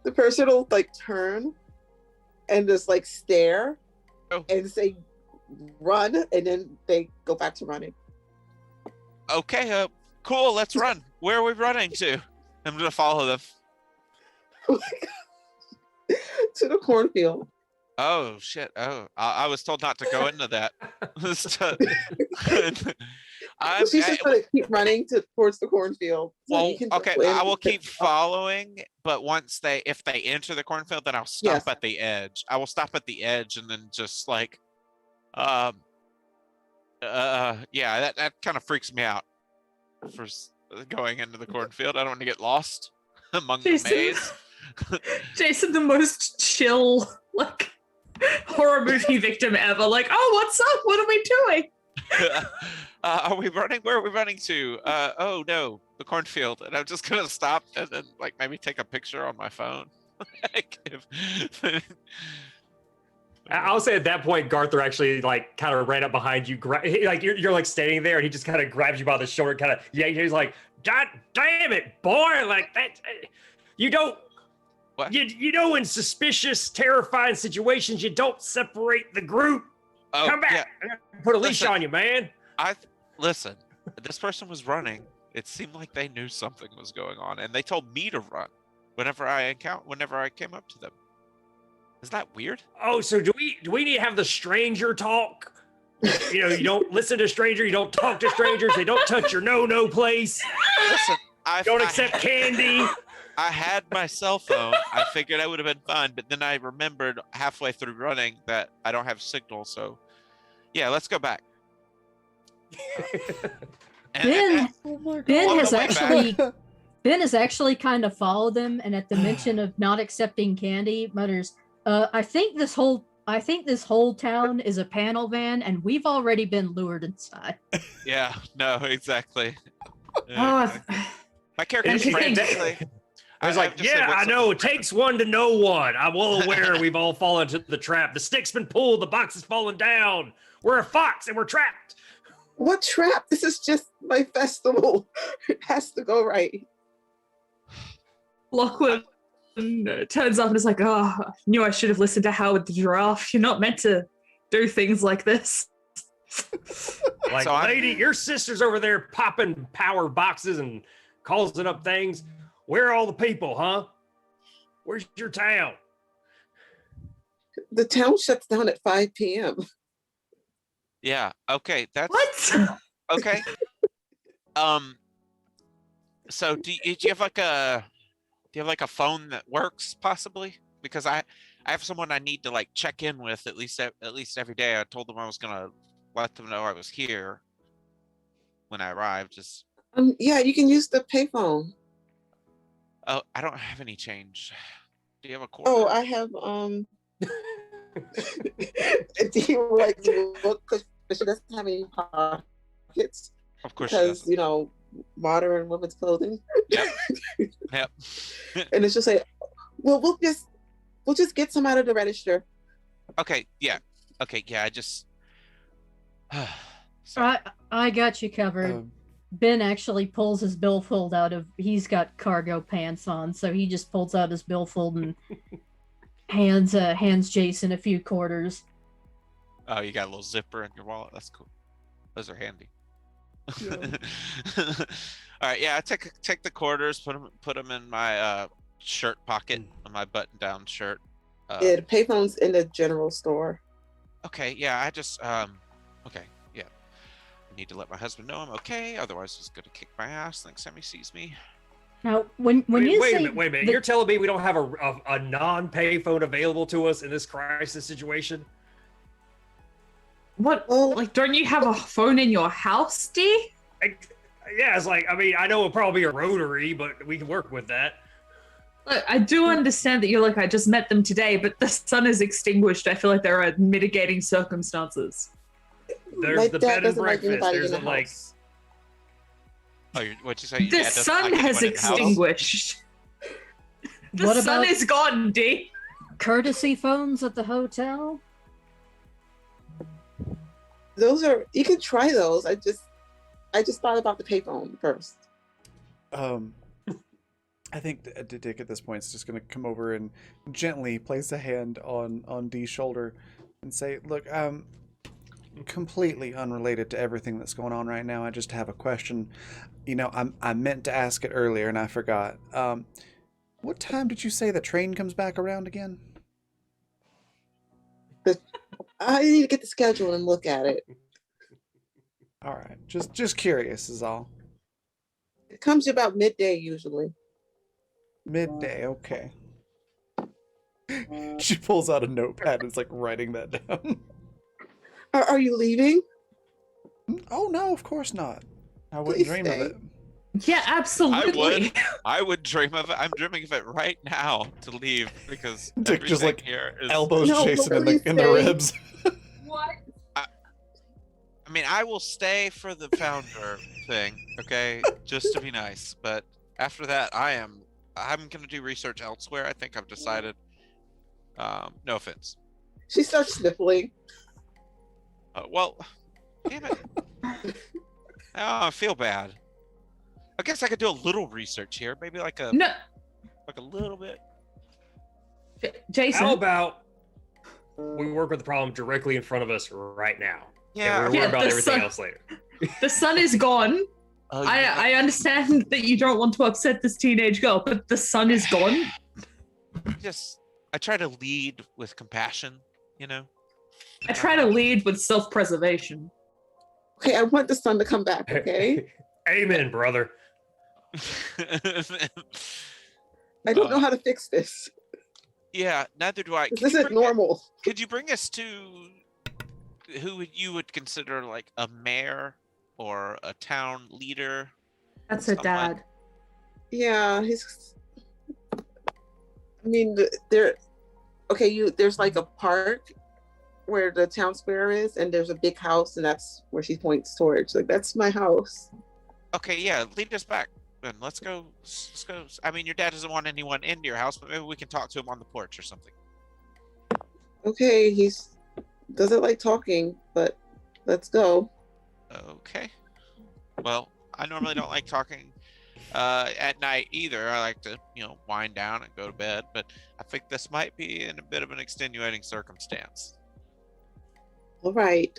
the person will like turn and just like stare Oh. and say run, and then they go back to running. Okay, cool. Let's run. Where are we running to? I'm gonna follow them. To the cornfield. Oh shit! Oh, I was told not to go into that. She's just gonna keep running towards the cornfield. So Well, you can okay, just I will keep following, but if they enter the cornfield, then I'll stop Yes. at the edge. I will stop at the edge and then just like, yeah, that kind of freaks me out for going into the cornfield. I don't want to get lost among the Jason. maze. Jason, the most chill, like, horror movie victim ever. Like, oh, what's up? What are we doing? Are we running? Where are we running to? Oh no, the cornfield. And I'm just gonna stop and then like maybe take a picture on my phone. Like, I'll say at that point, Garther actually like kind of ran up behind you, like you're like standing there, and he just kind of grabs you by the shoulder, kind of he's like, God damn it, boy, like that. You don't. What? You know, in suspicious, terrifying situations, you don't separate the group. Oh, Come back. yeah. I'm gonna put a leash Listen. on you, man. Listen. This person was running. It seemed like they knew something was going on, and they told me to run whenever I came up to them. Is that weird? Oh, so do we need to have the stranger talk? You know, you don't listen to strangers, you don't talk to strangers, they don't touch your no place. Listen, Don't accept candy. I had my cell phone. I figured I would have been fine, but then I remembered halfway through running that I don't have signal. So, yeah, let's go back. Ben, Ben on has the way back- actually Ben has actually kind of followed them, and at the mention of not accepting candy, mutters, I think this whole town is a panel van, and we've already been lured inside." Yeah, no, exactly. Oh, My character And is to think- frantically. I was like, yeah, I know. It takes one to know one. I'm well aware we've all fallen into the trap. The stick's been pulled. The box has fallen down. We're a fox and we're trapped. What trap? This is just my festival. It has to go right. Lachlan turns up and is like, oh, I knew I should have listened to Howard the Giraffe. You're not meant to do things like this. Like, So lady, your sister's over there popping power boxes and causing up things. Where are all the people, huh? Where's your town? The town shuts down at 5 p.m. Yeah. Okay. That's What? okay. So do you have like a phone that works possibly? Because I have someone I need to like check in with at least every day. I told them I was gonna let them know I was here when I arrived. Just Yeah, you can use the payphone. oh, I don't have any change. Do you have a quarter? Oh, I have do you like to look, because she doesn't have any pockets Of course she because doesn't. you know, modern women's clothing. Yep. And it's just like, well, we'll just get some out of the register. Okay. Yeah. Okay. Yeah. I just. I got you covered. Ben actually pulls his billfold out of. He's got cargo pants on, so he just pulls out his billfold and hands Jason a few quarters. Oh, you got a little zipper in your wallet. That's cool. Those are handy. Yeah. All right, yeah. I take the quarters, put them in my shirt pocket, on my button-down shirt. Yeah, the payphone's in the general store. Okay, yeah. I just okay, yeah. I need to let my husband know I'm okay. Otherwise, he's gonna kick my ass next time he sees me. Now, when you wait say a minute, wait a minute. that- You're telling me we don't have a non-payphone available to us in this crisis situation? What? Well, Like, don't you have a phone in your house, D? Yeah, it's like, I mean, I know it'll probably be a rotary, but we can work with that. Look, I do understand that you're like, I just met them today, but the sun is extinguished. I feel like there are mitigating circumstances. There's my the dad bed and doesn't like breakfast. anybody There's in the like, house. Oh, what'd you say? Your The dad doesn't sun like has anyone in the house? extinguished. The What sun about- is gone, D. courtesy phones at the hotel? Those are, you can try those. I just thought about the payphone first. I think Dick at this point is just going to come over and gently place a hand on Dee's shoulder and say, "Look, completely unrelated to everything that's going on right now. I just have a question. You know, I meant to ask it earlier and I forgot. What time did you say the train comes back around again?" I need to get the schedule and look at it. All right, just curious is all. It comes about midday usually. Midday, okay. She pulls out a notepad and is like writing that down. Are you leaving? Oh no, of course not. I wouldn't Please dream stay. of it. Yeah, absolutely. I would dream of it. I'm dreaming of it right now to leave because Dick just, everything like, here is. Elbows No, Jason in please the stay. ribs. What? I mean, I will stay for the founder thing, okay, just to be nice. But after that, I'm gonna do research elsewhere. I think I've decided. No offense. She starts sniffling. Well, damn it. Oh, I feel bad. I guess I could do a little research here, maybe like a No, little bit. Jason. how about we work with the problem directly in front of us right now? Yeah. And we'll worry Yeah, about the everything sun- else later. The sun is gone. I understand that you don't want to upset this teenage girl, but the sun is gone. I try to lead with compassion, you know. I try to lead with self-preservation. Okay, I want the sun to come back, okay? Amen, brother. I don't know how to fix this. Yeah, neither do I. This isn't normal. Could you bring us to who you would consider like a mayor or a town leader? That's her Someone- dad. Yeah, he's. I mean, there. Okay, there's like a park where the town square is, and there's a big house, and that's where she points towards. Like, that's my house. Okay, yeah, lead us back. Then let's go. Let's go. I mean, your dad doesn't want anyone into your house, but maybe we can talk to him on the porch or something. Okay, he's doesn't like talking, but let's go. Okay. Well, I normally don't like talking at night either. I like to, wind down and go to bed. But I think this might be in a bit of an extenuating circumstance. All right.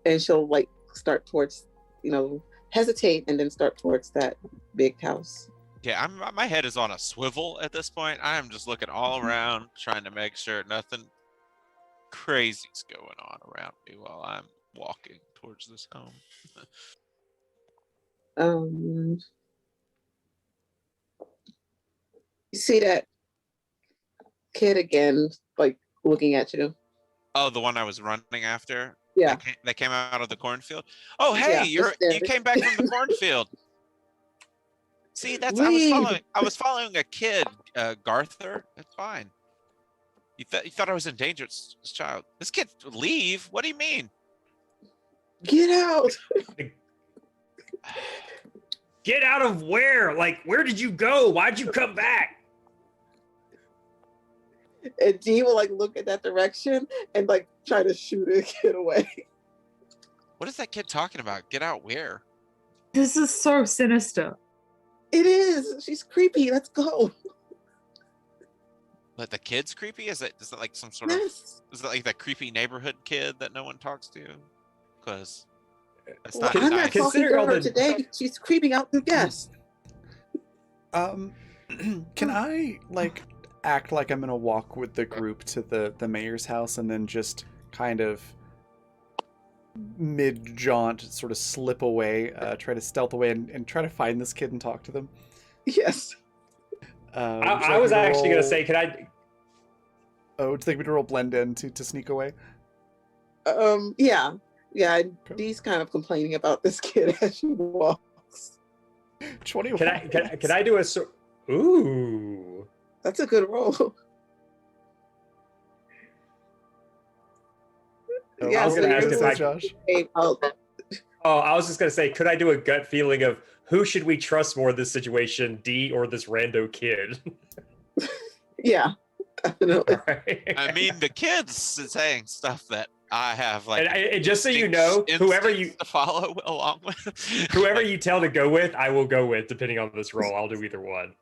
And she'll like start towards, hesitate and then start towards that big house. Yeah, my head is on a swivel at this point. I am just looking all around, trying to make sure nothing crazy's going on around me while I'm walking towards this home. You see that kid again, like looking at you. Oh, the one I was running after? Yeah. That came out of the cornfield? Oh, Yeah, hey, just there. you came back from the cornfield. See, Leave. I was following a kid, Garther. That's fine. You thought I was in danger, this child. This kid leave? What do you mean? Get out. Get out of where? Like, where did you go? Why'd you come back? And Dee will like look at that direction and like try to shoot a kid away. What is that kid talking about? Get out where? This is so sinister. It is. She's creepy. Let's go. But the kid's creepy? Is it like some sort of Yes. is it like that creepy neighborhood kid that no one talks to? Because it's Well, not I'm not nice. talking Considering to all her the- today. She's creeping out the guests. Can I like act like I'm gonna walk with the group to the mayor's house and then just kind of mid jaunt sort of slip away, try to stealth away and try to find this kid and talk to them. Yes. I was actually going to say, could I? Oh, would you like me to roll blend in to sneak away? Yeah. Dee's kind of complaining about this kid as she walks. 21. Can I do a? Ooh. That's a good roll. Oh, Yeah, I was so gonna ask you're if like, I- Josh. "Hey, oh, Oh, I was just gonna say, could I do a gut feeling of who should we trust more in this situation, D or this rando kid? yeah, definitely. Right? I mean, the kid's saying stuff that I have like. And just so you know, whoever you instincts to follow along with. whoever you tell to go with, I will go with, depending on this roll. I'll do either one.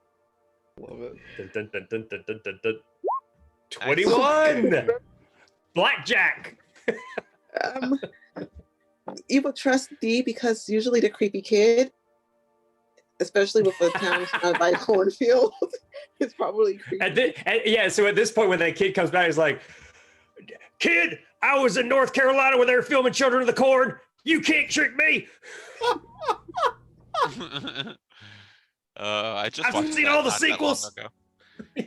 Love it. Dun, dun, dun, dun, dun, dun, dun. 21! Blackjack! You would trust D because usually the creepy kid, especially with the town surrounded by cornfield, is probably creepy. So at this point, when that kid comes back, he's like, "Kid, I was in North Carolina when they were filming Children of the Corn. You can't trick me. I just I've watched seen that all the not that long sequels." ago.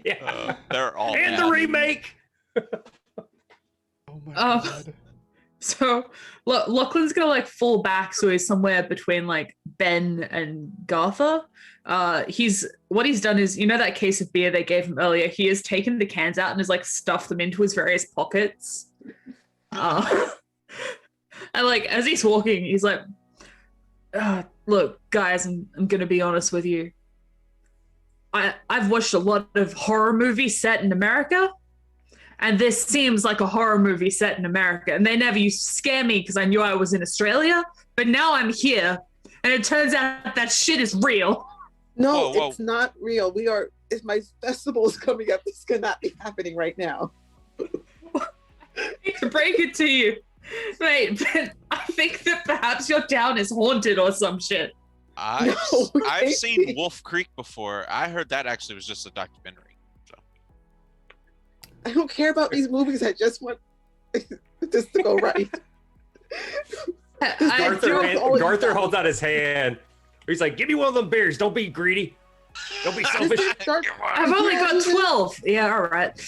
Yeah. They're all And bad. the remake. Oh my Oh. god. So Lachlan's gonna like fall back, so he's somewhere between like Ben and Gartha. What he's done is, you know, that case of beer they gave him earlier. He has taken the cans out and has like stuffed them into his various pockets. And like as he's walking, he's like, "Look, guys, I'm gonna be honest with you. I've watched a lot of horror movies set in America. And this seems like a horror movie set in America. And they never used to scare me because I knew I was in Australia. But now I'm here. And it turns out that shit is real." No, Whoa. it's not real. If my festival is coming up, this cannot be happening right now. I hate to break it to you. Mate, but I think that perhaps your town is haunted or some shit. I've can't seen be. Wolf Creek before. I heard that actually was just a documentary. So I don't care about these movies. I just want this to go right. I do Garther holds out his hand. He's like, "Give me one of them beers. Don't be greedy. Don't be selfish." I've only got 12. Yeah, all right.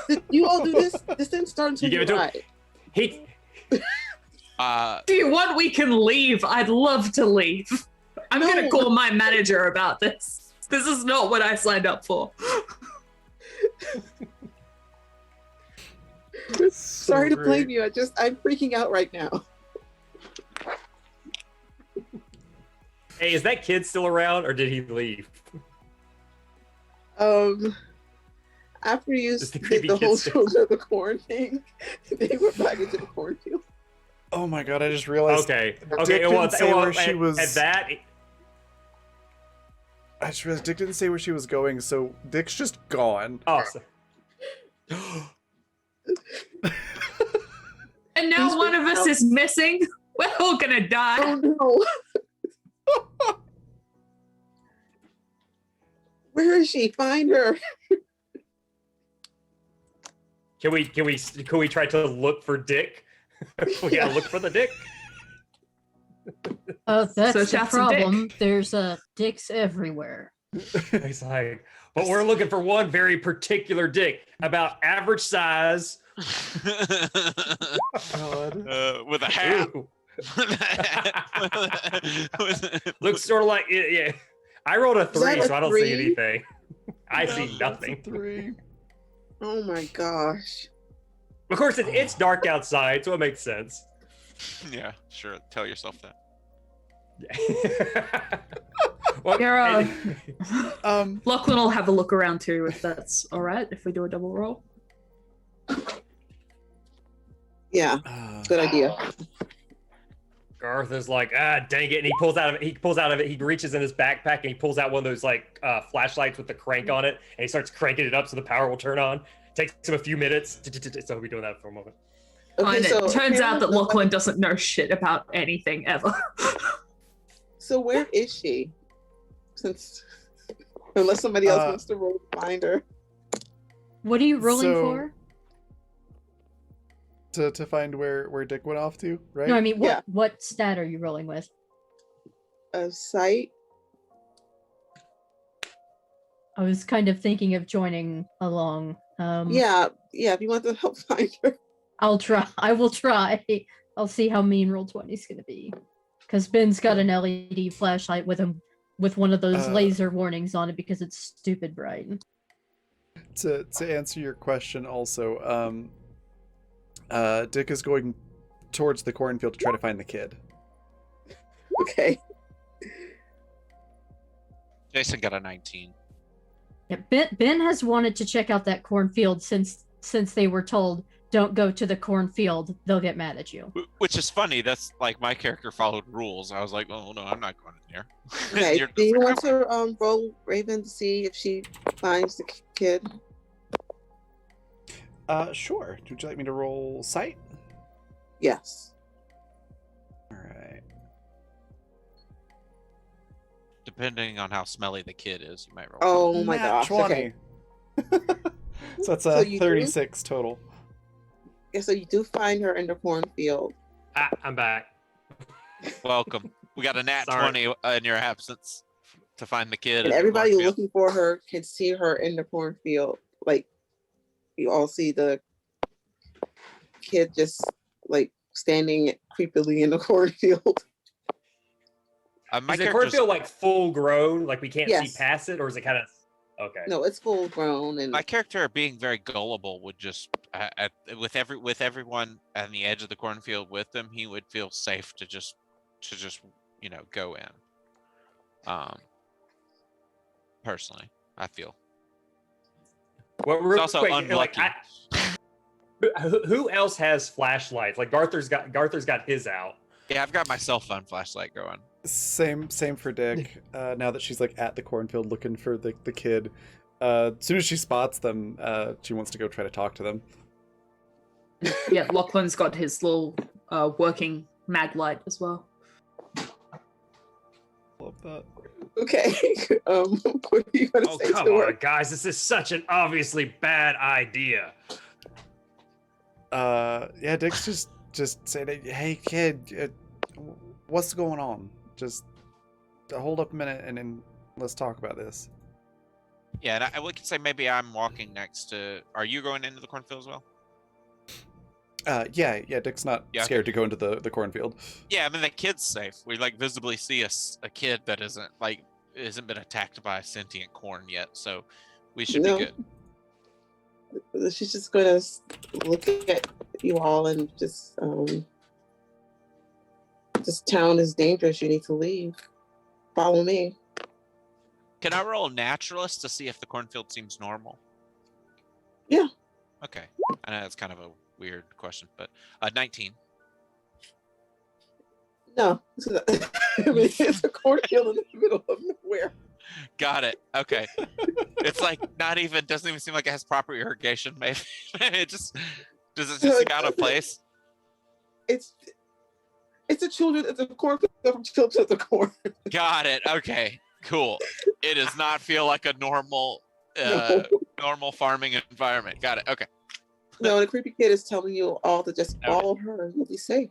Did you all do this? This didn't start until You give it to him? right. He If you want, we can leave. I'd love to leave. I'm going to No. call my manager about this. This is not what I signed up for. Sorry to blame you. I'm freaking out right now. Hey, is that kid still around or did he leave? After you Is the did creepy the kid whole still- Children of the Corn thing, they went back into the cornfield. Oh my god, I just realized. Okay. Dick Okay. didn't say where she at, was. at that, I just realized Dick didn't say where she was going, so Dick's just gone. oh, And now He's one of us freaking out. is missing. We're all going to die. Oh no. Where is she? Find her. can we try to look for Dick? We gotta look for the Dick. That's Search the out some dick. problem. There's dicks everywhere. He's like, but we're looking for one very particular Dick, about average size. God. with a hat. Ooh. Looks sort of like yeah. I rolled a Is that 3, a so I don't see 3? anything. I see That's a nothing. 3. Oh my gosh. Of course, it's dark outside, so it makes sense. Yeah, sure. Tell yourself that. Well, You're, and- Lachlan will have a look around too, if that's all right, if we do a double roll. Yeah, good idea. Garth is like, dang it, and he pulls out of it. He reaches in his backpack and he pulls out one of those like flashlights with the crank on it, and he starts cranking it up so the power will turn on. Takes him a few minutes. So we'll be doing that for a moment. Okay, And so it turns out that apparently- Lachlan doesn't know shit about anything ever. So where is she? Since unless somebody else Uh, wants to roll to find her. What are you rolling So- for? to find where Dick went off to, right? No, I mean, Yeah. what stat are you rolling with? Sight. I was kind of thinking of joining along. Yeah. If you want to help find her. I'll try. I will try. I'll see how mean roll 20 is going to be. Because Ben's got an LED flashlight with him, with one of those laser warnings on it because it's stupid bright. To answer your question, also, Dick is going towards the cornfield to try to find the kid. Okay. Jason got a 19. Yeah, Ben has wanted to check out that cornfield since they were told, don't go to the cornfield, they'll get mad at you. Which is funny. That's like my character followed rules. I was like, oh no, I'm not going in there. Okay. You're Do you just like, want to roll Raven to see if she finds the kid? Sure. Would you like me to roll sight? Yes. All right. Depending on how smelly the kid is, you might roll. Oh my Nat gosh. 20. Okay. So that's So a you do? 36 total. Yeah, so you do find her in the cornfield. I'm back. Welcome. We got a nat Sorry. 20 in your absence to find the kid. And in the everybody cornfield. looking for her can see her in the cornfield. Like, you all see the kid just, like, standing creepily in the cornfield. My Is the character's cornfield like full grown? Like we can't Yes. see past it, or is it kind of okay? No, it's full grown. And my character being very gullible would just with everyone on the edge of the cornfield with him, he would feel safe to just go in. Personally, I feel Well, it's real also quick, unlucky. Who else has flashlights? Like Garther's got his out. Yeah, I've got my cell phone flashlight going. Same for Dick. Now that she's like at the cornfield looking for the kid, as soon as she spots them, she wants to go try to talk to them. Yeah, Lachlan's got his little working mag light as well. Love that. okay. What are you going to Oh say come to her? on, guys! This is such an obviously bad idea. Yeah, Dick's just saying, "Hey kid, what's going on? Just hold up a minute and then let's talk about this." Yeah, and we could say maybe I'm walking next to. Are you going into the cornfield as well? Yeah, Dick's not Yeah, scared to go into the cornfield. Yeah, I mean the kid's safe. We like visibly see a kid that isn't been attacked by a sentient corn yet, so we should No. be good. She's just going to look at you all and just, this town is dangerous. You need to leave. Follow me. Can I roll naturalist to see if the cornfield seems normal? Yeah. Okay. I know that's kind of a weird question, but 19. No. I mean, it's a cornfield in the middle of nowhere. Got it. Okay. It's like doesn't even seem like it has proper irrigation. Maybe it just does it just seem out of place? It's a cornfield from Children of the Corn. Got it. Okay. Cool. It does not feel like a normal No. normal farming environment. Got it. Okay. No, the creepy kid is telling you all to just Okay. follow her and you'll be safe.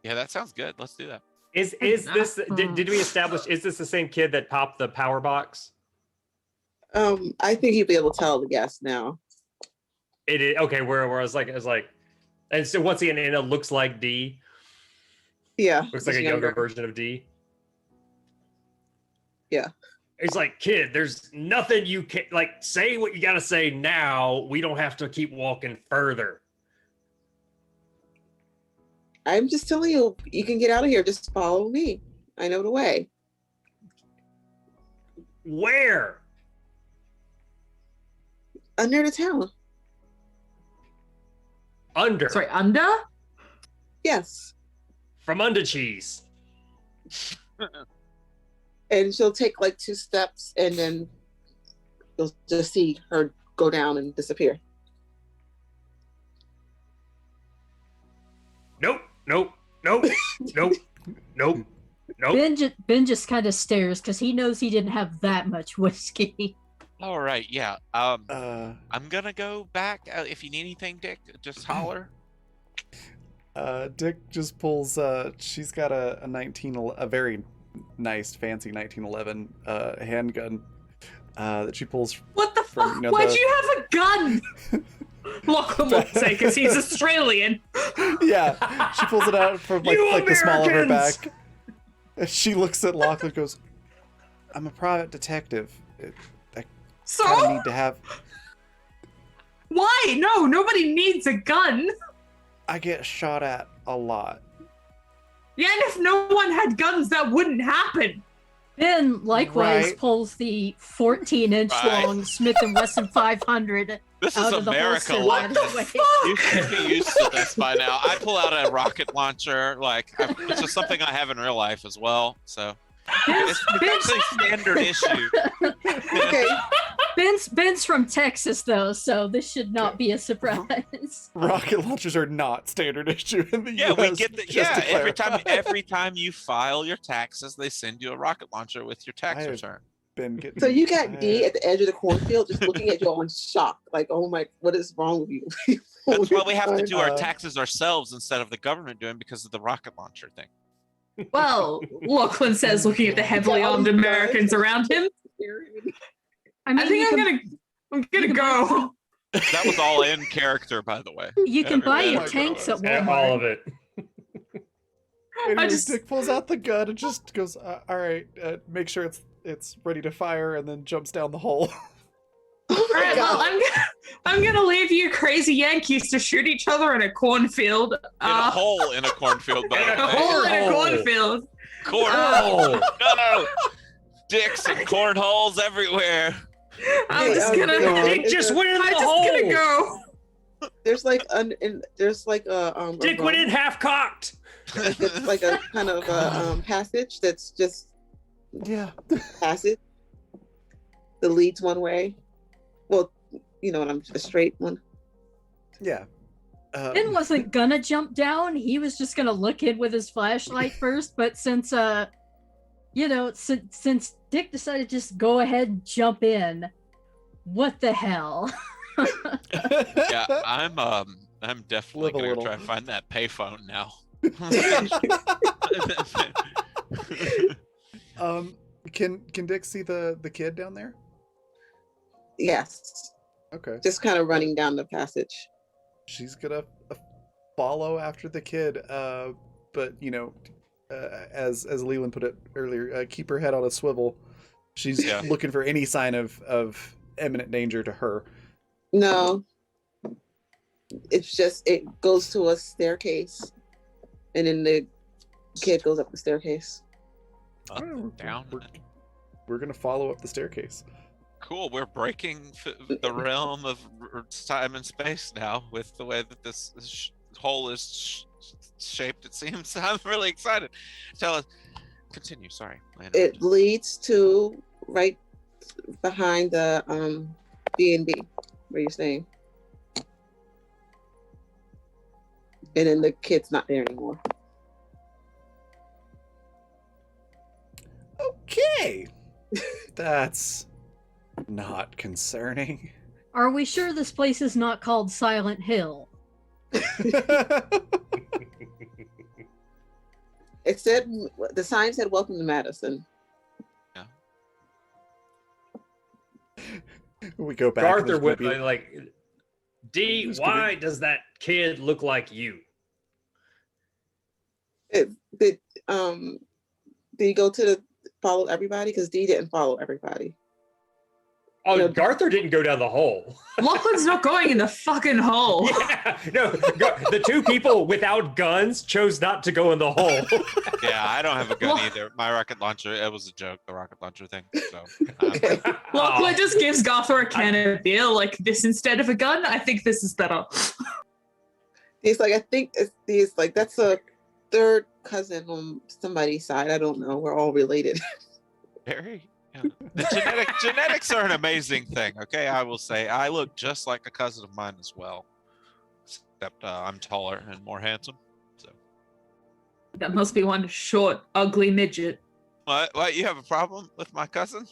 Yeah, that sounds good. Let's do that. Is this? Did we establish? Is this the same kid that popped the power box? I think you'll be able to tell the guess now. It is okay. Where I was like, and so once again, and it looks like D. Yeah. Looks like it's a younger version of D. Yeah. It's like, kid, there's nothing you can say what you gotta say now. We don't have to keep walking further. I'm just telling you, you can get out of here. Just follow me. I know the way. Where? Under the town. Under. Sorry, under? Yes. From under cheese. And she'll take like 2 steps and then you'll just see her go down and disappear. Nope. Nope. Nope. Nope. Nope. Nope. Ben just kind of stares because he knows he didn't have that much whiskey. All right, yeah. Uh, I'm gonna go back. If you need anything, Dick, just holler. Dick just pulls. She's got a a very nice, fancy 1911 handgun that she pulls. What the From, fuck? you know, Why'd the- you have a gun? Lachlan will say because he's Australian. Yeah, she pulls it out from like You the small of her Americans! back. She looks at Lachlan and goes, "I'm a private detective. I kind of So need to have. why? No, nobody needs a gun. I get shot at a lot." Yeah, and if no one had guns, that wouldn't happen. Ben likewise Right. pulls the 14-inch Right. long Smith & Wesson 500 This out is of the America. holster Like, right away. you should be used to this by now. I pull out a rocket launcher, it's just something I have in real life as well. So it's actually standard issue. Okay. Ben's from Texas though, so this should not be a surprise. Rocket launchers are not standard issue in the Yeah, U.S. we get the just to clarify. every time you file your taxes, they send you a rocket launcher with your tax I have- return. Been getting, So you got D at the edge of the cornfield, just looking at you all in shock, like, "Oh my, what is wrong with you?" That's why we have to do our Uh, taxes ourselves instead of the government doing because of the rocket launcher thing. Well, Lachlan says, looking at the heavily armed Americans around him. I mean, I think I'm gonna can go. That was all in character, by the way. you can buy Everything. your my tanks at God. Walmart. All of it. Anyways, just- Dick pulls out the gun and just goes, "All right, make sure it's ready to fire," and then jumps down the hole. Oh All my right, well, God. I'm gonna leave you crazy Yankees to shoot each other in a cornfield. In a hole in a cornfield, by In the a way. hole in a Cornhole. cornfield. Cornhole. No. Dicks and cornholes everywhere. I'm Hey, just gonna. God. Dick just went in I'm the just hole. gonna go. There's like there's like a Dick went in half cocked. it's like a kind of a passage that's just Yeah. passage that leads one way. Well, you know what I'm a straight one. Yeah. Ben wasn't gonna jump down. He was just gonna look in with his flashlight first. But since since Dick decided to just go ahead and jump in, what the hell? Yeah, I'm definitely Live a gonna little. try and find that payphone now. Can Dick see the kid down there? Yes, Okay. just kind of running down the passage. She's gonna follow after the kid, but as Leland put it earlier, keep her head on a swivel. She's Yeah. looking for any sign of imminent danger to her. No, it's just it goes to a staircase, and then the kid goes up the staircase. Up and down. We're gonna follow up the staircase. Cool. We're breaking the realm of time and space now with the way that this hole is shaped. It seems. I'm really excited. Tell us. Continue. Sorry. It leads to right behind the B&B where you're staying, and then the kid's not there anymore. Okay. That's not concerning. Are we sure this place is not called Silent Hill? It said the sign said "Welcome to Madison." We go back. and Arthur there's would gonna be- like, D, There's gonna why does that kid look like you? Did you go to follow everybody? Because D didn't follow everybody. Oh, Yeah. Garther didn't go down the hole. Lachlan's not going in the fucking hole. Yeah, no, the two people without guns chose not to go in the hole. Yeah, I don't have a gun Well- either. My rocket launcher, it was a joke, the rocket launcher thing. So, Okay. Lachlan just gives Garthor a can of beer like this instead of a gun. I think this is better. He's like, I think it's like that's a third cousin on somebody's side. I don't know. We're all related. very. Yeah. The genetics are an amazing thing. Okay, I will say I look just like a cousin of mine as well, except I'm taller and more handsome. So, That must be one short, ugly midget. what? You have a problem with my cousin?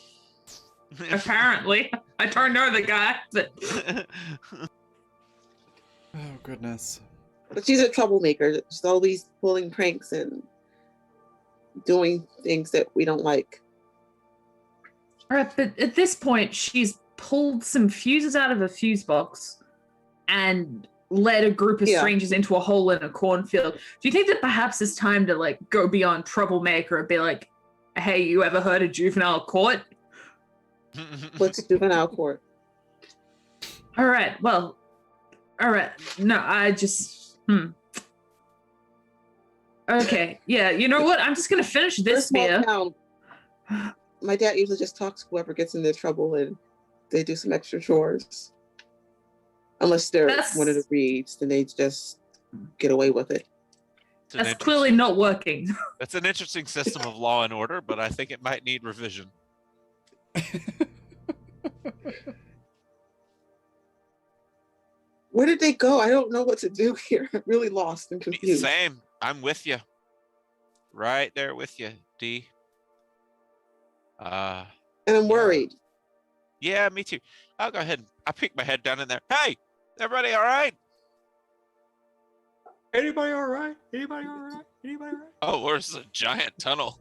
Apparently. I don't know the guy, but Oh goodness. But she's a troublemaker. She's always pulling pranks and doing things that we don't like. all right. But at this point, she's pulled some fuses out of a fuse box and led a group of Yeah. strangers into a hole in a cornfield. Do you think that perhaps it's time to like go beyond troublemaker and be like, "Hey, you ever heard of juvenile court?" What's juvenile court? All right. Well, all right. No, I just. Okay. Yeah. You know what? I'm just gonna finish We're a this small beer. town. My dad usually just talks to whoever gets into trouble and they do some extra chores. Unless they're one of the reeds, then they just get away with it. That's clearly not working. That's an interesting system of law and order, but I think it might need revision. Where did they go? I don't know what to do here. I'm really lost and confused. Same. I'm with you. Right there with you, D. And I'm worried. Yeah, me too. I'll go ahead. I'll peek my head down in there. Hey, everybody all right? Anybody all right? Anybody all right? Anybody all right? Oh, where's a giant tunnel?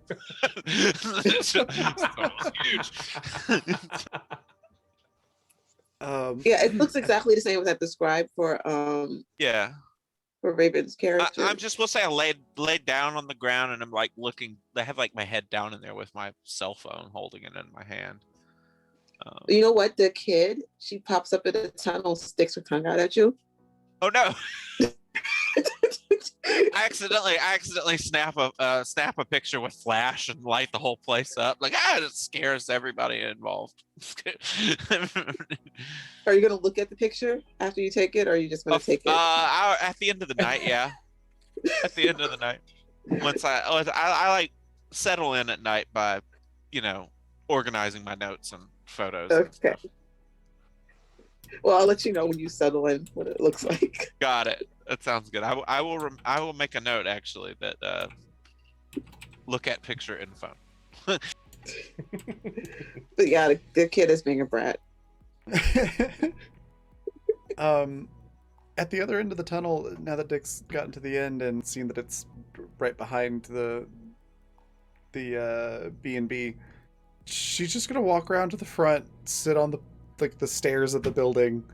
It's huge. Yeah, it looks exactly the same as I described for Yeah. Raven's character. I'm just will say I laid down on the ground and I'm like looking. I have like my head down in there with my cell phone, holding it in my hand. You know what? The kid, she pops up in the tunnel, sticks her tongue out at you. Oh no! I accidentally snap a picture with flash and light the whole place up. Like it scares everybody involved. Are you gonna look at the picture after you take it, or are you just gonna take it? At the end of the night, yeah. At the end of the night, once I like settle in at night by, organizing my notes and photos. Okay. And stuff. Well, I'll let you know when you settle in what it looks like. Got it. That sounds good. I will make a note actually that look at picture info. But yeah, the kid is being a brat. At the other end of the tunnel, now that Dick's gotten to the end and seen that it's right behind the B&B, she's just gonna walk around to the front, sit on the stairs of the building,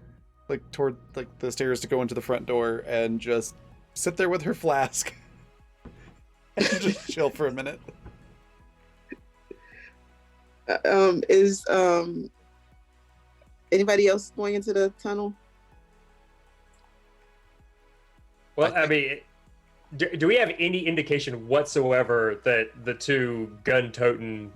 toward the stairs to go into the front door, and just sit there with her flask and just chill for a minute. Is anybody else going into the tunnel? Well, I mean, do we have any indication whatsoever that the two gun-toting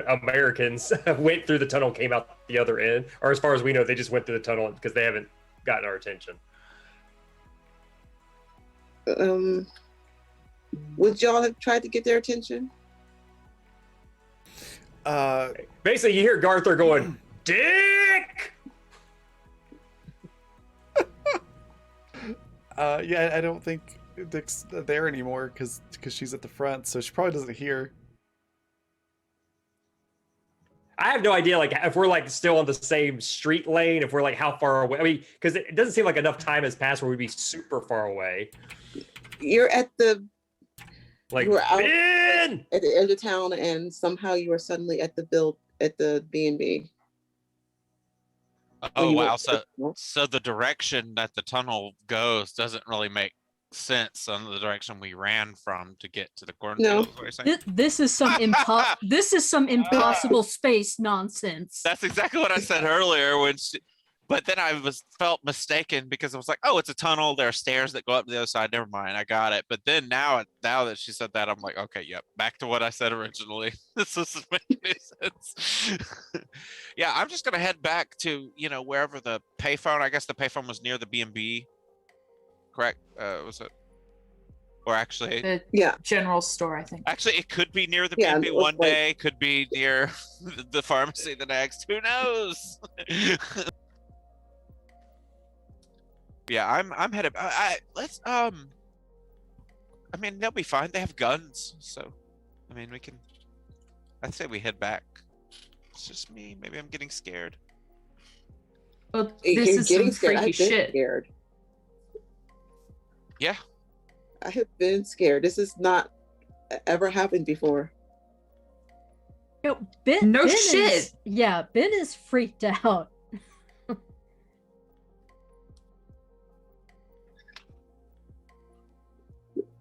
Americans went through the tunnel, came out the other end? Or as far as we know, they just went through the tunnel because they haven't gotten our attention? Would y'all have tried to get their attention? Basically, you hear Garther going, "Dick!" Yeah, I don't think Dick's there anymore because she's at the front, so she probably doesn't hear. I have no idea, if we're still on the same street lane, if we're how far away. I mean, because it doesn't seem like enough time has passed where we'd be super far away. You're at the you were out Ben! at the edge of town, and somehow you were suddenly at the B&B. Oh wow! So the direction that the tunnel goes doesn't really make sense on the direction we ran from to get to the cornfield. No. Is what you're saying? This is some impossible space nonsense. That's exactly what I said earlier. But then I felt mistaken because I was like, oh, it's a tunnel. There are stairs that go up to the other side. Never mind, I got it. But then now that she said that, I'm like, okay, yep, back to what I said originally. This doesn't make any sense. Yeah, I'm just gonna head back to wherever the payphone. I guess the payphone was near the B&B. Correct? Was it? Or actually, The general store, I think. Actually, it could be near the Yeah, B&B it was one day. Could be near the pharmacy the next. Who knows? Yeah, I'm headed. Let's. I mean, they'll be fine. They have guns, so. I mean, we can. I'd say we head back. It's just me. Maybe I'm getting scared. Well, this You're is some getting scared. freaky I've been shit. scared. Yeah. I have been scared. This has not ever happened before. No, Ben, No Ben shit. Is, yeah, Ben is freaked out.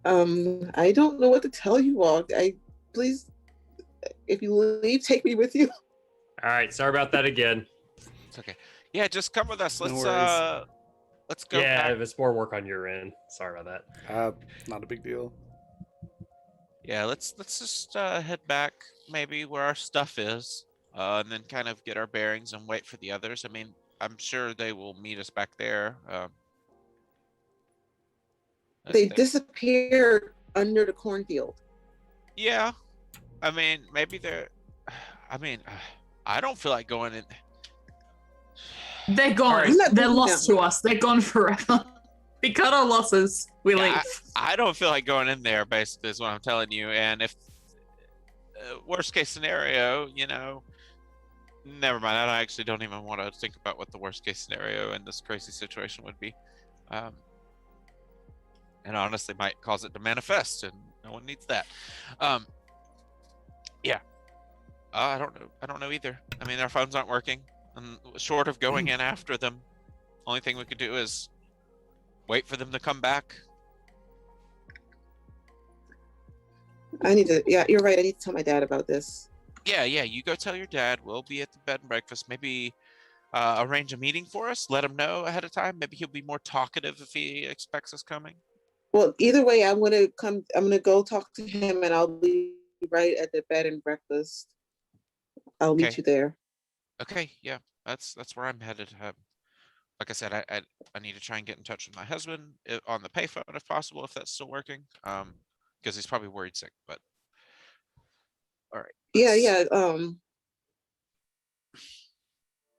I don't know what to tell you all. Please, if you leave, take me with you. All right, sorry about that again. It's okay. Yeah, just come with us. No Let's worries. let's go Yeah, back. if it's more work on your end. Sorry about that. Not a big deal. Yeah, let's just head back maybe where our stuff is, and then kind of get our bearings and wait for the others. I mean, I'm sure they will meet us back there. They disappeared under the cornfield. Yeah, I mean, maybe they're. I mean, I don't feel like going in. They're gone. I'm not They're doing lost that. to us. They're gone forever. We cut our losses. We Yeah, leave. I don't feel like going in there. Basically, is what I'm telling you. And if worst case scenario, you know, never mind. I actually don't even want to think about what the worst case scenario in this crazy situation would be. And honestly might cause it to manifest, and no one needs that. Yeah. I don't know either. I mean, our phones aren't working, and short of going in after them, only thing we could do is wait for them to come back. I need to. Yeah, you're right. I need to tell my dad about this. Yeah, you go tell your dad. We'll be at the bed and breakfast. Maybe arrange a meeting for us. Let him know ahead of time. Maybe he'll be more talkative if he expects us coming. Well, either way, I'm gonna come. I'm gonna go talk to him, and I'll be right at the bed and breakfast. I'll meet Okay. you there. Okay, yeah, that's where I'm headed. Like I said, I need to try and get in touch with my husband on the payphone if possible, if that's still working. Because he's probably worried sick. But all right. Yeah, let's- yeah.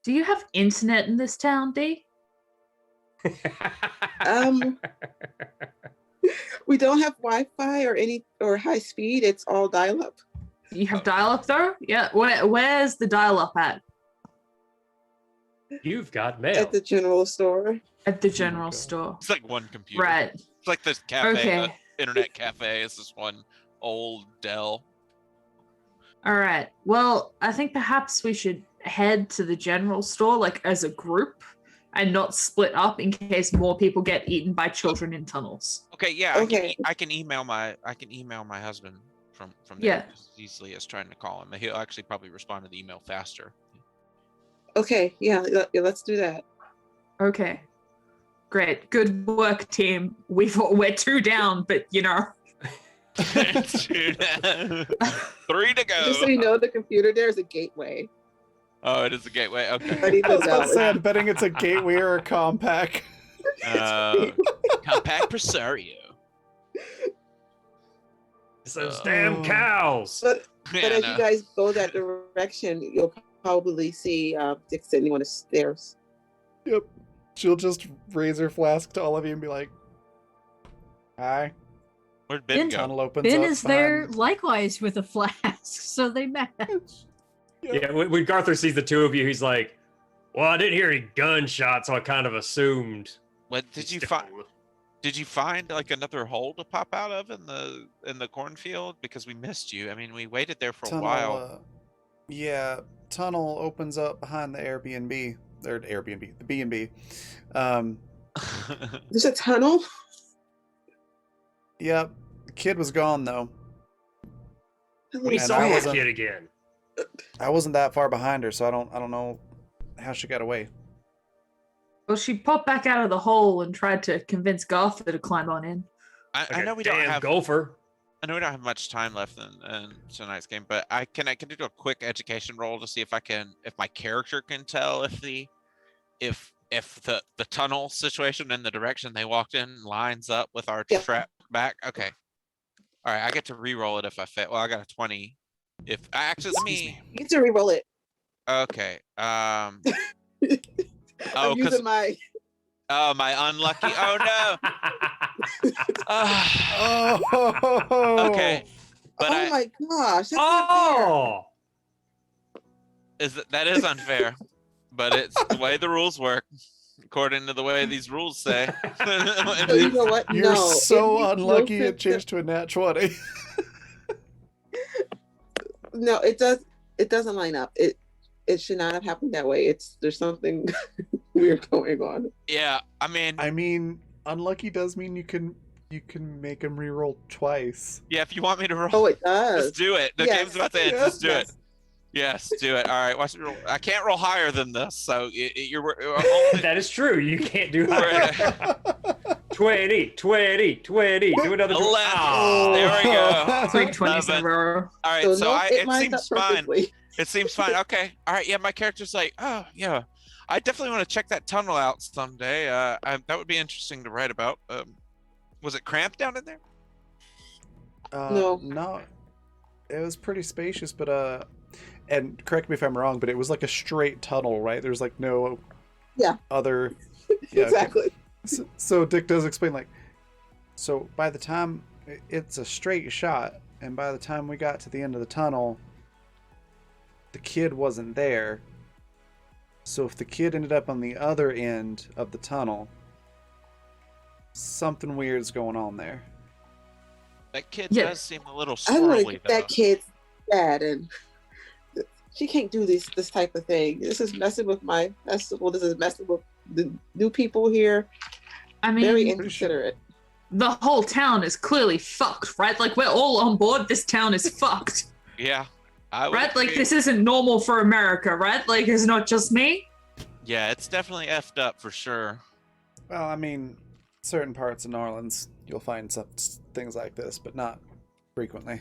Do you have internet in this town, D? We don't have Wi-Fi or high speed. It's all dial-up. You have dial-up though? Yeah. Where's the dial-up at? You've got mail. At the general store. At the general Okay. store. It's like one computer. Right. It's like this cafe, Okay. internet cafe. It's this one old Dell. All right. Well, I think perhaps we should head to the general store, like as a group, and not split up in case more people get eaten by children in tunnels. Okay, yeah. Okay. I can email my husband from there Yeah. just as easily as trying to call him. He'll actually probably respond to the email faster. Okay, yeah, let's do that. Okay. Great. Good work, team. We're 2 down, but you know. 3 to Just so go. you know, the computer there is a gateway. Oh, it is a gateway. I Okay. need I to was about to know. say, I'm betting it's a gateway or a compact. Compact Presario. It's those damn Oh. cows. But Yeah, as no. you guys go that direction, you'll probably see Dick sitting on the stairs. Yep. She'll just raise her flask to all of you and be like, "Hi." Where'd Ben Ben- go? Tunnel opens Ben up is there behind- likewise with a flask, so they match. Yeah, when Garther sees the two of you, he's like, "Well, I didn't hear any gunshots, so I kind of assumed." What did you find? Did you find like another hole to pop out of in the cornfield? Because we missed you. I mean, we waited there for a tunnel, while. Yeah, tunnel opens up behind the Airbnb. Or Airbnb, the B&B. There's a tunnel. Yep. The kid was gone though. We And saw I that wasn't- kid again. I wasn't that far behind her, so I don't know how she got away. Well, she popped back out of the hole and tried to convince Garth to climb on in. I Like know a we don't damn have. gopher. I know we don't have much time left in tonight's game, but I can do a quick education roll to see if my character can tell if the tunnel situation and the direction they walked in lines up with our Yeah. trap back. Okay. All right, I get to re-roll it if I fail. Well, I got a 20. If actually let me. You need to re-roll it. Okay. I'm Oh, because using my. my unlucky. Oh no. Oh. Okay. But oh my gosh! That's not fair. Oh, that is unfair. but it's the way the rules work, according to the way these rules say. So you know what? You're no, so it makes no unlucky it sense to- changed to a nat 20. No, it does. It doesn't line up. It should not have happened that way. There's something weird going on. Yeah, I mean, unlucky does mean you can make him reroll twice. yeah. If you want me to roll, Oh, it does. just do it. The Yes. game's about to end. Yes. Just do it. Yes, do it. All right, watch me roll. I can't roll higher than this, so you're only. That is true. You can't do We're- that. 20, 20, 20. Do another. 11. Oh. There we go. 3 20s in a 11. row. All right, So, so no, it lines seems up fine. perfectly. It seems fine. Okay. All right. Yeah, my character's like, oh yeah, I definitely want to check that tunnel out someday. That would be interesting to write about. Was it cramped down in there? No. It was pretty spacious, but and correct me if I'm wrong, but it was like a straight tunnel, right? There's like no other. Yeah, Exactly. So Dick does explain, like, so by the time it's a straight shot, and by the time we got to the end of the tunnel, the kid wasn't there. So if the kid ended up on the other end of the tunnel, something weird's going on there. That kid Yeah. does seem a little I want to swirly get though. that kid's dad, and she can't do this type of thing. This is messing with my festival. This is messing with the new people here. I Very mean, inconsiderate. the whole town is clearly fucked, right? Like, we're all on board. This town is fucked, Yeah. I would right? Like, agree. this isn't normal for America, right? Like, it's not just me. Yeah, it's definitely effed up for sure. Well, I mean, certain parts of New Orleans, you'll find some things like this, but not frequently.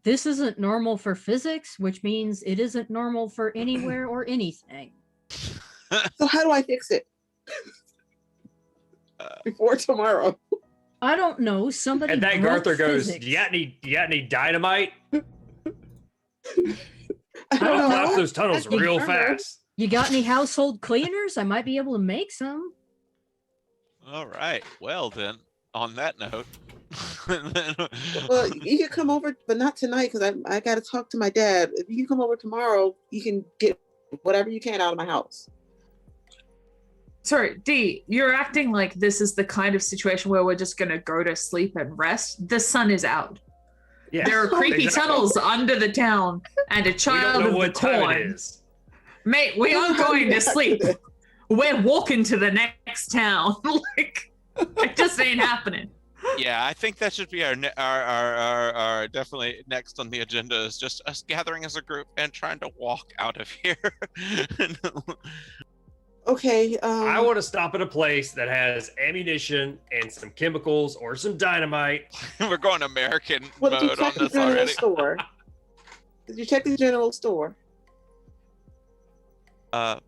This isn't normal for physics, which means it isn't normal for anywhere or anything. So how do I fix it before tomorrow? I don't know. Somebody. And then broke Garther goes, physics. "You got any dynamite? I I'll don't collapse know. those tunnels That's real the fast." You got any household cleaners? I might be able to make some. All right. Well then, on that note. Well, you can come over, but not tonight because I got to talk to my dad. If you can come over tomorrow, you can get whatever you can out of my house. Sorry, D, you're acting like this is the kind of situation where we're just gonna go to sleep and rest. The sun is out. Yeah, There are creepy exactly. tunnels under the town, and a We don't child know of the what time corn. it is. Mate, we aren't going to sleep. We're walking to the next town. Like, it just ain't happening. Yeah, I think that should be our definitely next on the agenda is just us gathering as a group and trying to walk out of here. Okay. I want to stop at a place that has ammunition and some chemicals or some dynamite. We're going American Well, did you mode on check the this general already. store? Did you check the general store?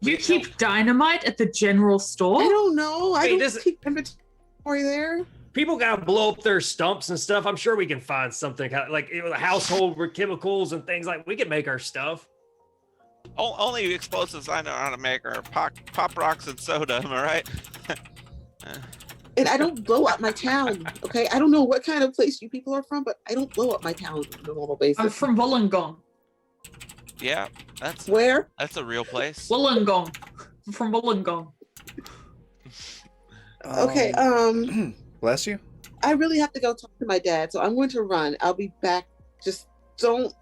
You keep dynamite at the general store? I don't know. I Hey, don't this- keep inventory there. People gotta blow up their stumps and stuff. I'm sure we can find something like household with chemicals and things like we can make our stuff. Only explosives I know how to make are pop rocks and soda. Am I right? And I don't blow up my town. Okay. I don't know what kind of place you people are from, but I don't blow up my town on a normal basis. I'm from Wollongong. Yeah, that's Where? a real place. Wollongong. I'm from Wollongong. Okay. Bless you. I really have to go talk to my dad, so I'm going to run. I'll be back. Just don't.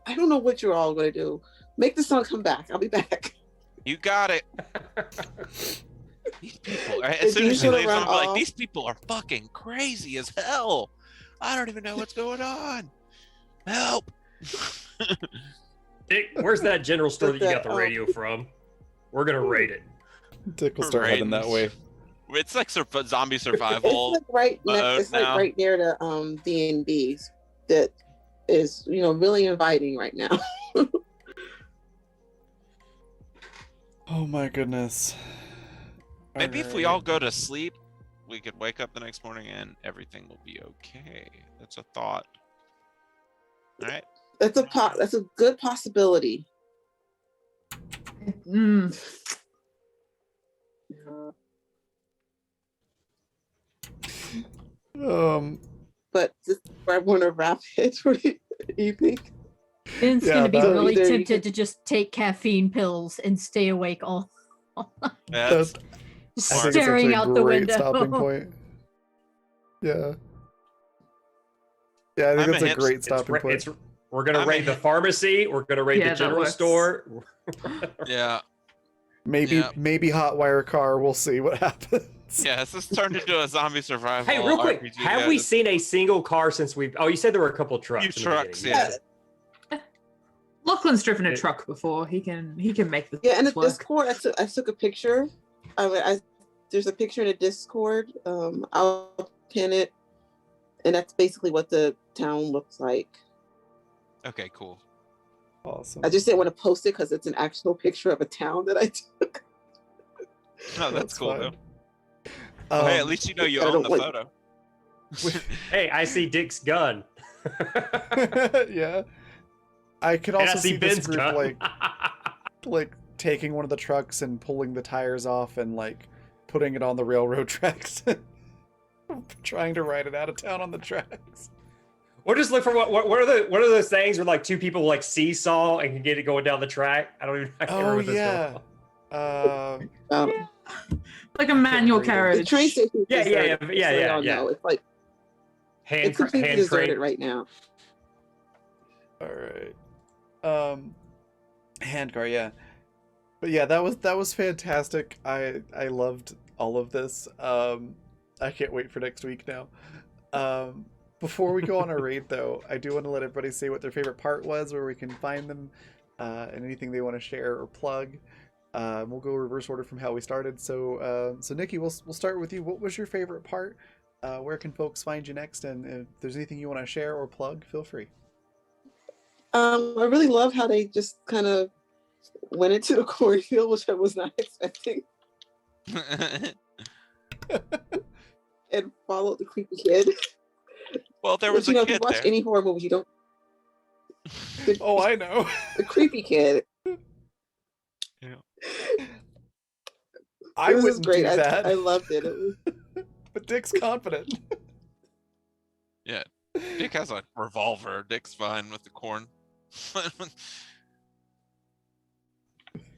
I don't know what you're all going to do. Make the sun come back. I'll be back. You got it. These people. As If soon you as she should've leaves, I'm run like, off- these people are fucking crazy as hell. I don't even know what's going on. Help. Dick, where's that general store that you got the But, radio from? We're gonna raid it. Dick will start heading that way. It's like zombie It's survival. like right next. It's like now. right near the D&B's that is really inviting right now. Oh my goodness. Maybe if we all go to sleep, we could wake up the next morning and everything will be okay. That's a thought. All right. That's a good possibility. Mm. Um, But just, I want to wrap it for the evening. Ben's Yeah, gonna be that- really Either you tempted could- to just take caffeine pills and stay awake all That's, just I think it's actually staring a out the great window. stopping point. Yeah. Yeah, I think I'm a that's a hipster. great It's, stopping point. it's we're gonna I'm a raid the hip- pharmacy. We're gonna raid Yeah, the that general works. store. yeah. Maybe Yeah. maybe Hotwire car. We'll see what happens. Yeah, this turned into a zombie survival. Hey, real quick, RPG. have we seen a single car since we've? Oh, you said there were a couple trucks. Few in the trucks, beginning. yeah. Lachlan's driven a It- truck before. He can make the Yeah, in the work. Discord, I took a picture. There's a picture in the Discord. I'll pin it, and that's basically what the town looks like. Okay, cool. Awesome. I just didn't want to post it because it's an actual picture of a town that I took. No, that's cool fine. though. Well, hey, at Um, least you know you I own don't the like- photo. Hey, I see Dick's gun. yeah. I could And I also see see this Ben's group gun. like taking one of the trucks and pulling the tires off and like putting it on the railroad tracks. Trying to ride it out of town on the tracks. We'll just look for what are those things where like two people like seesaw and can get it going down the track? I can't Oh remember this yeah. one. Like a manual Read it. The carriage. train station. Yeah, is yeah, deserted, yeah, so yeah, y'all yeah. know. It's like Hand, it's completely hand deserted crank. right now. All right. Handcar, yeah. But yeah, that was fantastic. I loved all of this. I can't wait for next week now. Before we go on our raid though, I do want to let everybody say what their favorite part was, where we can find them, and anything they want to share or plug. We'll go reverse order from how we started. So Nikki, we'll start with you. What was your favorite part? Where can folks find you next? And if there's anything you want to share or plug, feel free. I really love how they just kind of went into the cornfield, which I was not expecting, and followed the creepy kid. Well, there But, was a if you kid watch there. any horror movie, you don't. Oh, I know. The creepy kid. I This is wouldn't great. do that. I loved it. It was But Dick's confident. Yeah. Dick has a revolver. Dick's fine with the corn.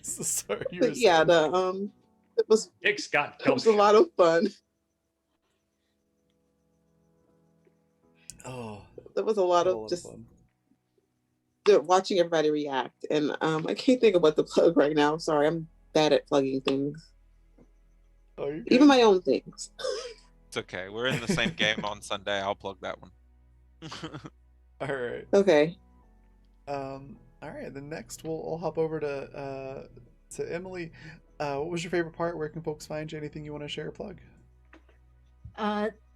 Sorry, you but were yeah, saying- it was Dick's got it was a lot of fun. Oh, There was a lot that was of just fun. watching everybody react, and I can't think of what to plug right now. Sorry, I'm bad at plugging things, Oh, you're even good. my own things. It's okay. We're in the same game on Sunday. I'll plug that one. All right. Okay. All right. Then next, we'll hop over to Emily. What was your favorite part? Where can folks find you? Anything you want to share or plug?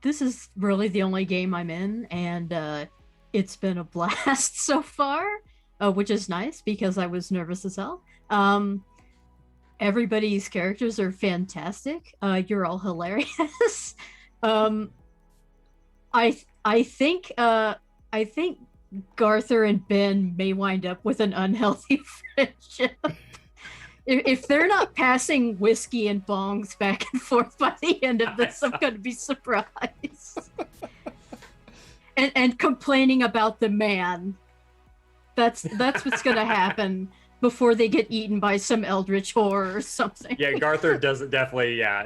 This is really the only game I'm in, and it's been a blast so far, which is nice because I was nervous as hell. Everybody's characters are fantastic. You're all hilarious. I think Garther and Ben may wind up with an unhealthy friendship. If they're not passing whiskey and bongs back and forth by the end of this, I'm going to be surprised. And complaining about the man. That's what's going to happen before they get eaten by some eldritch horror or something. Yeah, Garther does it definitely. Yeah,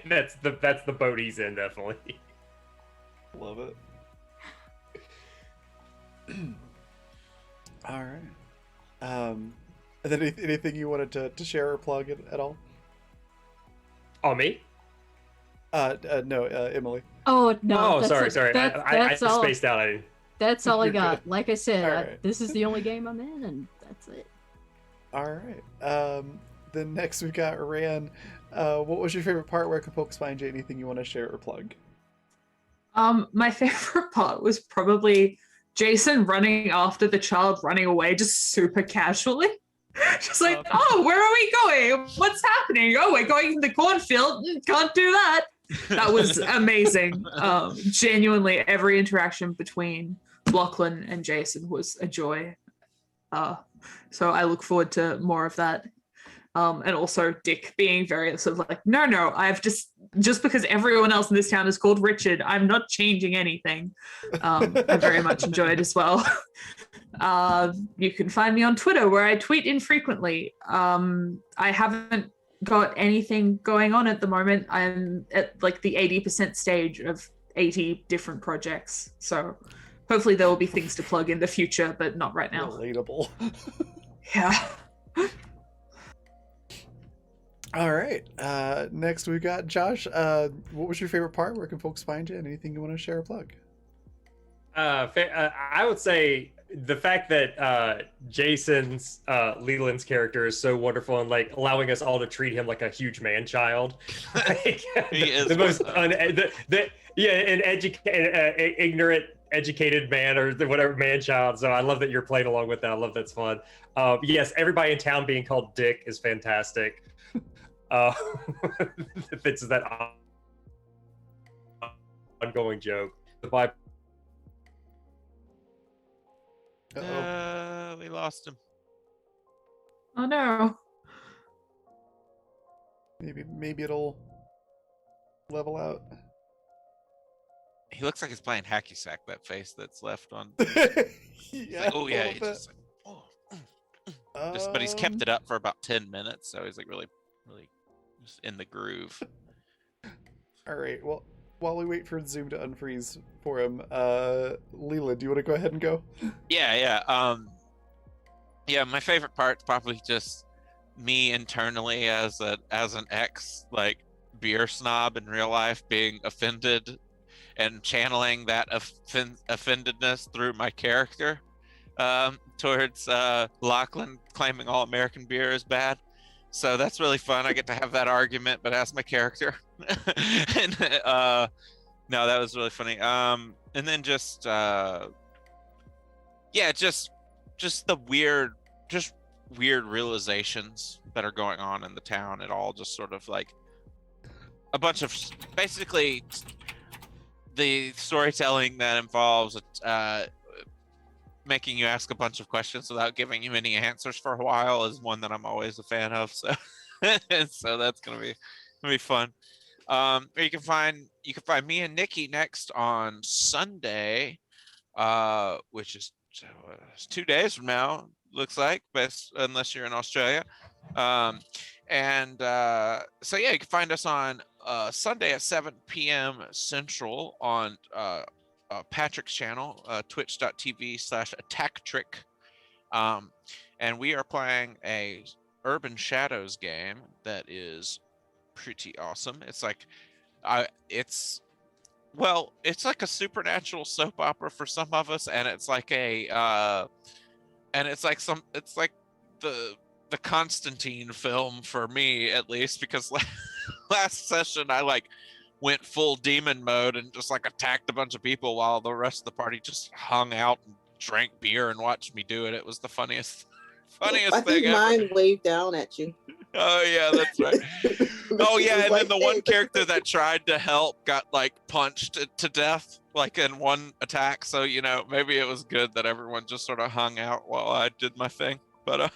that's the boat he's in definitely. Love it. All right. And then anything you wanted to share or plug at all? Oh, me? No, Emily. Oh no! Oh, sorry. That's I all. spaced out. That's all I You're got. good. Like I said, All right. this is the only game I'm in, and that's it. All right. Then next we've got Rand. What was your favorite part? Where can folks find you? Anything you want to share or plug? My favorite part was probably Jason running after the child running away just super casually. Just like, oh, where are we going? What's happening? Oh, we're going to the cornfield. Can't do that. That was amazing. Genuinely, every interaction between Lachlan and Jason was a joy. So I look forward to more of that. And also Dick being very sort of like, no, I've just because everyone else in this town is called Richard, I'm not changing anything. I very much enjoyed as well. You can find me on Twitter where I tweet infrequently. I haven't got anything going on at the moment. I'm at like the 80% stage of 80 different projects. So hopefully there will be things to plug in the future, but not right now. Relatable. Yeah. All right. Next we got Josh. What was your favorite part? Where can folks find you? And anything you want to share or plug? I would say the fact that Jason's Leland's character is so wonderful and like allowing us all to treat him like a huge man child. Like, He is the most one an ignorant educated man or whatever man child. So I love that you're playing along with that. I love that's fun. Yes, everybody in town being called Dick is fantastic. It's that ongoing joke. The vibe. We lost him. Oh no. Maybe it'll level out. He looks like he's playing hacky sack. That face that's left on. Yeah, Like, oh a yeah, little he's bit. just like, but he's kept it up for about 10 minutes, so he's like really just in the groove. All right. Well, while we wait for Zoom to unfreeze for him, Leland, do you want to go ahead and go? Yeah. Yeah, my favorite part's probably just me internally as an ex like beer snob in real life being offended and channeling that offendedness through my character towards Lachlan claiming all American beer is bad. So that's really fun. I get to have that argument, but as my character. And no, that was really funny. And then just the weird realizations that are going on in the town. It all just sort of like a bunch of basically the storytelling that involves making you ask a bunch of questions without giving you any answers for a while is one that I'm always a fan of. So, so that's gonna be fun. Or you can find me and Nikki next on Sunday, which is 2 days from now. Looks like, best unless you're in Australia. So yeah, you can find us on Sunday at 7 p.m. Central on Patrick's channel, twitch.tv/attacktrick. And we are playing a Urban Shadows game that is pretty awesome. It's like it's like a supernatural soap opera for some of us, and it's like the Constantine film for me, at least, because last session I like went full demon mode and just like attacked a bunch of people while the rest of the party just hung out and drank beer and watched me do it. It was the funniest I thing think ever. mine waved down at you. Oh yeah, that's right. Oh yeah, and then the one character that tried to help got like punched to death like in one attack. So you know, maybe it was good that everyone just sort of hung out while I did my thing. But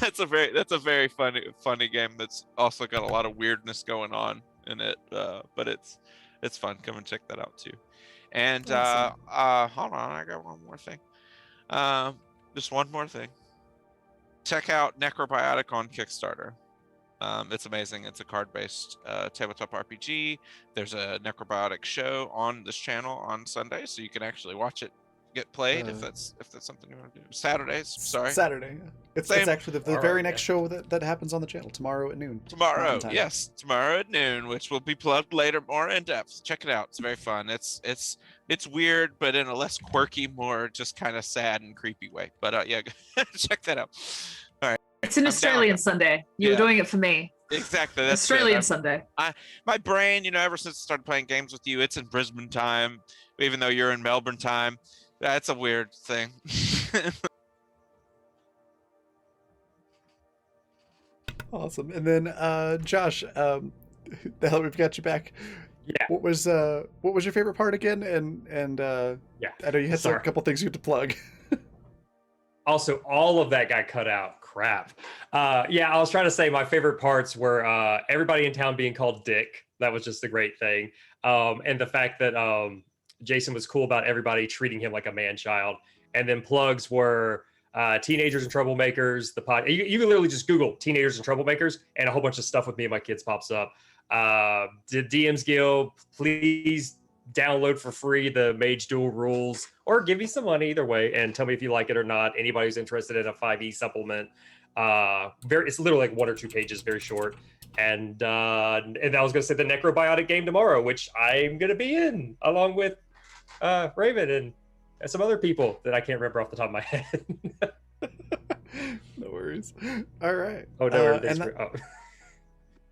that's a very funny game that's also got a lot of weirdness going on in it. But it's fun. Come and check that out too. And Awesome. hold on, I got one more thing. Just one more thing. Check out Necrobiotic on Kickstarter. It's amazing. It's a card-based tabletop RPG. There's a Necrobiotic show on this channel on Sunday, so you can actually watch it get played if that's something you want to do. Saturdays, sorry. Saturday. It's actually the very next show that happens on the channel tomorrow at noon. Tomorrow, Mountain time. yes, tomorrow at noon, which will be plugged later, more in depth. Check it out. It's very fun. It's weird, but in a less quirky, more just kind of sad and creepy way. But yeah, check that out. All right. It's an Australian Sunday. You were doing it for me. Exactly. That's Australian good. Sunday. My brain, ever since I started playing games with you, it's in Brisbane time, even though you're in Melbourne time. That's a weird thing. Awesome. And then Josh, the hell we've got you back. Yeah. What was your favorite part again? And yeah, I know you had a sorry. couple things you had to plug. Also, all of that got cut out crap. Yeah, I was trying to say my favorite parts were everybody in town being called Dick. That was just a great thing. And the fact that Jason was cool about everybody treating him like a man child. And then plugs were teenagers and troublemakers. You can literally just Google teenagers and troublemakers, and a whole bunch of stuff with me and my kids pops up. The DM's Guild, please download for free the Mage Duel rules, or give me some money either way, and tell me if you like it or not. Anybody who's interested in a 5e supplement, it's literally like 1 or 2 pages, very short. And I was going to say the Necrobiotic game tomorrow, which I'm going to be in along with Raven and some other people that I can't remember off the top of my head. No worries. All right. Oh no,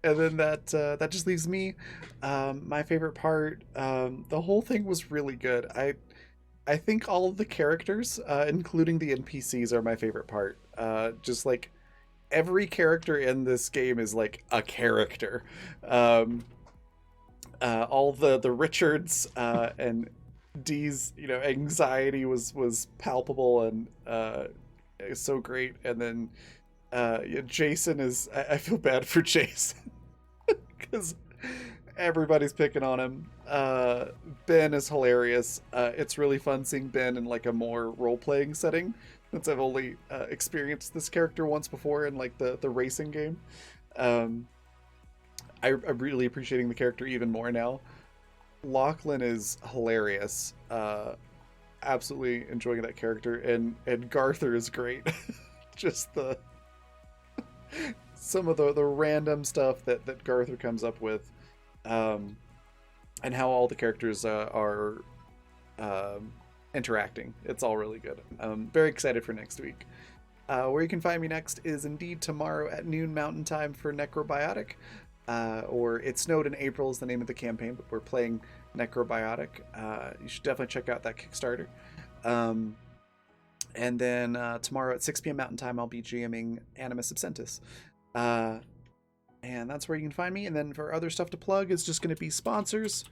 and then that just leaves me. My favorite part. The whole thing was really good. I think all of the characters, including the NPCs, are my favorite part. Just like every character in this game is like a character. All the Richards and Dee's, anxiety was palpable and it's so great. And then Jason is. I feel bad for Jason because everybody's picking on him. Ben is hilarious. It's really fun seeing Ben in like a more role-playing setting, since I've only experienced this character once before in like the racing game. I'm really appreciating the character even more now. Lachlan is hilarious. Absolutely enjoying that character, and Garther is great. Just some of the random stuff that Garther comes up with, and how all the characters are interacting. It's all really good. I'm very excited for next week. Where you can find me next is indeed tomorrow at noon Mountain Time for Necrobiotic. Or It Snowed in April is the name of the campaign, but we're playing Necrobiotic. You should definitely check out that Kickstarter. And then tomorrow at 6 p.m. Mountain Time, I'll be GMing Animus Absentis. And that's where you can find me. And then for other stuff to plug, it's just going to be sponsors.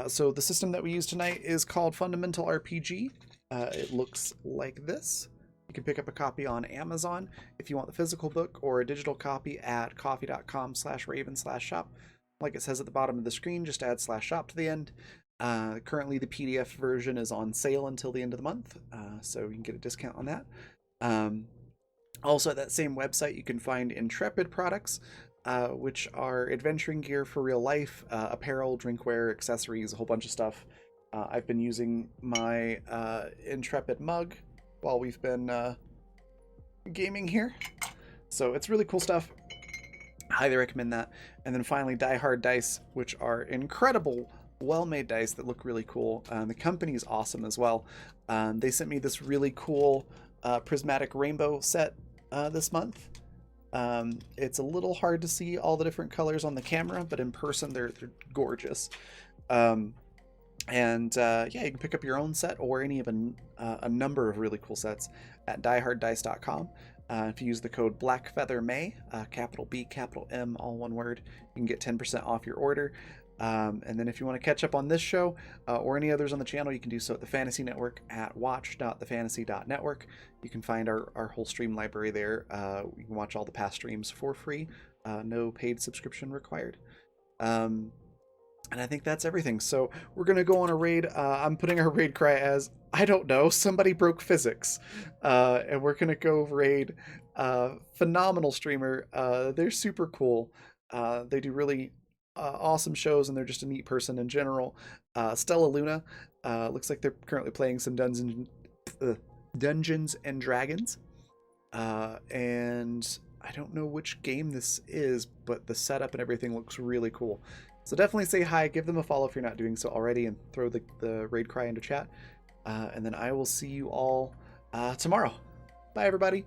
So the system that we use tonight is called Fundamental RPG. It looks like this. You can pick up a copy on Amazon if you want the physical book, or a digital copy at coffee.com/raven/shop. Like it says at the bottom of the screen, just add /shop to the end. Currently the PDF version is on sale until the end of the month, so you can get a discount on that. Also at that same website, you can find Intrepid products, which are adventuring gear for real life, apparel, drinkware, accessories, a whole bunch of stuff. I've been using my Intrepid mug while we've been gaming here, so it's really cool stuff. Highly recommend that. And then finally, Die Hard dice, which are incredible, well-made dice that look really cool. The company is awesome as well. They sent me this really cool prismatic rainbow set this month. It's a little hard to see all the different colors on the camera, but in person they're gorgeous. Yeah, you can pick up your own set or any of a number of really cool sets at dieharddice.com. If you use the code BlackFeatherMay, capital B, capital M, all one word, you can get 10% off your order. And then if you want to catch up on this show or any others on the channel, you can do so at the Fantasy Network at watch.thefantasy.network. You can find our whole stream library there. You can watch all the past streams for free. No paid subscription required. And I think that's everything. So we're going to go on a raid. I'm putting our raid cry as, I don't know, somebody broke physics. And we're going to go raid phenomenal streamer. They're super cool. They do really awesome shows, and they're just a neat person in general. Stella Luna. Looks like they're currently playing some Dungeons and Dragons. And I don't know which game this is, but the setup and everything looks really cool. So definitely say hi, give them a follow if you're not doing so already, and throw the raid cry into chat. And then I will see you all tomorrow. Bye, everybody.